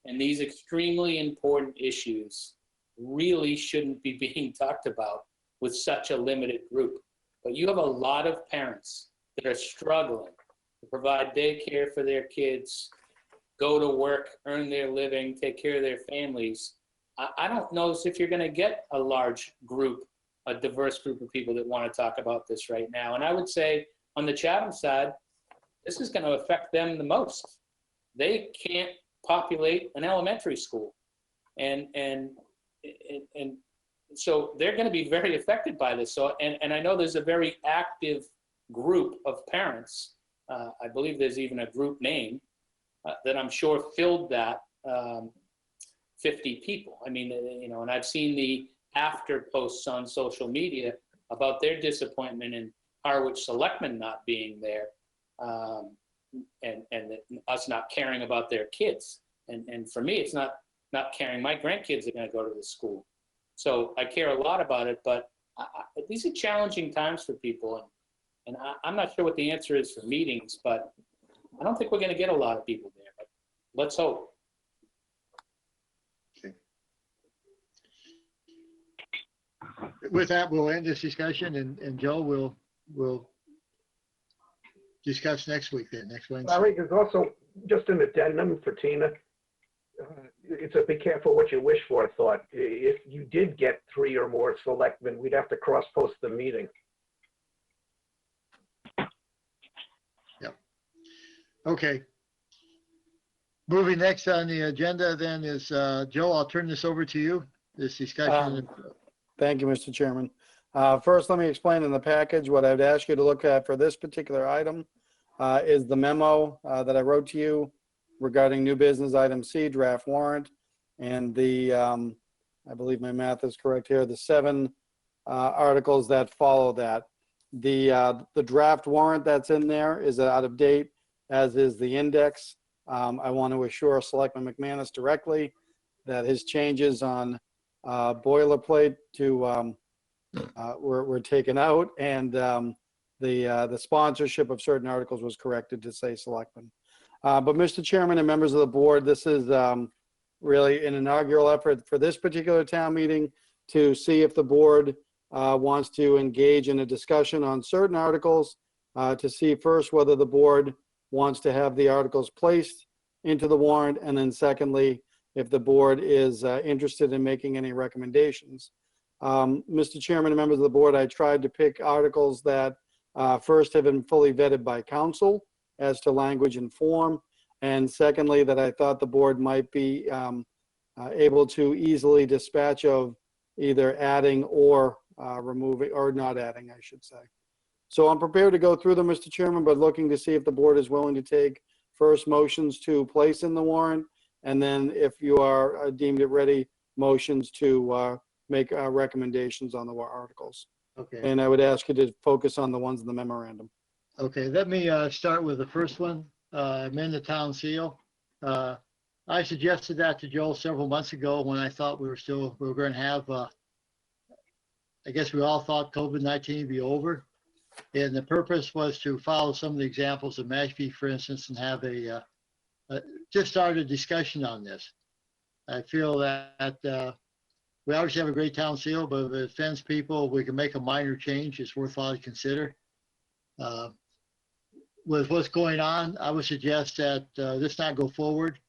And these extremely important issues really shouldn't be being talked about with such a limited group. But you have a lot of parents that are struggling to provide daycare for their kids, go to work, earn their living, take care of their families. I don't know if you're going to get a large group, a diverse group of people that want to talk about this right now. And I would say on the Chatham side, this is going to affect them the most. They can't populate an elementary school. And so they're going to be very affected by this. So, and I know there's a very active group of parents. I believe there's even a group name that I'm sure filled that 50 people. I mean, and I've seen the after posts on social media about their disappointment in Harwich Selectmen not being there, and us not caring about their kids. And for me, it's not caring. My grandkids are going to go to the school. So I care a lot about it, but these are challenging times for people. And I'm not sure what the answer is for meetings, but I don't think we're going to get a lot of people there. But let's hope. With that, we'll end this discussion, and Joe will discuss next week then, next Wednesday. Larry, there's also just an addendum for Tina. It's a be careful what you wish for thought. If you did get 3 or more selectmen, we'd have to cross-post the meeting. Yep. Okay. Moving next on the agenda then is, Joe, I'll turn this over to you, this discussion. Thank you, Mr. Chairman. First, let me explain in the package what I'd ask you to look at for this particular item is the memo that I wrote to you regarding new business item C, draft warrant, and the, I believe my math is correct here, the 7 articles that follow that. The draft warrant that's in there is out of date, as is the index. I want to assure Selectman McManus directly that his changes on boilerplate to were taken out, and the sponsorship of certain articles was corrected to say Selectmen. But Mr. Chairman and members of the board, this is really an inaugural effort for this particular town meeting to see if the board wants to engage in a discussion on certain articles, to see first whether the board wants to have the articles placed into the warrant, and then secondly, if the board is interested in making any recommendations. Mr. Chairman and members of the board, I tried to pick articles that first have been fully vetted by council as to language and form, and secondly, that I thought the board might be able to easily dispatch of either adding or removing, or not adding, I should say. So I'm prepared to go through them, Mr. Chairman, but looking to see if the board is willing to take first motions to place in the warrant, and then if you are deemed it ready, motions to make recommendations on the articles. Okay. And I would ask you to focus on the ones in the memorandum. Okay, let me start with the first one, amend the town seal. I suggested that to Joel several months ago when I thought we were going to have, I guess we all thought COVID-19 would be over. And the purpose was to follow some of the examples of Mashpee, for instance, and have just start a discussion on this. I feel that we obviously have a great town seal, but if it offends people, we can make a minor change. It's worthwhile to consider. With what's going on, I would suggest that this not go forward.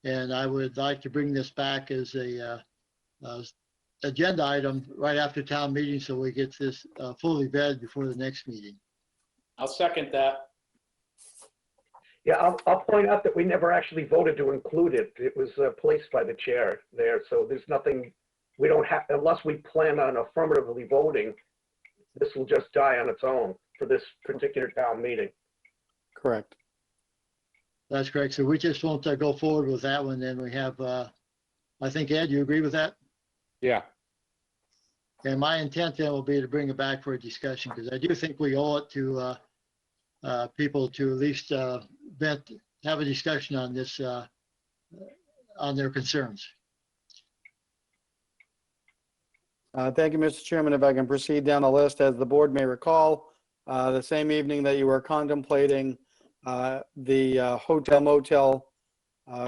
And I would like to bring this back as a agenda item right after town meeting so we get this fully vetted before the next meeting. I'll second that. Yeah, I'll point out that we never actually voted to include it. It was placed by the chair there, so there's nothing, we don't have, unless we plan on affirmatively voting, this will just die on its own for this particular town meeting. Correct. That's correct. So we just won't go forward with that one. Then we have, I think, Ed, you agree with that? Yeah. And my intent then will be to bring it back for a discussion because I do think we owe it to people to at least have a discussion on this, on their concerns. Thank you, Mr. Chairman. If I can proceed down the list, as the board may recall, the same evening that you were contemplating the hotel motel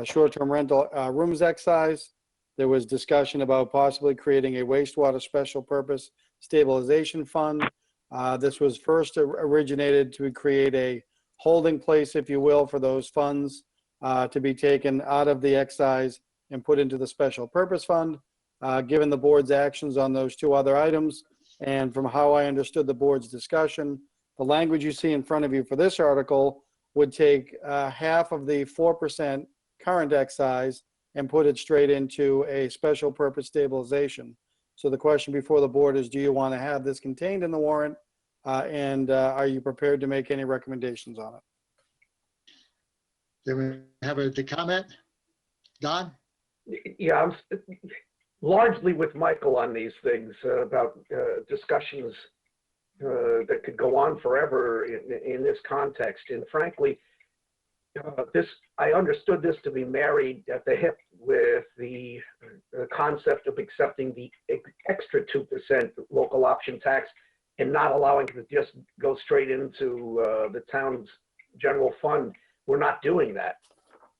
short-term rental rooms excise, there was discussion about possibly creating a wastewater special purpose stabilization fund. This was first originated to create a holding place, if you will, for those funds to be taken out of the excise and put into the special purpose fund. Given the board's actions on those two other items, and from how I understood the board's discussion, the language you see in front of you for this article would take half of the 4% current excise and put it straight into a special purpose stabilization. So the question before the board is, do you want to have this contained in the warrant? And are you prepared to make any recommendations on it? Do we have the comment? Don? Yeah, I'm largely with Michael on these things about discussions that could go on forever in this context. And frankly, I understood this to be married at the hip with the concept of accepting the extra 2% local option tax and not allowing it to just go straight into the town's general fund. We're not doing that.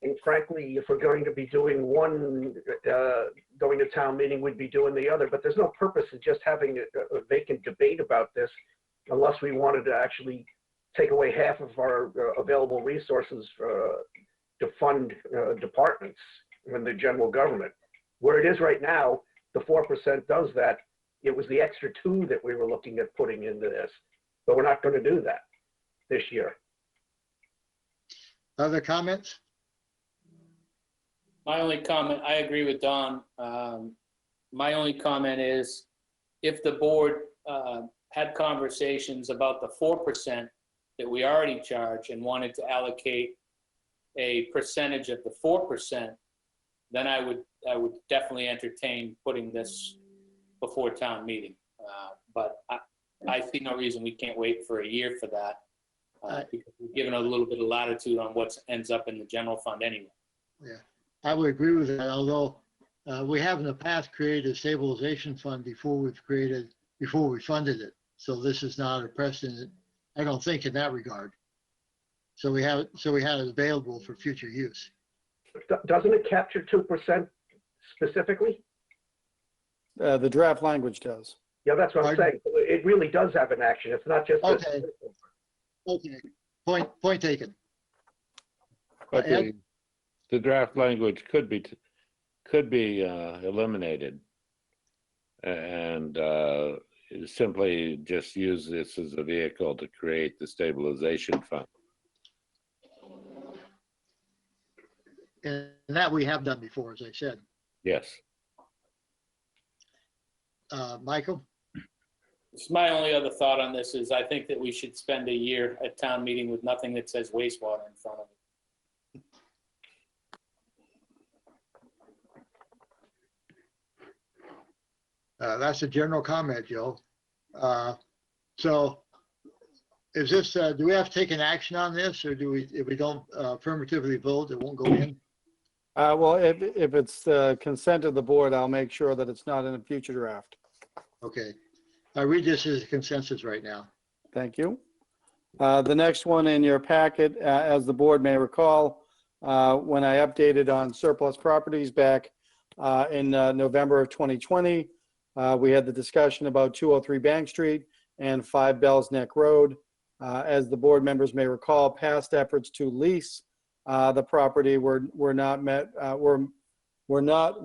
And frankly, if we're going to be doing one, going to town meeting, we'd be doing the other. But there's no purpose in just having a vacant debate about this unless we wanted to actually take away half of our available resources to fund departments in the general government. Where it is right now, the 4% does that. It was the extra 2 that we were looking at putting into this, but we're not going to do that this year. Other comments? My only comment, I agree with Don. My only comment is if the board had conversations about the 4% that we already charge and wanted to allocate a percentage of the 4%, then I would definitely entertain putting this before town meeting. But I see no reason we can't wait for a year for that because we're given a little bit of latitude on what ends up in the general fund anyway. Yeah, I would agree with that, although we have in the past created a stabilization fund before we funded it. So this is not a precedent, I don't think, in that regard. So we had it available for future use. Doesn't it capture 2% specifically? The draft language does. Yeah, that's what I'm saying. It really does have an action. It's not just okay. Okay. Point taken. But the draft language could be eliminated and simply just use this as a vehicle to create the stabilization fund. And that we have done before, as I said. Yes. Michael? My only other thought on this is I think that we should spend a year at town meeting with nothing that says wastewater in front of it. That's a general comment, Joe. So is this, do we have to take an action on this, or do we, if we don't affirmatively vote, it won't go in? Well, if it's the consent of the board, I'll make sure that it's not in a future draft. Okay. I read this as a consensus right now. Thank you. The next one in your packet, as the board may recall, when I updated on surplus properties back in November of 2020, we had the discussion about 203 Bank Street and 5 Bells Neck Road. As the board members may recall, past efforts to lease the property were not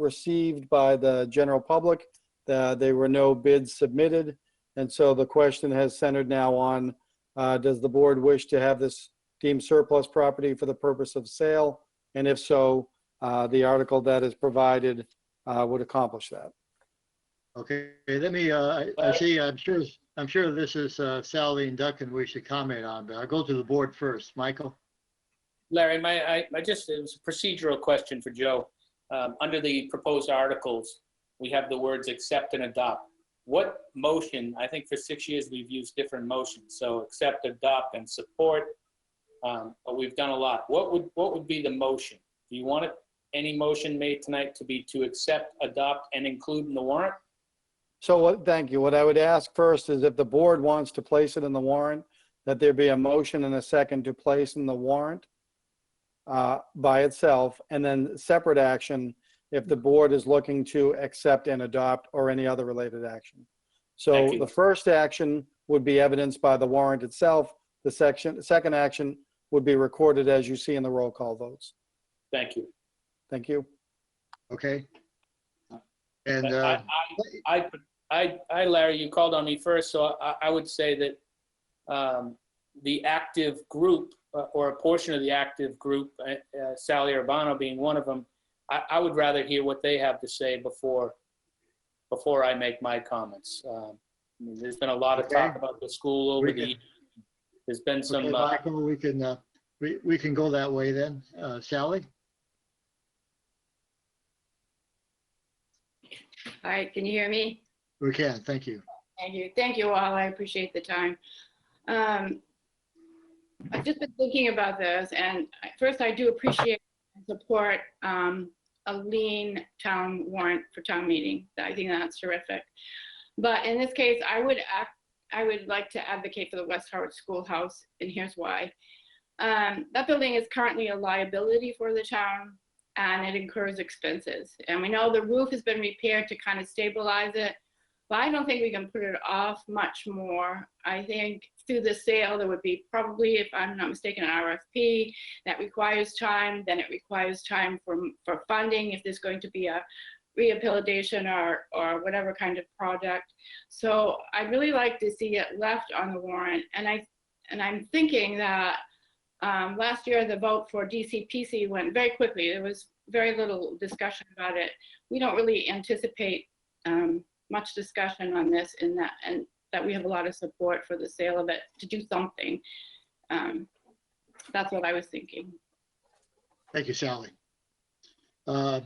received by the general public. There were no bids submitted. And so the question has centered now on, does the board wish to have this deemed surplus property for the purpose of sale? And if so, the article that is provided would accomplish that. Okay, let me, I see, I'm sure this is Sally and Duncan we should comment on, but I'll go to the board first. Michael? Larry, it was a procedural question for Joe. Under the proposed articles, we have the words accept and adopt. What motion, I think for 6 years we've used different motions, so accept, adopt, and support, but we've done a lot. What would be the motion? Do you want any motion made tonight to be to accept, adopt, and include in the warrant? So thank you. What I would ask first is if the board wants to place it in the warrant, that there be a motion and a second to place in the warrant by itself, and then separate action if the board is looking to accept and adopt or any other related action. So the first action would be evidenced by the warrant itself. The second action would be recorded as you see in the roll call votes. Thank you. Thank you. Okay. And Larry, you called on me first, so I would say that the active group or a portion of the active group, Sally Urbano being one of them, I would rather hear what they have to say before I make my comments. I mean, there's been a lot of talk about the school over the years. There's been some. Okay, Michael, we can go that way then. Sally? All right, can you hear me? We can, thank you. Thank you. Thank you all. I appreciate the time. I've just been thinking about this, and first I do appreciate and support a lean town warrant for town meeting. I think that's terrific. But in this case, I would like to advocate for the West Harwich Schoolhouse, and here's why. That building is currently a liability for the town, and it incurs expenses. And we know the roof has been repaired to kind of stabilize it, but I don't think we can put it off much more. I think through the sale, there would be probably, if I'm not mistaken, an RFP that requires time. Then it requires time for funding if there's going to be a rehabilitation or whatever kind of project. So I'd really like to see it left on the warrant. And I'm thinking that last year the vote for DCPC went very quickly. There was very little discussion about it. We don't really anticipate much discussion on this and that we have a lot of support for the sale of it to do something. That's what I was thinking. Thank you, Sally. I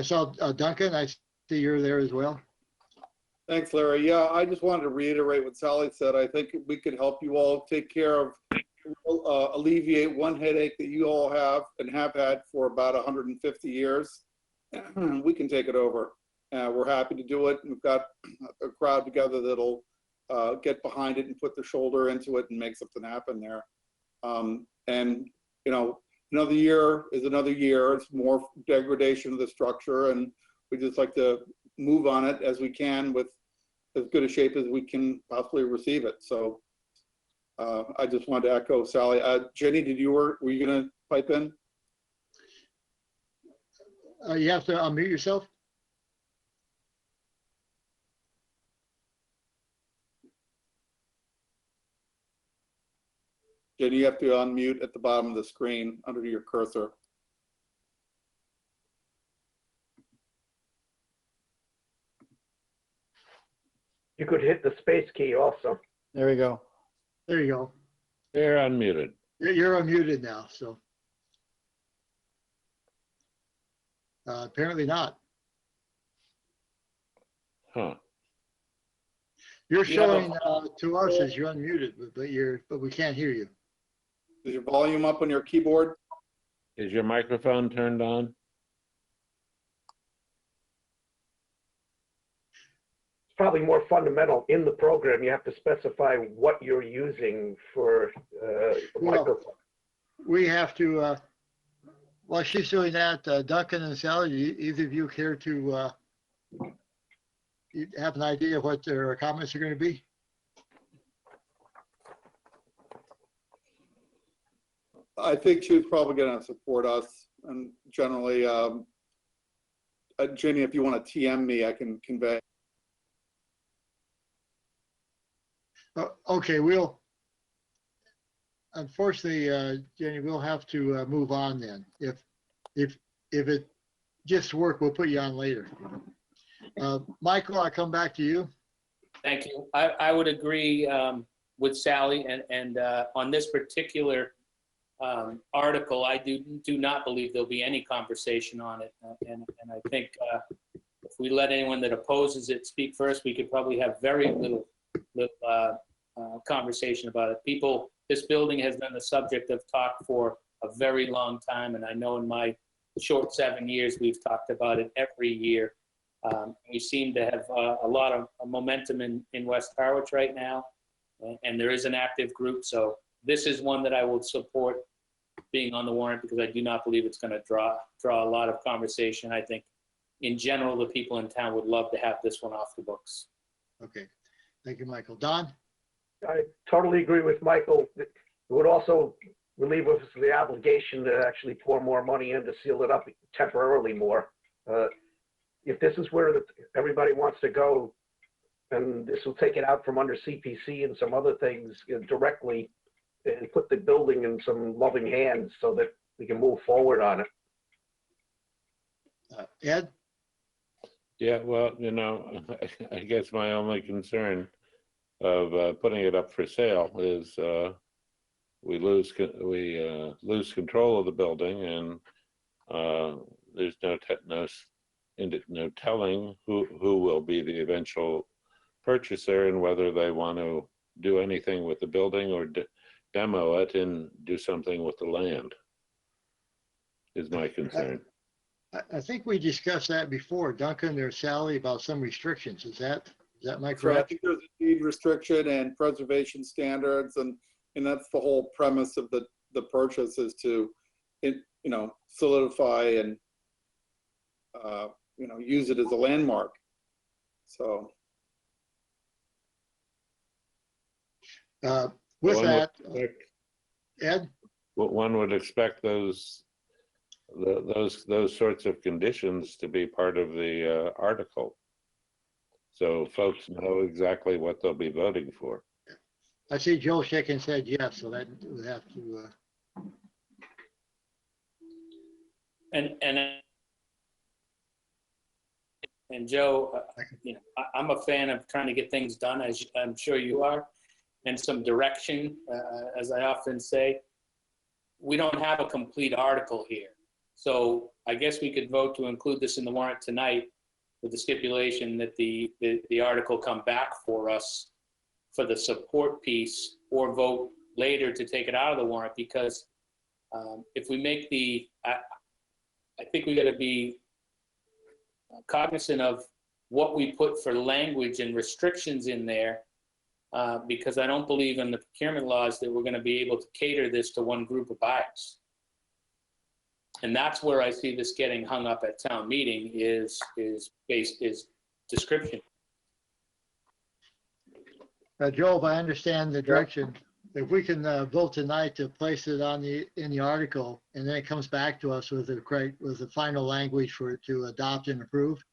saw Duncan, I see you're there as well. Thanks, Larry. Yeah, I just wanted to reiterate what Sally said. I think we could help you all take care of, alleviate one headache that you all have and have had for about 150 years. We can take it over. We're happy to do it. We've got a crowd together that'll get behind it and put their shoulder into it and make something happen there. And, you know, another year is another year. It's more degradation of the structure, and we just like to move on it as we can with as good a shape as we can possibly receive it. So I just wanted to echo Sally. Jenny, were you going to pipe in? You have to unmute yourself. Jenny, you have to unmute at the bottom of the screen under your cursor. You could hit the space key also. There we go. There you go. They're unmuted. You're unmuted now, so. Apparently not. Huh. You're You have a- showing to us as you're unmuted, but we can't hear you. Is your volume up on your keyboard? Is your microphone turned on? It's probably more fundamental in the program. You have to specify what you're using for the Well, microphone. We have to, while she's doing that, Duncan and Sally, either of you care to you have an idea of what their comments are going to be? I think she was probably going to support us, and generally, Jenny, if you want to TM me, I can convey. Okay, unfortunately, Jenny, we'll have to move on then. If it just work, we'll put you on later. Michael, I'll come back to you. Thank you. I would agree with Sally, and on this particular article, I do not believe there'll be any conversation on it. And I think if we let anyone that opposes it speak first, we could probably have very little conversation about it. This building has been the subject of talk for a very long time, and I know in my short 7 years, we've talked about it every year. We seem to have a lot of momentum in West Harwich right now, and there is an active group. So this is one that I will support being on the warrant, because I do not believe it's going to draw a lot of conversation. I think in general, the people in town would love to have this one off the books. Okay, thank you, Michael. Don? I totally agree with Michael. It would also relieve us of the obligation to actually pour more money in to seal it up temporarily more. If this is where everybody wants to go, and this will take it out from under CPC and some other things directly, and put the building in some loving hands so that we can move forward on it. Ed? Yeah, well, I guess my only concern of putting it up for sale is we lose control of the building, and there's no telling who will be the eventual purchaser and whether they want to do anything with the building or demo it and do something with the land, is my concern. I think we discussed that before, Duncan or Sally, about some restrictions. Is that my So I correct? think there's a deed restriction and preservation standards, and that's the whole premise of the purchase, is to, solidify and use it as a landmark. So. With that, Ed? One would expect those sorts of conditions to be part of the article, so folks know exactly what they'll be voting for. I see Joe shaking his head yes, so that would have to. And Joe, I'm a fan of trying to get things done, as I'm sure you are, and some direction, as I often say. We don't have a complete article here. So I guess we could vote to include this in the warrant tonight with the stipulation that the article come back for us for the support piece, or vote later to take it out of the warrant, because if we make I think we got to be cognizant of what we put for language and restrictions in there, because I don't believe in the procurement laws that we're going to be able to cater this to one group of buyers. And that's where I see this getting hung up at town meeting is description. Joe, if I understand the direction, if we can vote tonight to place it in the article, and then it comes back to us with the final language for it to adopt and approve.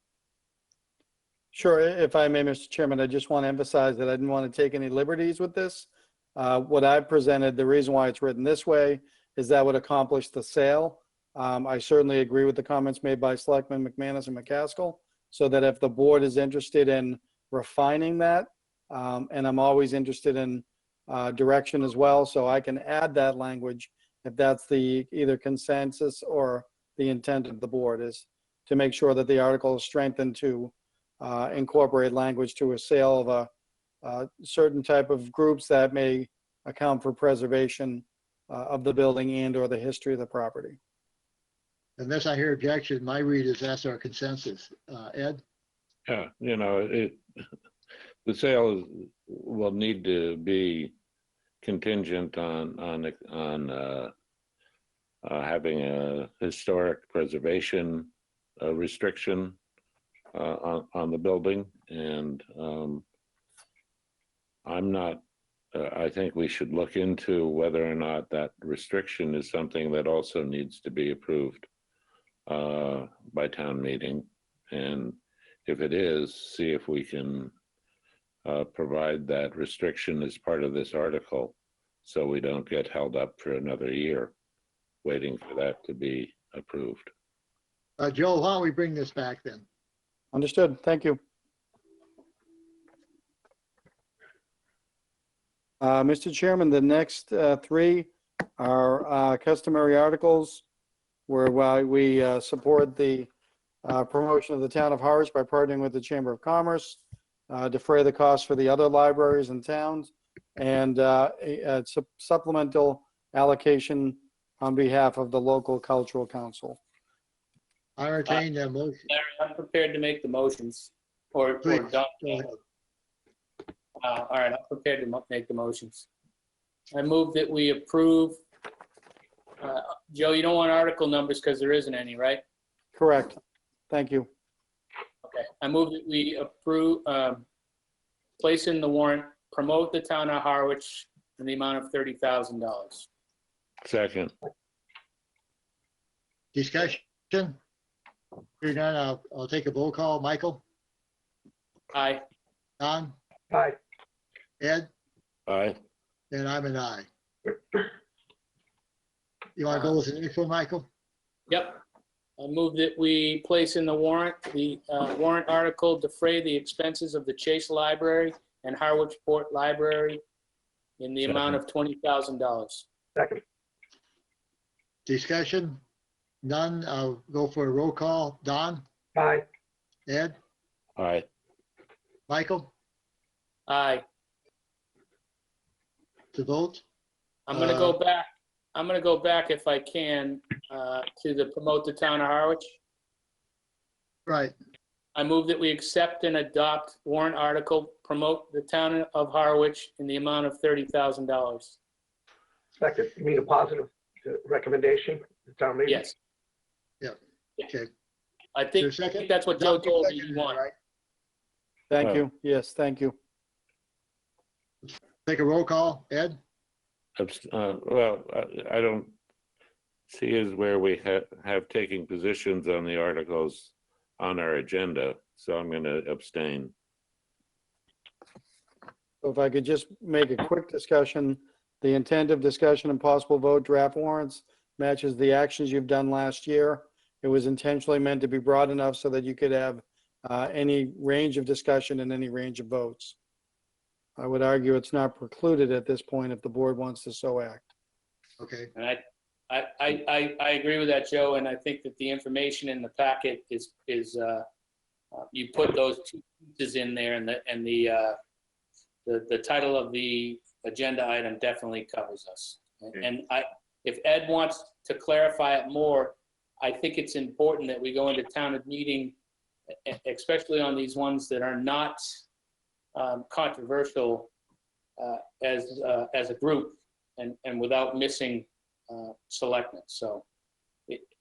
Sure, if I may, Mr. Chairman, I just want to emphasize that I didn't want to take any liberties with this. What I've presented, the reason why it's written this way is that would accomplish the sale. I certainly agree with the comments made by Selectmen McManus and McCaskill, so that if the board is interested in refining that, And I'm always interested in direction as well, so I can add that language if that's the either consensus or the intent of the board, is to make sure that the article is strengthened to incorporate language to a sale of a certain type of groups that may account for preservation of the building and or the history of the property. Unless I hear objection, my read is that's our consensus. Ed? Yeah, you know, the sale will need to be contingent on having a historic preservation restriction on the building, and I'm not. I think we should look into whether or not that restriction is something that also needs to be approved by town meeting, and if it is, see if we can provide that restriction as part of this article, so we don't get held up for another year waiting for that to be approved. Joe, why don't we bring this back then? Understood. Thank you. Mr. Chairman, the next three are customary articles where we support the promotion of the town of Harwich by partnering with the Chamber of Commerce, defray the costs for the other libraries in towns, and a supplemental allocation on behalf of the local cultural council. I entertain the motion. Larry, I'm prepared to make the motions, or Please, Don. go ahead. All right, I'm prepared to make the motions. I move that we approve. Joe, you don't want article numbers because there isn't any, right? Correct. Thank you. Okay, I move that we approve, place in the warrant, promote the town of Harwich in the amount of $30,000. Second. Discussion? Hearing none, I'll take a roll call. Michael? Aye. Don? Aye. Ed? Aye. And I'm an aye. You want to go with the next one, Michael? Yep. I move that we place in the warrant article, defray the expenses of the Chase Library and Harwich Port Library in the amount of $20,000. Second. Discussion? None. I'll go for a roll call. Don? Aye. Ed? Aye. Michael? Aye. To vote? I'm gonna go back. I'm gonna go back if I can to the promote the town of Harwich. Right. I move that we accept and adopt warrant article, promote the town of Harwich in the amount of $30,000. Second. You mean a positive recommendation? The town meeting? Yes. Yep. Okay. I think that's what Joe told me he wanted. Thank you. Yes, thank you. Take a roll call. Ed? Well, I don't see is where we have taking positions on the articles on our agenda, so I'm going to abstain. So if I could just make a quick discussion, the intent of discussion and possible vote draft warrants matches the actions you've done last year. It was intentionally meant to be broad enough so that you could have any range of discussion and any range of votes. I would argue it's not precluded at this point if the board wants to so act. Okay. And I agree with that, Joe, and I think that the information in the packet is you put those two pieces in there, and the title of the agenda item definitely covers us. And if Ed wants to clarify it more, I think it's important that we go into town meeting, especially on these ones that are not controversial as a group, and without missing selectmen. So,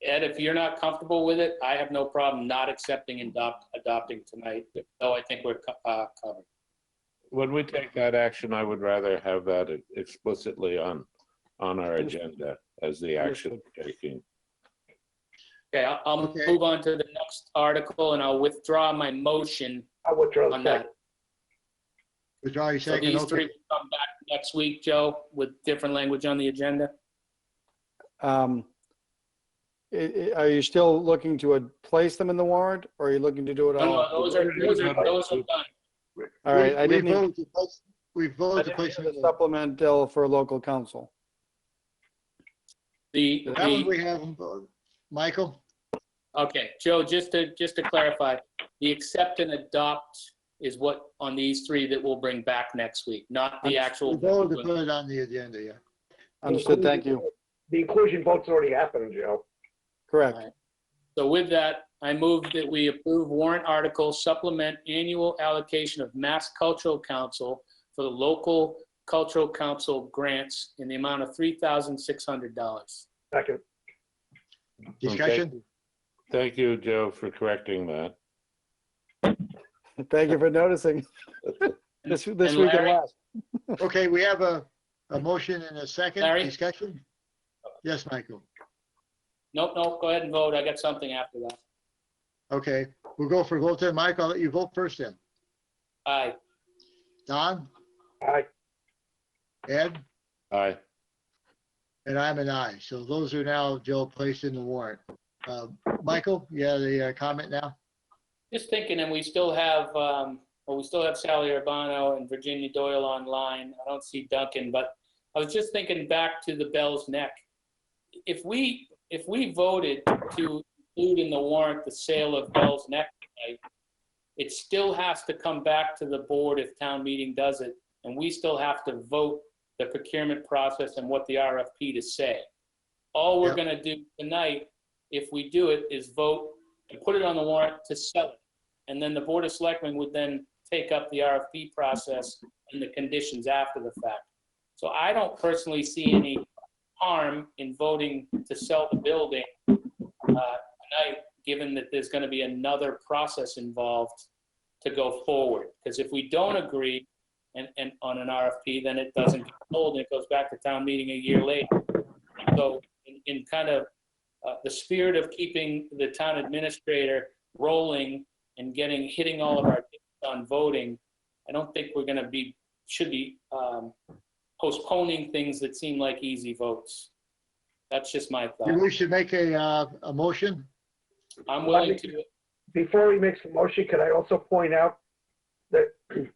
Ed, if you're not comfortable with it, I have no problem not accepting and adopting tonight, though I think we're covered. When we take that action, I would rather have that explicitly on our agenda as the action we're taking. Okay, I'll move on to the next article, and I'll withdraw my motion I'll withdraw on that. Withdraw your So second. these Okay. three will come back next week, Joe, with different language on the agenda. Are you still looking to place them in the warrant, or are you looking to do it all? No, those are done. All right, I We didn't even, voted to place, we I voted to didn't place hear it the in the, supplemental for local council. The, that one the, we have, Michael? okay, Joe, just to clarify, the accept and adopt is what on these three that we'll bring back next week, not the We actual. voted to put it on the agenda, yeah. Understood, thank you. The inclusion vote's already happened, Joe. Correct. All right. So with that, I move that we approve warrant article supplement annual allocation of Mass Cultural Council for the local cultural council grants in the amount of $3,600. Second. Discussion? Thank you, Joe, for correcting that. Thank you for noticing. This And week at Larry- last. Okay, we have a motion and a second. Larry? Discussion? Yes, Michael. Nope, go ahead and vote. I got something after that. Okay, we'll go for vote then. Mike, I'll let you vote first then. Aye. Don, Aye. Ed, Aye. and I'm an aye. So those are now, Joe, placed in the warrant. Michael, you have the comment now? Just thinking, and we still have Sally Urbano and Virginia Doyle online. I don't see Duncan, but I was just thinking back to the Bell's Neck. If we voted to include in the warrant the sale of Bell's Neck tonight, it still has to come back to the board if town meeting does it, and we still have to vote the procurement process and what the RFP to say. All we're gonna do tonight, if we do it, is vote and put it on the warrant to sell it. And then the Board of Selectmen would then take up the RFP process and the conditions after the fact. So I don't personally see any harm in voting to sell the building tonight, given that there's going to be another process involved to go forward. Because if we don't agree and on an RFP, then it doesn't get sold and it goes back to town meeting a year later. So in kind of the spirit of keeping the town administrator rolling and hitting all of our tickets on voting, I don't think we're going to should be postponing things that seem like easy votes. That's just my thought. We should make a motion. I'm willing to. Before he makes the motion, could I also point out that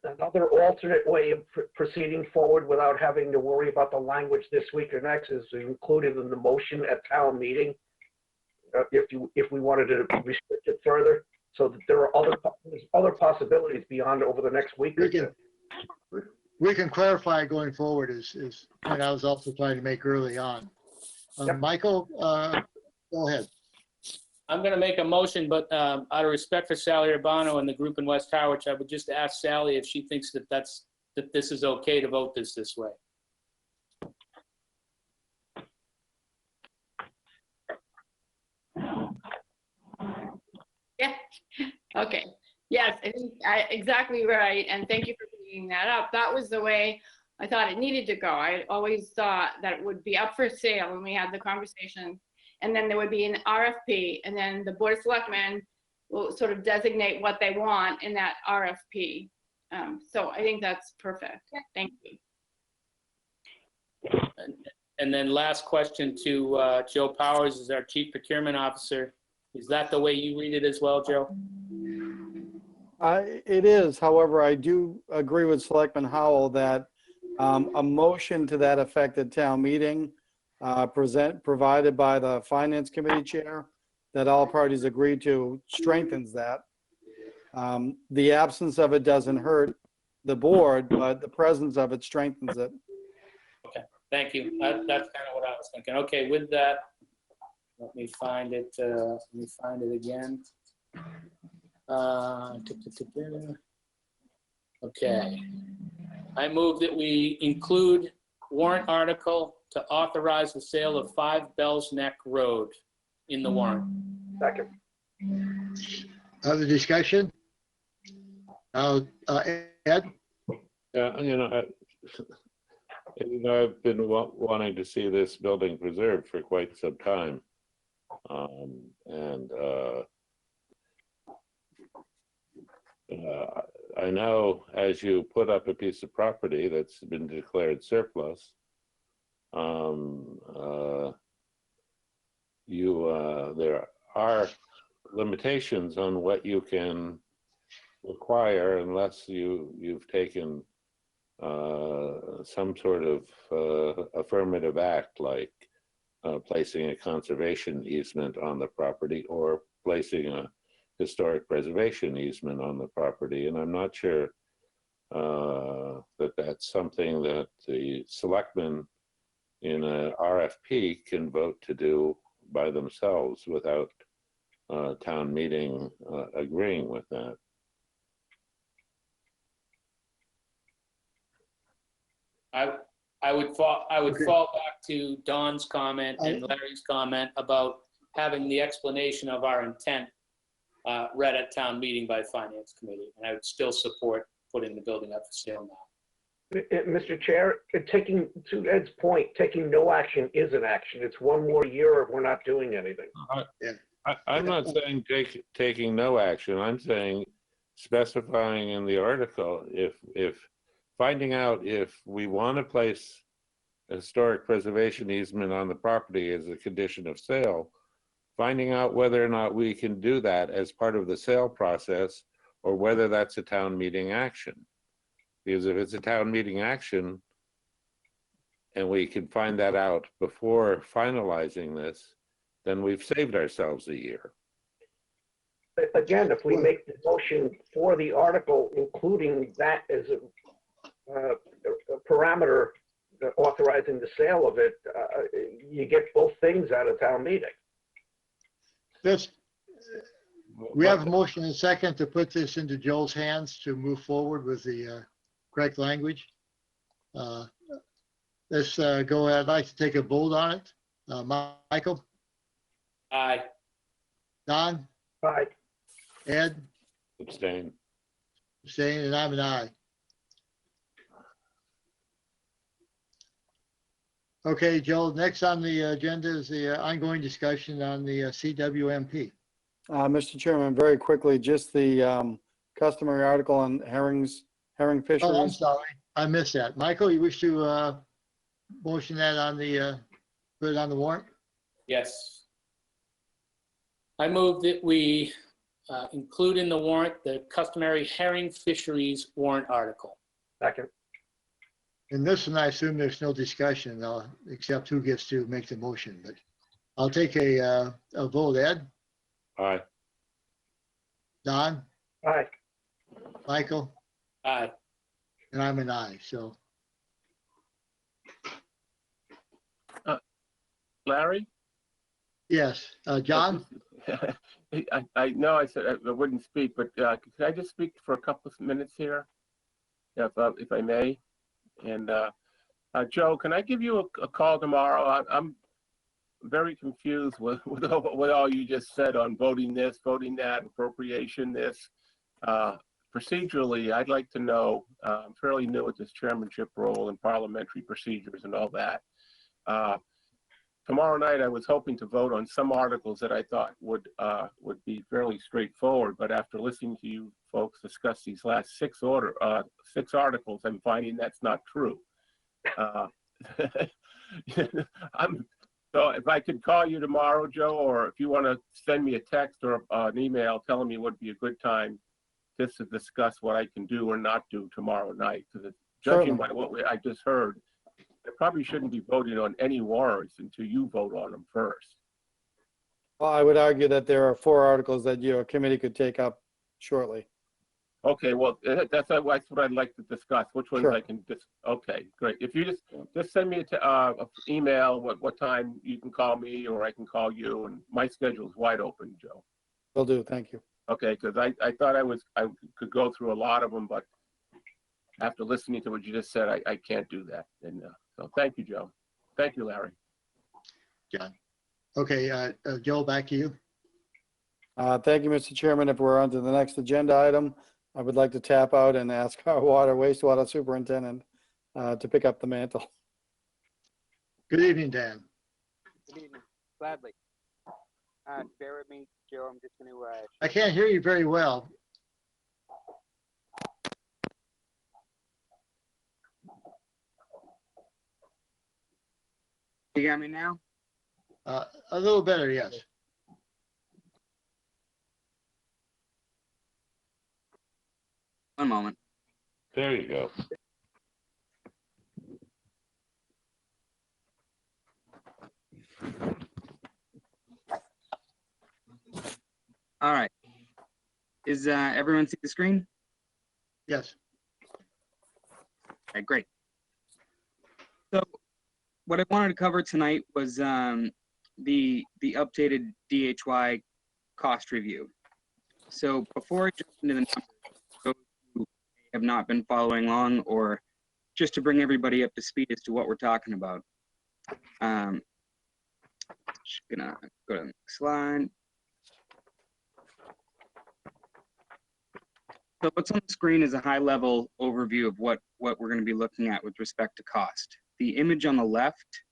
another alternate way of proceeding forward without having to worry about the language this week or next is included in the motion at town meeting. If we wanted to restrict it further, so that there are other possibilities beyond over the next week or two. We can clarify going forward is what I was also trying to make early on. Michael, go ahead. I'm going to make a motion, but out of respect for Sally Urbano and the group in West Harwich, I would just ask Sally if she thinks that this is okay to vote this way. Yeah, okay. Yes, I think exactly right. And thank you for bringing that up. That was the way I thought it needed to go. I always thought that it would be up for sale when we had the conversation. And then there would be an RFP, and then the Board of Selectmen will sort of designate what they want in that RFP. So I think that's perfect. Thank you. And then last question to Joe Powers, is our Chief Procurement Officer. Is that the way you read it as well, Joe? It is. However, I do agree with Selectman Howell that a motion to that effect at town meeting provided by the Finance Committee Chair that all parties agree to strengthens that. The absence of it doesn't hurt the board, but the presence of it strengthens it. Okay, thank you. That's kind of what I was thinking. Okay, with that, let me find it. Let me find it again. Okay. I move that we include warrant article to authorize the sale of 5 Bell's Neck Road in the warrant. Second. Other discussion? Ed? Yeah, I've been wanting to see this building preserved for quite some time. I know as you put up a piece of property that's been declared surplus, there are limitations on what you can require, unless you've taken some sort of affirmative act, like placing a conservation easement on the property or placing a historic preservation easement on the property. And I'm not sure that that's something that the selectmen in a RFP can vote to do by themselves without town meeting agreeing with that. I would fall back to Don's comment and Larry's comment about having the explanation of our intent read at town meeting by finance committee, and I would still support putting the building up for sale now. Mr. Chair, taking, to Ed's point, taking no action is an action. It's one more year of we're not doing anything. I'm not saying taking no action. I'm saying specifying in the article, if finding out if we want to place a historic preservation easement on the property as a condition of sale, finding out whether or not we can do that as part of the sale process or whether that's a town meeting action. Because if it's a town meeting action and we can find that out before finalizing this, then we've saved ourselves a year. Again, if we make the motion for the article, including that as a parameter authorizing the sale of it, you get both things out of town meeting. We have a motion and a second to put this into Joel's hands to move forward with the correct language. Let's go ahead. I'd like to take a vote on it. Michael? Aye. Don? Aye. Ed? Abstain. Abstain, and I'm an aye. Okay, Joel, next on the agenda is the ongoing discussion on the CWMP. Mr. Chairman, very quickly, just the customary article on herring fisheries. Oh, I'm sorry. I missed that. Michael, you wish to motion that on the, put it on the warrant? Yes. I move that we include in the warrant the customary herring fisheries warrant article. Second. And this one, I assume there's no discussion, except who gets to make the motion, but I'll take a vote. Ed? Aye. Don? Aye. Michael? Aye. And I'm an aye, so. Larry? Yes. John? I know I said I wouldn't speak, but could I just speak for a couple of minutes here? If I may? And Joe, can I give you a call tomorrow? I'm very confused with all you just said on voting this, voting that, appropriation this. Procedurally, I'd like to know, I'm fairly new at this chairmanship role and parliamentary procedures and all that. Tomorrow night, I was hoping to vote on some articles that I thought would be fairly straightforward, but after listening to you folks discuss these last six articles, I'm finding that's not true. So if I could call you tomorrow, Joe, or if you want to send me a text or an email telling me would be a good time just to discuss what I can do or not do tomorrow night, because judging by what I just heard, I probably shouldn't be voting on any warrants until you vote on them first. Well, I would argue that there are 4 articles that your committee could take up shortly. Okay, well, that's what I'd like to discuss. Which ones Sure. I can just. Okay, great. If you just send me an email what time you can call me or I can call you, and my schedule is wide open, Joe. Will do. Thank you. Okay, because I thought I could go through a lot of them, but after listening to what you just said, I can't do that. And so thank you, Joe. Thank you, Larry. John. Okay, Joe, back to you. Thank you, Mr. Chairman. If we're on to the next agenda item, I would like to tap out and ask our wastewater superintendent to pick up the mantle. Good evening, Dan. Good evening. Gladly. Bear with me, Joe. I'm just going to. I can't hear you very well. You hear me now? A little better, yes. One moment. There you go. All right. Is everyone see the screen? Yes. Okay, great. So what I wanted to cover tonight was the updated DHY cost review. So before I jump into the numbers, those who have not been following along, or just to bring everybody up to speed as to what we're talking about. Just gonna go to the next slide. So what's on the screen is a high-level overview of what we're going to be looking at with respect to cost. The image on the left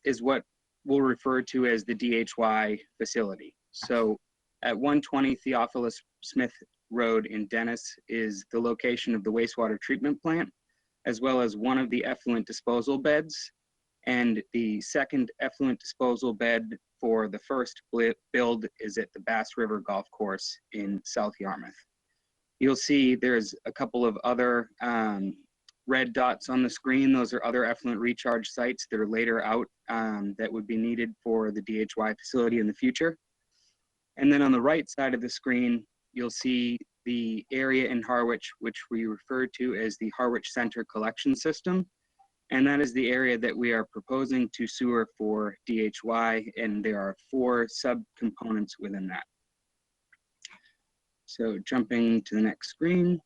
is what we'll refer to as the DHY facility. So at 120 Theophilus Smith Road in Dennis is the location of the wastewater treatment plant, as well as one of the effluent disposal beds. And the second effluent disposal bed for the first build is at the Bass River Golf Course in South Yarmouth. You'll see there's a couple of other red dots on the screen. Those are other effluent recharge sites that are later out that would be needed for the DHY facility in the future. And then on the right side of the screen, you'll see the area in Harwich, which we refer to as the Harwich Center Collection System. And that is the area that we are proposing to sewer for DHY, and there are 4 subcomponents within that. So jumping to the next screen.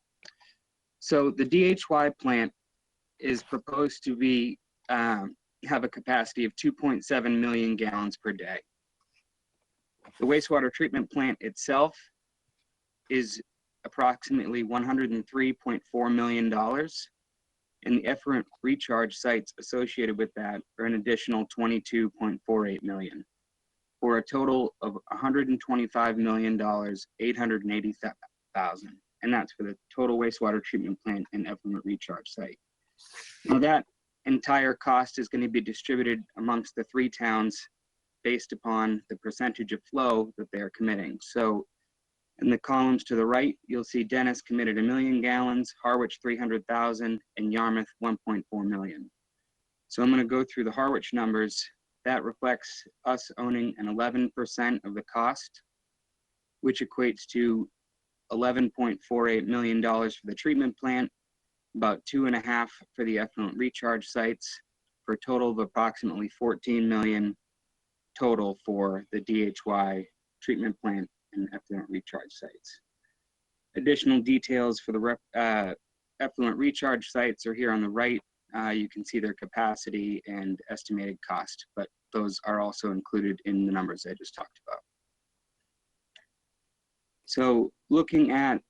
So the DHY plant is proposed to be have a capacity of 2.7 million gallons per day. The wastewater treatment plant itself is approximately $103.4 million, and the effluent recharge sites associated with that are an additional 22.48 million, for a total of $125,880,000, and that's for the total wastewater treatment plant and effluent recharge site. Now that entire cost is going to be distributed amongst the 3 towns based upon the percentage of flow that they're committing. So in the columns to the right, you'll see Dennis committed 1 million gallons, Harwich 300,000, and Yarmouth 1.4 million. So I'm going to go through the Harwich numbers. That reflects us owning an 11% of the cost, which equates to $11.48 million for the treatment plant, about 2.5 for the effluent recharge sites, for a total of approximately 14 million total for the DHY treatment plant and effluent recharge sites. Additional details for the effluent recharge sites are here on the right. You can see their capacity and estimated cost, but those are also included in the numbers I just talked about. So looking at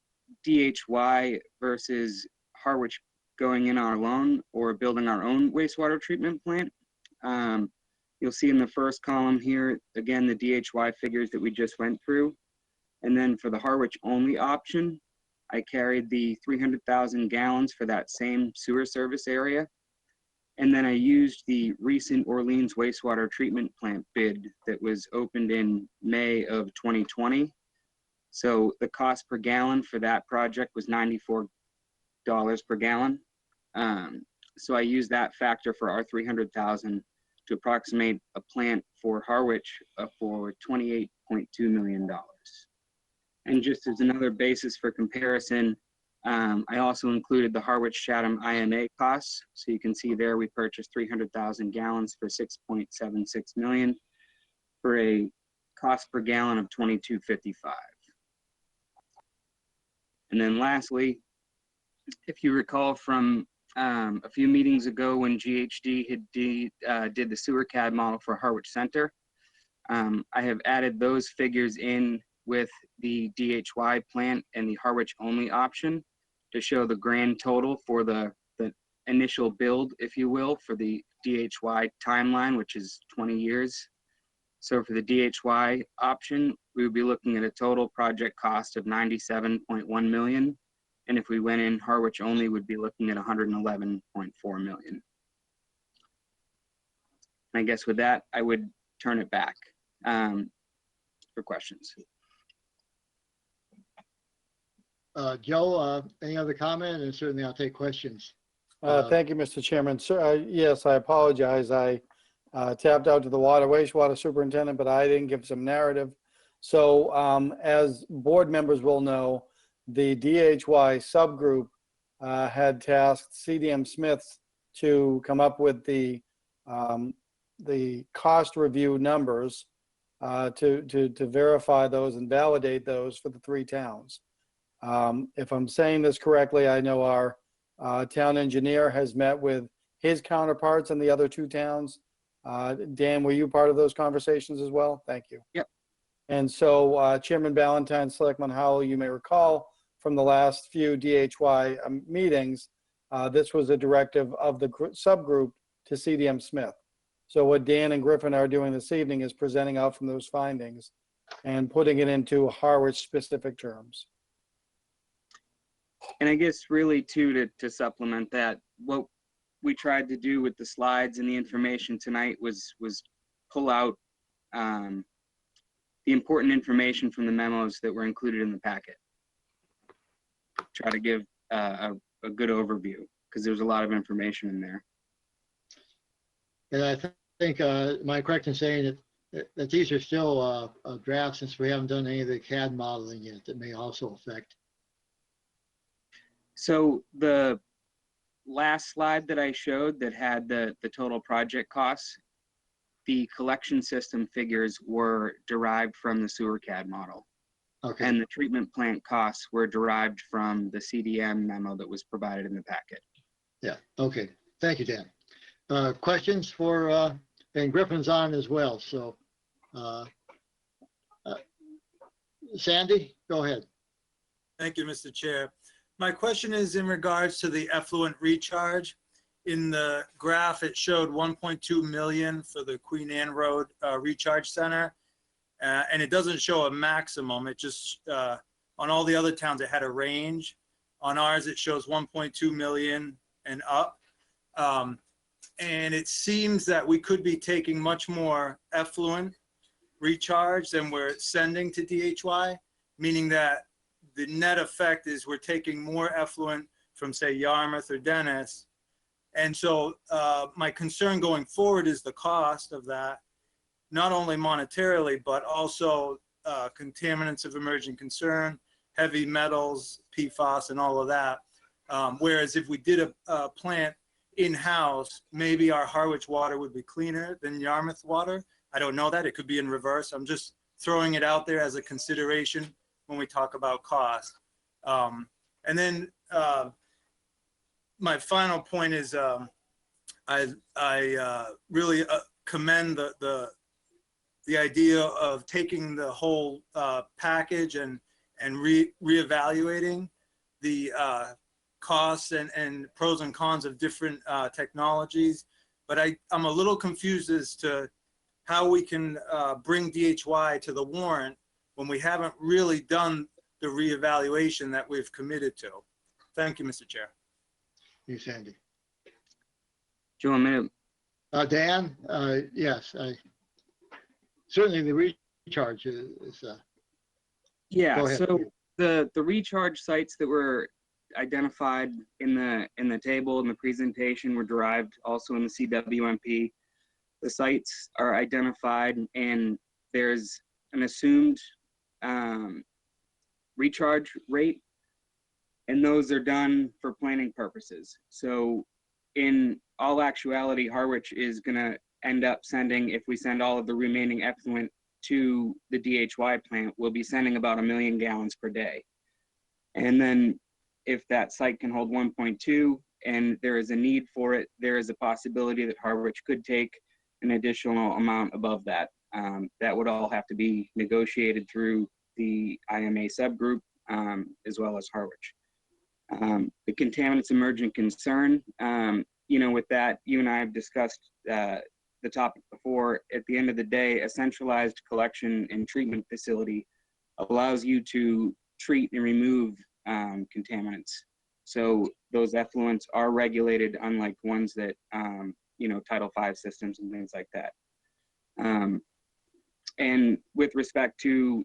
DHY versus Harwich going in our loan or building our own wastewater treatment plant, you'll see in the first column here, again, the DHY figures that we just went through. And then for the Harwich only option, I carried the 300,000 gallons for that same sewer service area. And then I used the recent Orleans wastewater treatment plant bid that was opened in May of 2020. So the cost per gallon for that project was $94 per gallon. So I used that factor for our 300,000 to approximate a plant for Harwich for $28.2 million. And just as another basis for comparison, I also included the Harwich Chatham IMA costs. So you can see there we purchased 300,000 gallons for 6.76 million for a cost per gallon of $22.55. And then lastly, if you recall from a few meetings ago when GHD did the sewer CAD model for Harwich Center, I have added those figures in with the DHY plant and the Harwich only option to show the grand total for the initial build, if you will, for the DHY timeline, which is 20 years. So for the DHY option, we would be looking at a total project cost of 97.1 million. And if we went in Harwich only, we'd be looking at 111.4 million. I guess with that, I would turn it back for questions. Joe, any other comment? And certainly I'll take questions. Thank you, Mr. Chairman. Sir, yes, I apologize. I tapped out to the wastewater superintendent, but I didn't give some narrative. So as board members will know, the DHY subgroup had tasked CDM Smiths to come up with the cost review numbers to verify those and validate those for the 3 towns. If I'm saying this correctly, I know our town engineer has met with his counterparts in the other 2 towns. Dan, were you part of those conversations as well? Thank you. Yep. And so Chairman Ballantyne, Selectman Howell, you may recall from the last few DHY meetings, this was a directive of the subgroup to CDM Smith. So what Dan and Griffin are doing this evening is presenting out from those findings and putting it into Harwich specific terms. And I guess really too, to supplement that, what we tried to do with the slides and the information tonight was pull out the important information from the memos that were included in the packet. Try to give a good overview because there's a lot of information in there. And I think, am I correct in saying that these are still drafts since we haven't done any of the CAD modeling yet that may also affect? So the last slide that I showed that had the total project costs, the collection system figures were derived from the sewer CAD model. Okay. And the treatment plant costs were derived from the CDM memo that was provided in the packet. Yeah, okay. Thank you, Dan. Questions for, and Griffin's on as well, so. Sandy, go ahead. Thank you, Mr. Chair. My question is in regards to the effluent recharge. In the graph, it showed 1.2 million for the Queen Anne Road Recharge Center. And it doesn't show a maximum. It just, on all the other towns, it had a range. On ours, it shows 1.2 million and up. And it seems that we could be taking much more effluent recharge than we're sending to DHY, meaning that the net effect is we're taking more effluent from, say, Yarmouth or Dennis. And so my concern going forward is the cost of that, not only monetarily, but also contaminants of emerging concern, heavy metals, PFAS, and all of that. Whereas if we did a plant in-house, maybe our Harwich water would be cleaner than Yarmouth water. I don't know that. It could be in reverse. I'm just throwing it out there as a consideration when we talk about cost. And then my final point is I really commend the idea of taking the whole package and reevaluating the costs and pros and cons of different technologies. But I'm a little confused as to how we can bring DHY to the warrant when we haven't really done the reevaluation that we've committed to. Thank you, Mr. Chair. You, Sandy. Do you want me to? Dan, yes, certainly the recharge is. Yeah, go ahead. so the recharge sites that were identified in the table in the presentation were derived also in the CWMP. The sites are identified and there's an assumed recharge rate, and those are done for planning purposes. So in all actuality, Harwich is gonna end up sending, if we send all of the remaining effluent to the DHY plant, we'll be sending about 1 million gallons per day. And then if that site can hold 1.2 and there is a need for it, there is a possibility that Harwich could take an additional amount above that. That would all have to be negotiated through the IMA subgroup as well as Harwich. The contaminants emerging concern, with that, you and I have discussed the topic before. At the end of the day, a centralized collection and treatment facility allows you to treat and remove contaminants. So those effluents are regulated, unlike ones that, Title V systems and things like that. And with respect to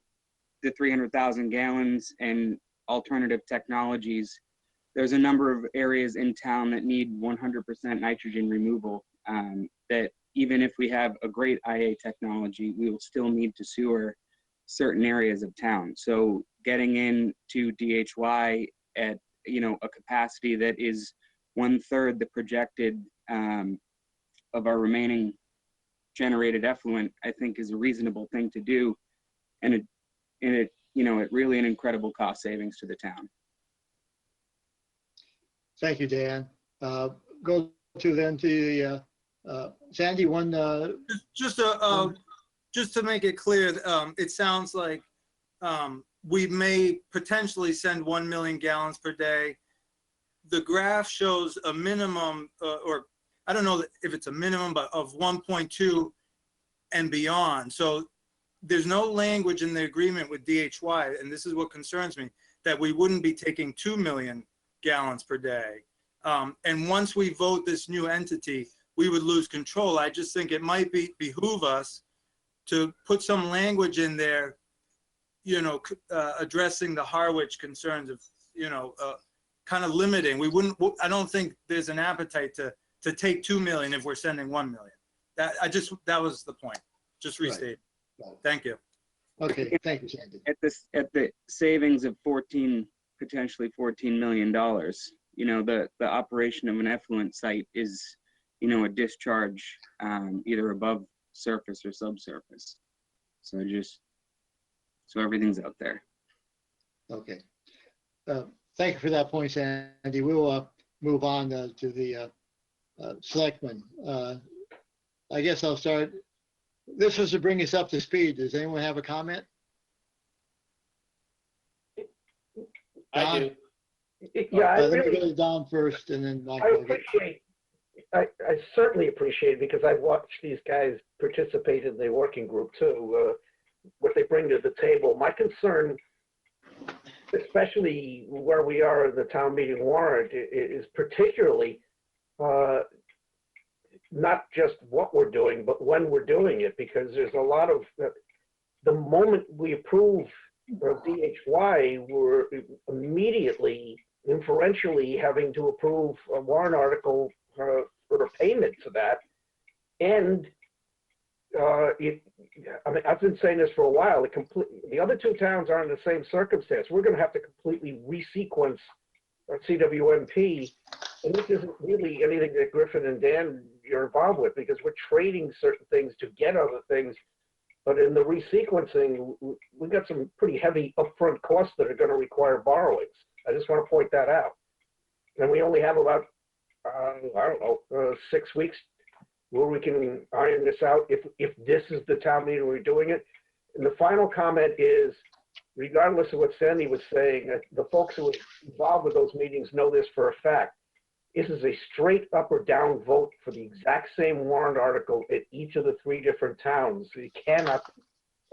the 300,000 gallons and alternative technologies. There's a number of areas in town that need 100% nitrogen removal, that even if we have a great IA technology, we will still need to sewer certain areas of town. So getting into DHY at, a capacity that is 1/3 the projected of our remaining generated effluent, I think is a reasonable thing to do. And it really an incredible cost savings to the town. Thank you, Dan. Go to then to the, Sandy, one, Just to make it clear, it sounds like we may potentially send 1 million gallons per day. The graph shows a minimum, or I don't know if it's a minimum, but of 1.2 and beyond. So there's no language in the agreement with DHY, and this is what concerns me, that we wouldn't be taking 2 million gallons per day. And once we vote this new entity, we would lose control. I just think it might behoove us to put some language in there, addressing the Harwich concerns of, kind of limiting. I don't think there's an appetite to take 2 million if we're sending 1 million. That was the point. Just restate. Right. Thank you. Okay, thank you, Sandy. At the savings of potentially $14 million, the operation of an effluent site is, a discharge either above surface or subsurface. So everything's out there. Okay. Thank you for that point, Sandy. We will move on to the selectmen. I guess I'll start. This was to bring us up to speed. Does anyone have a comment? I do. Yeah, Let me go to Don first, and then Michael. I certainly appreciate it, because I've watched these guys participate in the working group too, what they bring to the table. My concern, especially where we are in the town meeting warrant, is particularly not just what we're doing, but when we're doing it, because there's a lot of, the moment we approve DHY, we're immediately, inferentially having to approve a warrant article for a payment to that. And I've been saying this for a while, the other two towns are in the same circumstance. We're going to have to completely resequence our CWMP. And this isn't really anything that Griffin and Dan you're involved with, because we're trading certain things to get other things. But in the resequencing, we've got some pretty heavy upfront costs that are going to require borrowings. I just want to point that out. And we only have about, 6 weeks where we can iron this out if this is the town meeting we're doing it. And the final comment is, regardless of what Sandy was saying, the folks who are involved with those meetings know this for a fact. This is a straight up or down vote for the exact same warrant article at each of the 3 different towns. It cannot be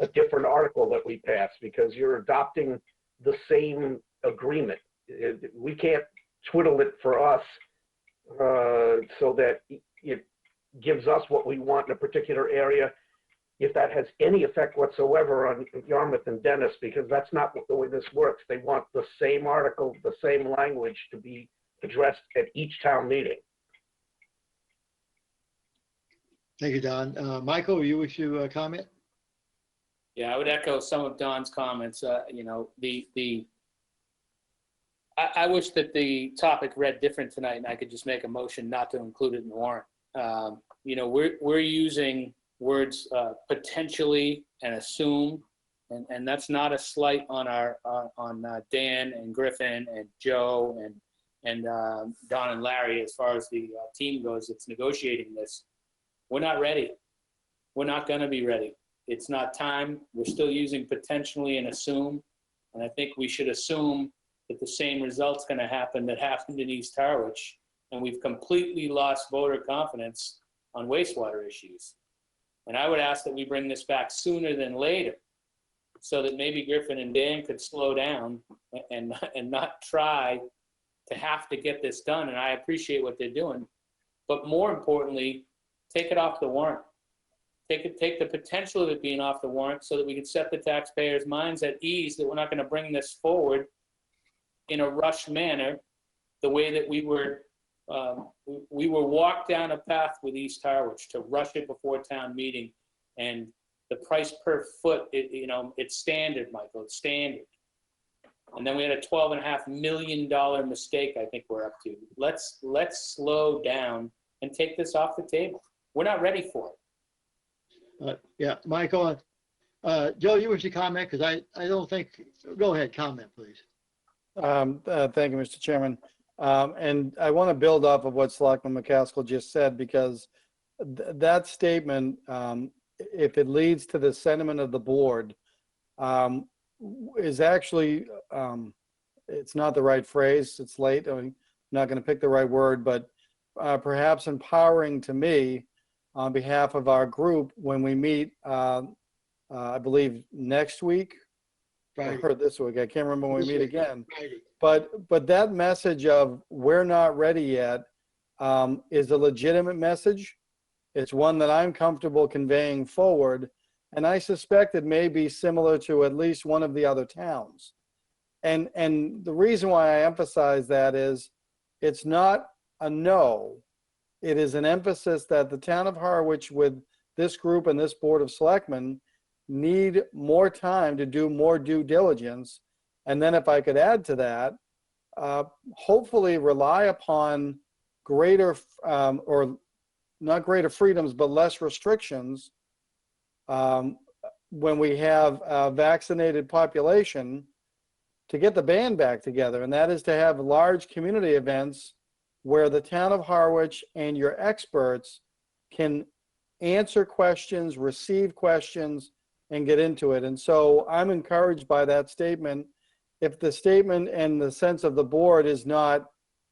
a different article that we pass, because you're adopting the same agreement. We can't twiddle it for us so that it gives us what we want in a particular area, if that has any effect whatsoever on Yarmouth and Dennis, because that's not the way this works. They want the same article, the same language to be addressed at each town meeting. Thank you, Don. Michael, you wish to comment? Yeah, I would echo some of Don's comments. I wish that the topic read different tonight, and I could just make a motion not to include it in the warrant. We're using words potentially and assume, and that's not a slight on on Dan and Griffin and Joe and Don and Larry as far as the team goes that's negotiating this. We're not ready. We're not going to be ready. It's not time. We're still using potentially and assume, and I think we should assume that the same result's going to happen that happened in East Harwich, and we've completely lost voter confidence on wastewater issues. And I would ask that we bring this back sooner than later, so that maybe Griffin and Dan could slow down and not try to have to get this done. And I appreciate what they're doing, but more importantly, take it off the warrant. Take the potential of it being off the warrant, so that we can set the taxpayers' minds at ease that we're not going to bring this forward in a rushed manner, the way that we were walked down a path with East Harwich to rush it before town meeting, and the price per foot, it's standard, Michael, it's standard. And then we had a $12.5 million mistake, I think we're up to. Let's slow down and take this off the table. We're not ready for it. Yeah, Michael, Joe, you wish to comment? Because I don't think, go ahead, comment, please. Thank you, Mr. Chairman. And I want to build off of what Selectman McCaskill just said, because that statement, if it leads to the sentiment of the board, is actually, it's not the right phrase. It's late. I'm not going to pick the right word, but perhaps empowering to me on behalf of our group when we meet, I believe next week, or this week. I can't remember when we meet again. But that message of we're not ready yet is a legitimate message. It's one that I'm comfortable conveying forward. And I suspect it may be similar to at least one of the other towns. And the reason why I emphasize that is it's not a no. It is an emphasis that the town of Harwich, with this group and this Board of Selectmen, need more time to do more due diligence. And then if I could add to that, hopefully rely upon greater, or not greater freedoms, but less restrictions when we have a vaccinated population to get the band back together. And that is to have large community events where the town of Harwich and your experts can answer questions, receive questions, and get into it. And so I'm encouraged by that statement. If the statement and the sense of the board is not,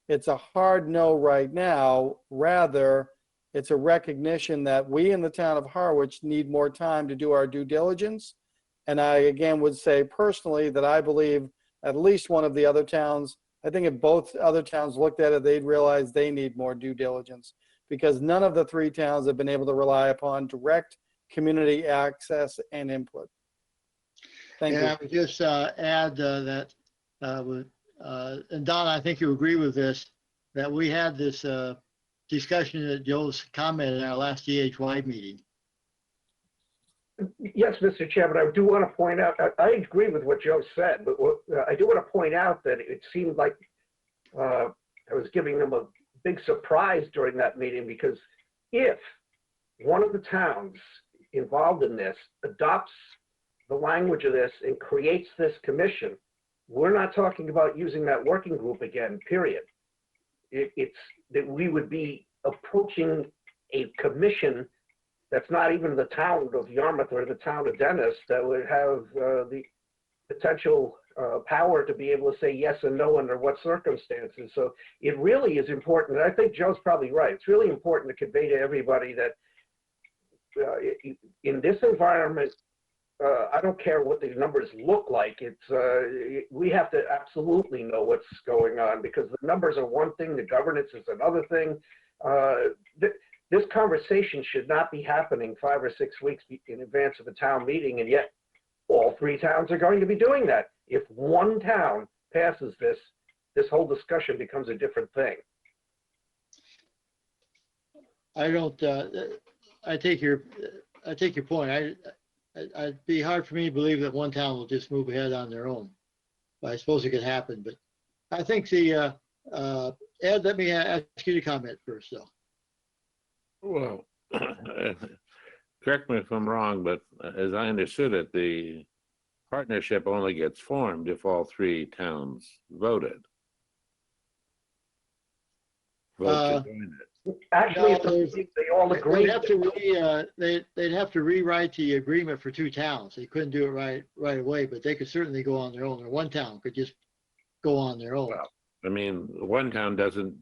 it's a hard no right now, rather it's a recognition that we in the town of Harwich need more time to do our due diligence. And I again would say personally that I believe at least one of the other towns, I think if both other towns looked at it, they'd realize they need more due diligence, because none of the three towns have been able to rely upon direct community access and input. Thank you. I would just add that, and Don, I think you agree with this, that we had this discussion that Joe's commented in our last DHY meeting. Yes, Mr. Chairman, I do want to point out, I agree with what Joe said, but I do want to point out that it seemed like I was giving them a big surprise during that meeting, because if one of the towns involved in this adopts the language of this and creates this commission, we're not talking about using that working group again, period. It's that we would be approaching a commission that's not even the town of Yarmouth or the town of Dennis that would have the potential power to be able to say yes and no under what circumstances. So it really is important. And I think Joe's probably right. It's really important to convey to everybody that in this environment, I don't care what the numbers look like. It's we have to absolutely know what's going on, because the numbers are one thing, the governance is another thing. This conversation should not be happening 5 or 6 weeks in advance of a town meeting, and yet all three towns are going to be doing that. If one town passes this, this whole discussion becomes a different thing. I don't. I take your point. It'd be hard for me to believe that one town will just move ahead on their own. But I suppose it could happen. But I think the Ed, let me ask you to comment first, though. Well, correct me if I'm wrong, but as I understood it, the partnership only gets formed if all three towns voted. Vote to join it. Actually, No, they all agree. They'd have to rewrite the agreement for two towns. They couldn't do it right away, but they could certainly go on their own, or one town could just go on their own. Well, I mean, one town doesn't.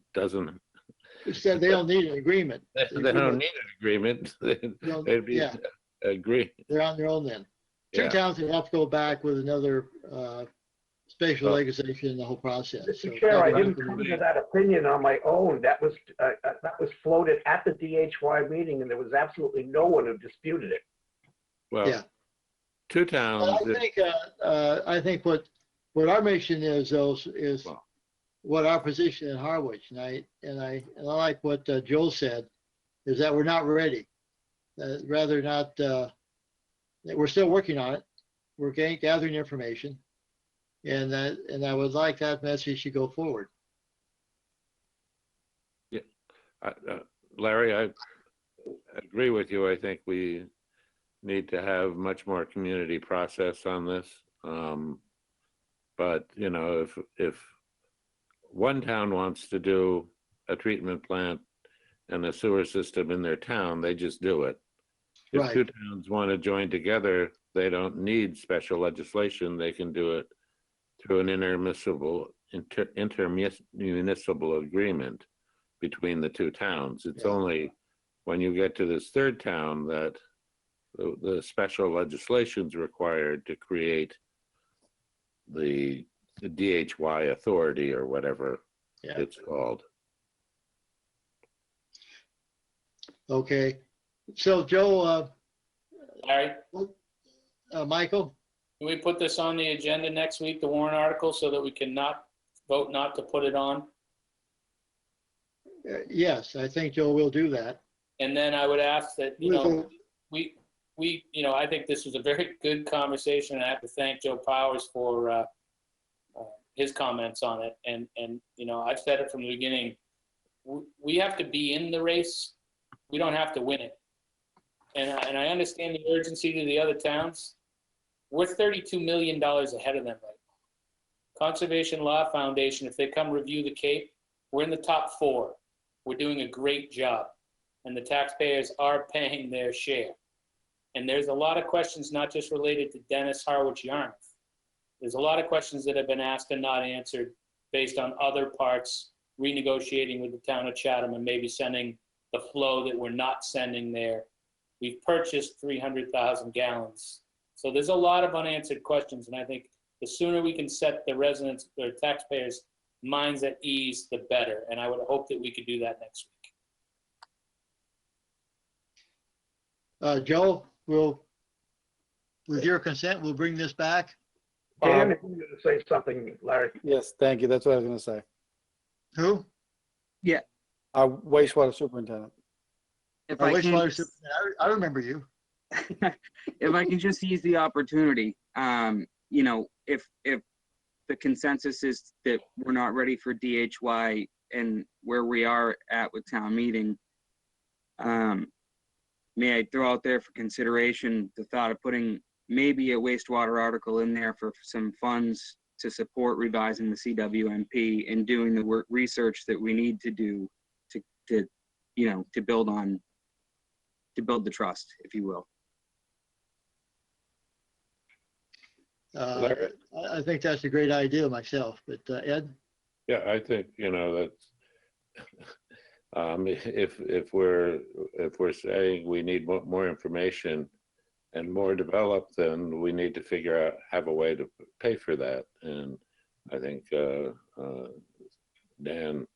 Instead, they don't need an agreement. They don't need an agreement. They'd be agree. They're on their own then. Two Yeah. towns would have to go back with another spatial legislation in the whole process. Mr. So Chair, I that'd didn't be come recommended. to that opinion on my own. That was floated at the DHY meeting, and there was absolutely no one who disputed it. Well, Yeah. two towns. Well, I think what what our mission is, though, is what our position in Harwich, and I like what Joel said, is that we're not ready. Rather not, that we're still working on it. We're gathering information, and I would like that message to go forward. Yeah, Larry, I agree with you. I think we need to have much more community process on this. But you know, if one town wants to do a treatment plant and a sewer system in their town, they just do it. If Right. two towns want to join together, they don't need special legislation. They can do it through an intermunicipal agreement between the two towns. It's only when you get to this third town that the special legislation is required to create the DHY authority or whatever it's called. Okay. So Joe, Larry, Michael? can we put this on the agenda next week, the warrant article, so that we can vote not to put it on? Yes, I think Joe will do that. And then I would ask that, you know, I think this was a very good conversation, and I have to thank Joe Powers for his comments on it. And you know, I've said it from the beginning, we have to be in the race. We don't have to win it. And I understand the urgency to the other towns. We're $32 million ahead of them right now. Conservation Law Foundation, if they come review the Cape, we're in the top 4. We're doing a great job, and the taxpayers are paying their share. And there's a lot of questions, not just related to Dennis, Harwich, Yarmouth. There's a lot of questions that have been asked and not answered based on other parts, renegotiating with the town of Chatham and maybe sending the flow that we're not sending there. We've purchased 300,000 gallons. So there's a lot of unanswered questions, and I think the sooner we can set the residents or taxpayers' minds at ease, the better. And I would hope that we could do that next week. Joe, with your consent, we'll bring this back. Dan, if you were to say something, Larry. Yes, thank you. That's what I was going to say. Who? Yeah. Our wastewater superintendent. If Our I can wastewater just- superintendent, I remember you. if I can just use the opportunity, you know, if the consensus is that we're not ready for DHY and where we are at with town meeting, may I throw out there for consideration the thought of putting maybe a wastewater article in there for some funds to support revising the CWMP and doing the work research that we need to do to you know, to build the trust, if you will. I think that's a great idea myself, but Ed? Yeah, I think, you know, that's, if we're saying we need more information and more developed, then we need to have a way to pay for that. And I think Dan,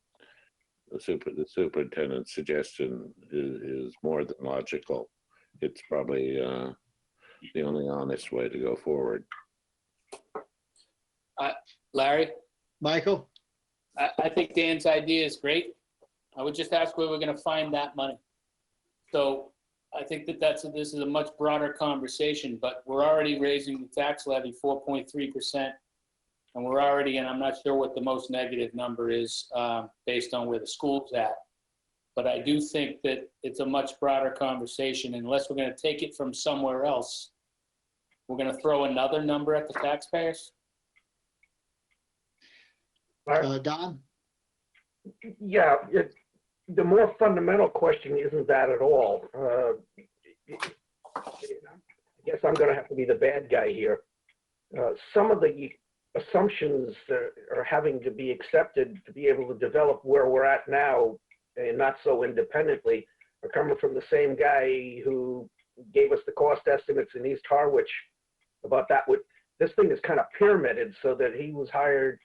the superintendent's suggestion is more than logical. It's probably the only honest way to go forward. Larry? Michael? I think Dan's idea is great. I would just ask where we're going to find that money. So I think that this is a much broader conversation, but we're already raising the tax levy 4.3%. And we're already, and I'm not sure what the most negative number is based on where the school's at. But I do think that it's a much broader conversation. Unless we're going to take it from somewhere else, we're going to throw another number at the taxpayers. Don? Yeah, the more fundamental question isn't that at all. I guess I'm going to have to be the bad guy here. Some of the assumptions that are having to be accepted to be able to develop where we're at now and not so independently are coming from the same guy who gave us the cost estimates in East Harwich about that. This thing is kind of pyramided so that he was hired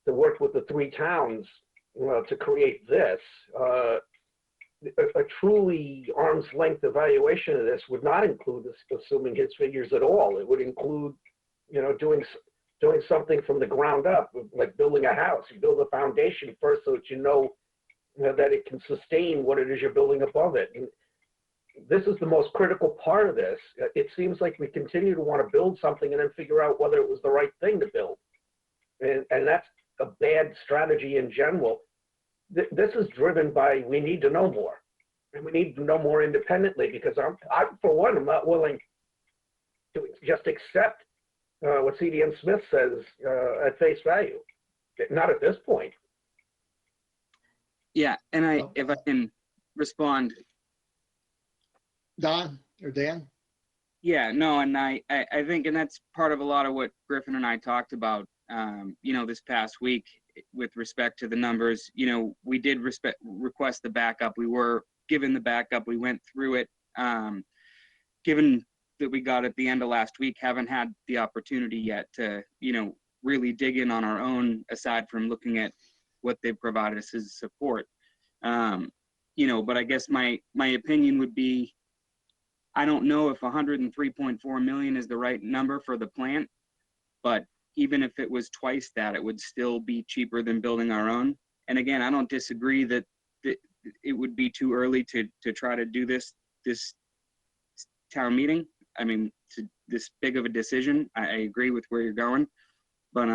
to work with the 3 towns to create this. A truly arm's length evaluation of this would not include assuming his figures at all. It would include, you know, doing doing something from the ground up, like building a house. You build a foundation first so that you know that it can sustain what it is you're building above it. And this is the most critical part of this. It seems like we continue to want to build something and then figure out whether it was the right thing to build. And that's a bad strategy in general. This is driven by, we need to know more. And we need to know more independently, because I'm for one, I'm not willing to just accept what CDM Smith says at face value. Not at this point. Yeah, and if I can respond. Don or Dan? Yeah, no, and I think, and that's part of a lot of what Griffin and I talked about, this past week with respect to the numbers. We did request the backup. We were given the backup. We went through it. Given that we got at the end of last week, haven't had the opportunity yet to, really dig in on our own, aside from looking at what they've provided us as support. But I guess my opinion would be, I don't know if 103.4 million is the right number for the plant, but even if it was twice that, it would still be cheaper than building our own. And again, I don't disagree that it would be too early to try to do this town meeting. I mean, this big of a decision. I agree with where you're going, but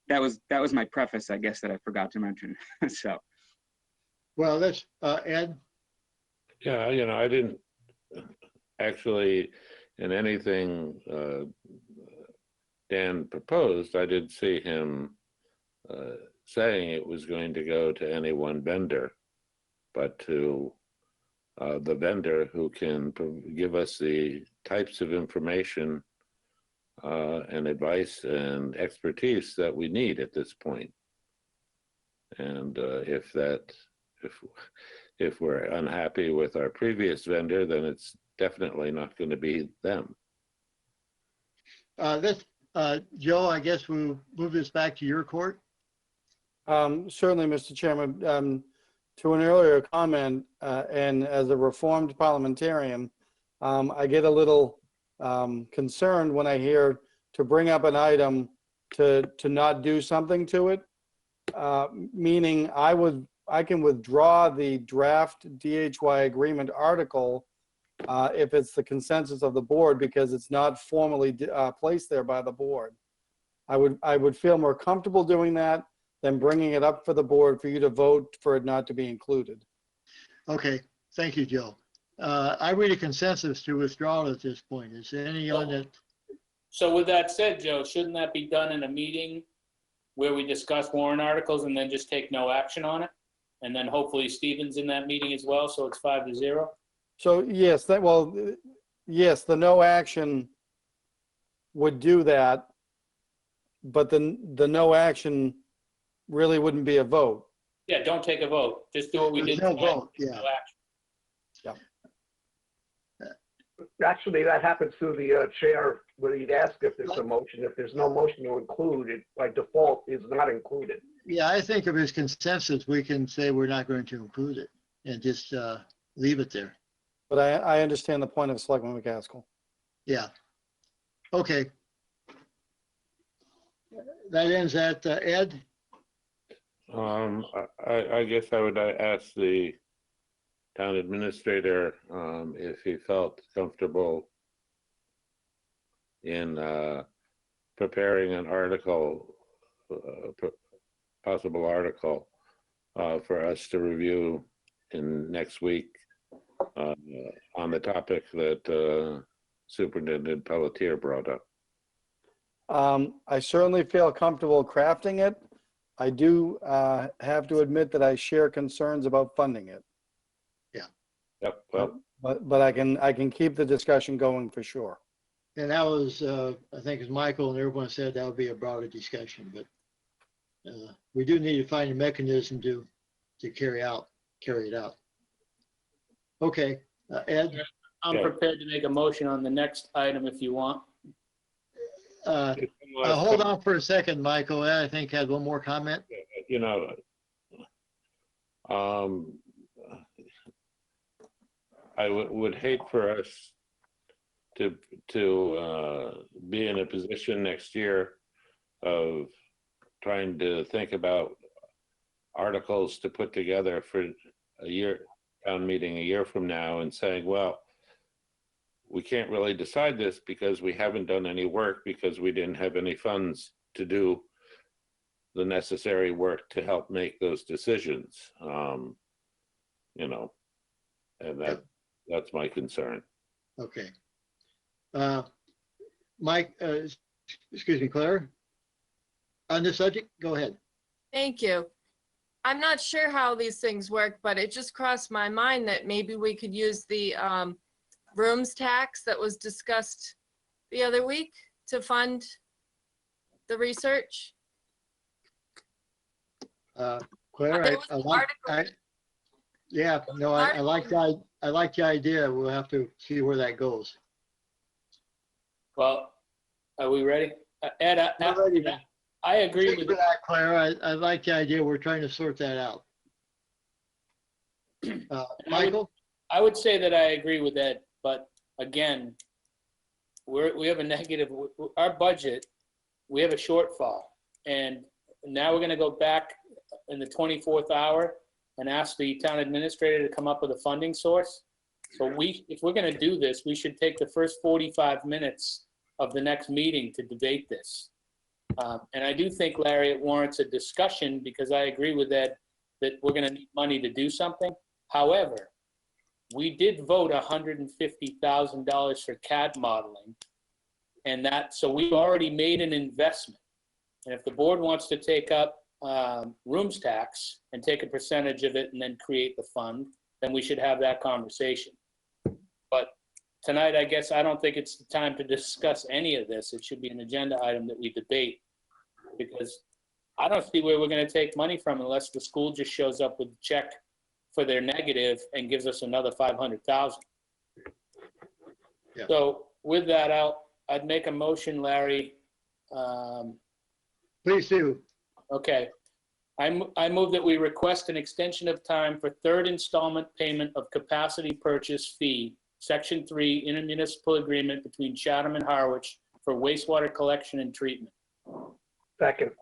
that was my preface, I guess, that I forgot to mention. So. Well, that's Ed. Yeah, I didn't actually, in anything Dan proposed, I did see him saying it was going to go to any one vendor, but to the vendor who can give us the types of information and advice and expertise that we need at this point. And if we're unhappy with our previous vendor, then it's definitely not going to be them. Joe, I guess we'll move this back to your court. Certainly, Mr. Chairman. To an earlier comment, and as a reformed parliamentarian, I get a little concerned when I hear to bring up an item to not do something to it, meaning I can withdraw the draft DHY agreement article if it's the consensus of the board, because it's not formally placed there by the board. I would feel more comfortable doing that than bringing it up for the board for you to vote for it not to be included. Okay, thank you, Joe. I read a consensus to withdraw at this point. Is there anyone that? So with that said, Joe, shouldn't that be done in a meeting where we discuss warrant articles and then just take no action on it? And then hopefully Stephen's in that meeting as well, so it's 5-0. So yes, yes, the no action would do that, but the no action really wouldn't be a vote. Yeah, don't take a vote. Just do what we did No tonight. vote, yeah. No action. Actually, that happens through the chair, where he'd ask if there's a motion. If there's no motion to include, it by default is not included. Yeah, I think if it's consensus, we can say we're not going to include it and just leave it there. But I understand the point of Selectman McCaskill. Yeah. Okay. That ends at Ed. I guess I would ask the town administrator if he felt comfortable in preparing an article, possible article for us to review in next week on the topic that Superintendent Pelletier brought up. I certainly feel comfortable crafting it. I do have to admit that I share concerns about funding it. Yeah. Yep. Well, but I can keep the discussion going for sure. And that was, I think, as Michael and everyone said, that would be a broader discussion. But we do need to find a mechanism to carry it out. Okay, Ed. I'm prepared to make a motion on the next item if you want. Hold on for a second, Michael. I think had one more comment. I would hate for us be in a position next year of trying to think about articles to put together for a year, town meeting a year from now, and saying, well, we can't really decide this because we haven't done any work because we didn't have any funds to do the necessary work to help make those decisions. You know, and that's my concern. Okay. Mike, excuse me, Claire, on this subject, go ahead. Thank you. I'm not sure how these things work, but it just crossed my mind that maybe we could use the rooms tax that was discussed the other week to fund the research. Claire, I like the idea. We'll have to see where that goes. Well, are we ready? Ed, I agree with that, Claire. I like the idea. We're trying to sort that out. Michael? I would say that I agree with Ed, but again, we have a negative, our budget, we have a shortfall. And now we're going to go back in the 24th hour and ask the town administrator to come up with a funding source. So if we're going to do this, we should take the first 45 minutes of the next meeting to debate this. And I do think, Larry, it warrants a discussion because I agree with Ed that we're going to need money to do something. However, we did vote $150,000 for CAD modeling, and so we've already made an investment. And if the board wants to take up rooms tax and take a percentage of it and then create the fund, then we should have that conversation. But tonight, I guess I don't think it's the time to discuss any of this. It should be an agenda item that we debate, because I don't see where we're going to take money from unless the school just shows up with a check for their negative and gives us another 500,000. Yeah. So with that, I'd make a motion, Larry. Please do. Okay. I move that we request an extension of time for third installment payment of capacity purchase fee, Section 3 intermunicipal agreement between Chatham and Harwich for wastewater collection and treatment. Second.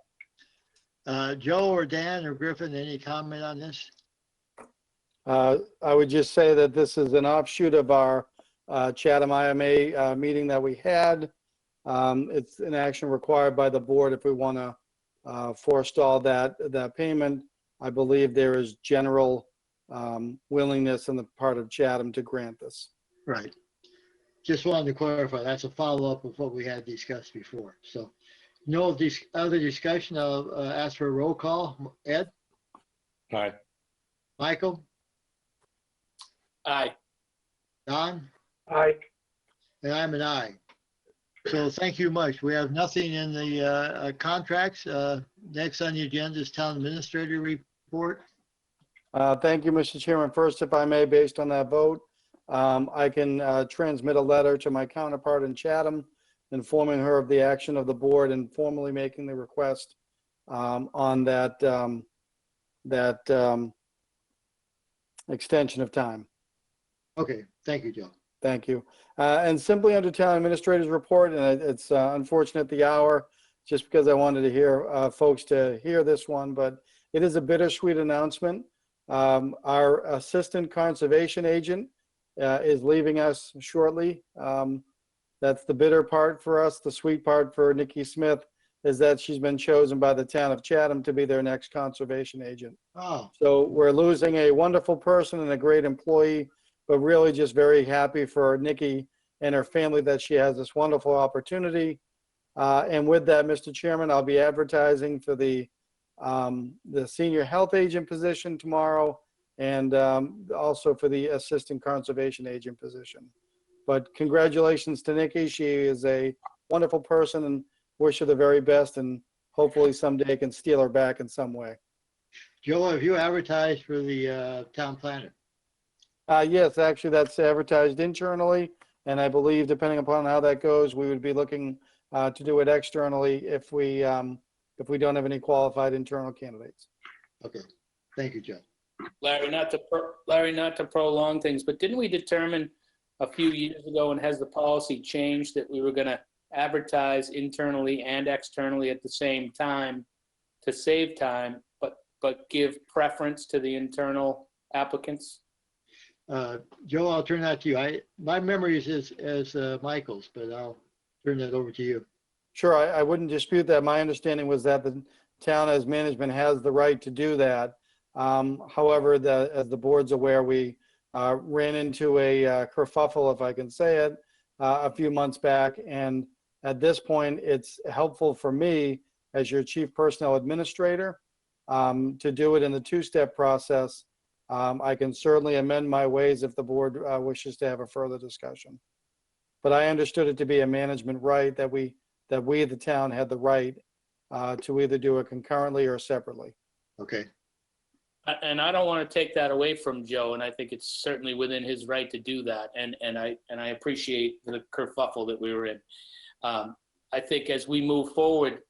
Joe or Dan or Griffin, any comment on this? I would just say that this is an offshoot of our Chatham IMA meeting that we had. It's an action required by the board if we want to forestall that payment. I believe there is general willingness on the part of Chatham to grant this. Right. Just wanted to clarify, that's a follow-up of what we had discussed before. So no other discussion. I'll ask for a roll call. Ed? Aye. Michael? Aye. Don? Aye. And I'm an aye. So thank you much. We have nothing in the contracts. Next on the agenda is town administrator report. Thank you, Mr. Chairman. First, if I may, based on that vote, I can transmit a letter to my counterpart in Chatham informing her of the action of the board and formally making the request on that extension of time. Okay, thank you, Joe. Thank you. And simply under town administrator's report, and it's unfortunate the hour, just because I wanted to hear folks to hear this one, but it is a bittersweet announcement. Our assistant conservation agent is leaving us shortly. That's the bitter part for us. The sweet part for Nikki Smith is that she's been chosen by the town of Chatham to be their next conservation agent. Oh. So we're losing a wonderful person and a great employee, but really just very happy for Nikki and her family that she has this wonderful opportunity. And with that, Mr. Chairman, I'll be advertising for the senior health agent position tomorrow, and also for the assistant conservation agent position. But congratulations to Nikki. She is a wonderful person, and wish her the very best, and hopefully someday can steal her back in some way. Joe, have you advertised for the town planner? Yes, actually that's advertised internally, and I believe depending upon how that goes, we would be looking to do it externally if we don't have any qualified internal candidates. Okay, thank you, Joe. Larry, not to prolong things, but didn't we determine a few years ago, and has the policy changed that we were going to advertise internally and externally at the same time to save time, but give preference to the internal applicants? Joe, I'll turn that to you. My memory is as Michael's, but I'll turn that over to you. Sure, I wouldn't dispute that. My understanding was that the town as management has the right to do that. However, as the board's aware, we ran into a kerfuffle, if I can say it, a few months back. And at this point, it's helpful for me as your chief personnel administrator to do it in the two-step process. I can certainly amend my ways if the board wishes to have a further discussion. But I understood it to be a management right that we, the town, had the right to either do it concurrently or separately. Okay. And I don't want to take that away from Joe, and I think it's certainly within his right to do that. And I appreciate the kerfuffle that we were in. I think as we move forward,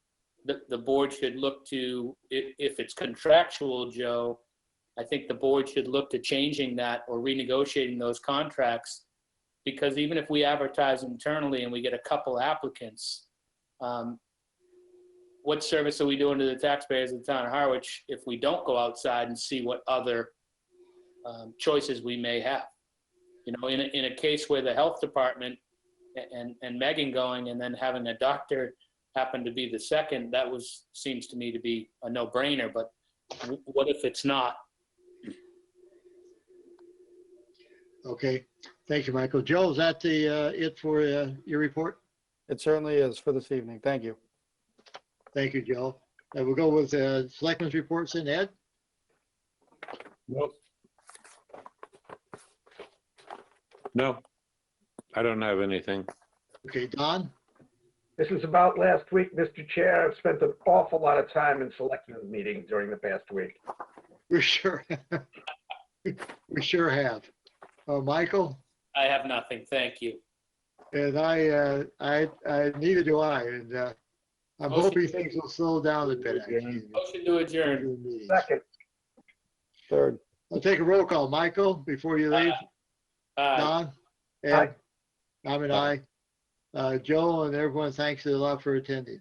the board should look to, if it's contractual, Joe, I think the board should look to changing that or renegotiating those contracts, because even if we advertise internally and we get a couple applicants, what service are we doing to the taxpayers of the town of Harwich if we don't go outside and see what other choices we may have? You know, in a case where the health department and Megan going and then having a doctor happen to be the second, that seems to me to be a no-brainer. But what if it's not? Okay, thank you, Michael. Joe, is that it for your report? It certainly is for this evening. Thank you. Thank you, Joe. We'll go with Selectmen's reports and Ed. Nope. No, I don't have anything. Okay, Don? This is about last week, Mr. Chair. I've spent an awful lot of time in selectmen's meetings during the past week. We sure have. Michael? I have nothing. Thank you. And I neither do I. And I'm hoping things will slow down a bit. Motion to adjourn. Second. Third. I'll take a roll call. Michael, before you leave. Don? Ed? I'm an aye. Joe and everyone, thanks a lot for attending.